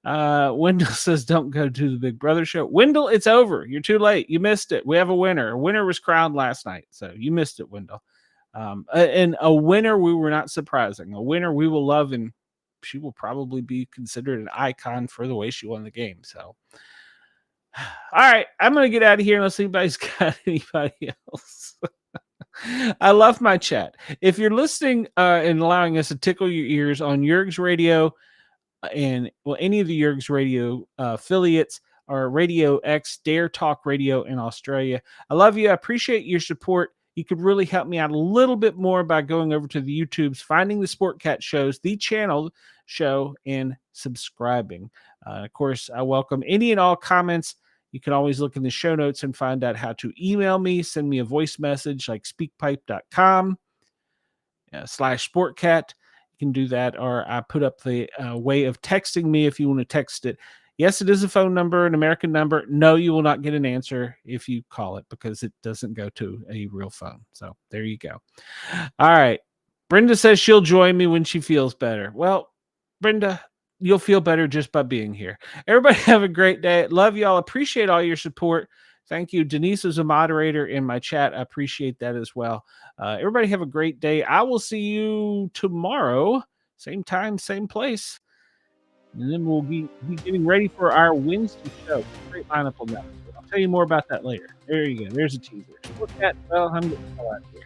Wendell says, don't go to the Big Brother show. Wendell, it's over. You're too late. You missed it. We have a winner. A winner was crowned last night. So you missed it, Wendell. And a winner we were not surprising. A winner we will love, and she will probably be considered an icon for the way she won the game. So all right, I'm going to get out of here unless anybody's got anybody else. I love my chat. If you're listening and allowing us to tickle your ears on Yerg's Radio and any of the Yerg's Radio affiliates or Radio X, Dare Talk Radio in Australia, I love you. I appreciate your support. You could really help me out a little bit more by going over to the YouTubes, finding the Sportcat shows, the channel show, and subscribing. Of course, I welcome any and all comments. You can always look in the show notes and find out how to email me, send me a voice message like speakpipe.com /Sportcat. You can do that, or I put up the way of texting me if you want to text it. Yes, it is a phone number, an American number. No, you will not get an answer if you call it because it doesn't go to a real phone. So there you go. All right. Brenda says she'll join me when she feels better. Well, Brenda, you'll feel better just by being here. Everybody have a great day. Love y'all. Appreciate all your support. Thank you. Denise is a moderator in my chat. I appreciate that as well. Everybody have a great day. I will see you tomorrow. Same time, same place. And then we'll be getting ready for our Wednesday show. Great lineup on that. I'll tell you more about that later. There you go. There's a teaser. Sportcat, well, I'm getting the hell out of here.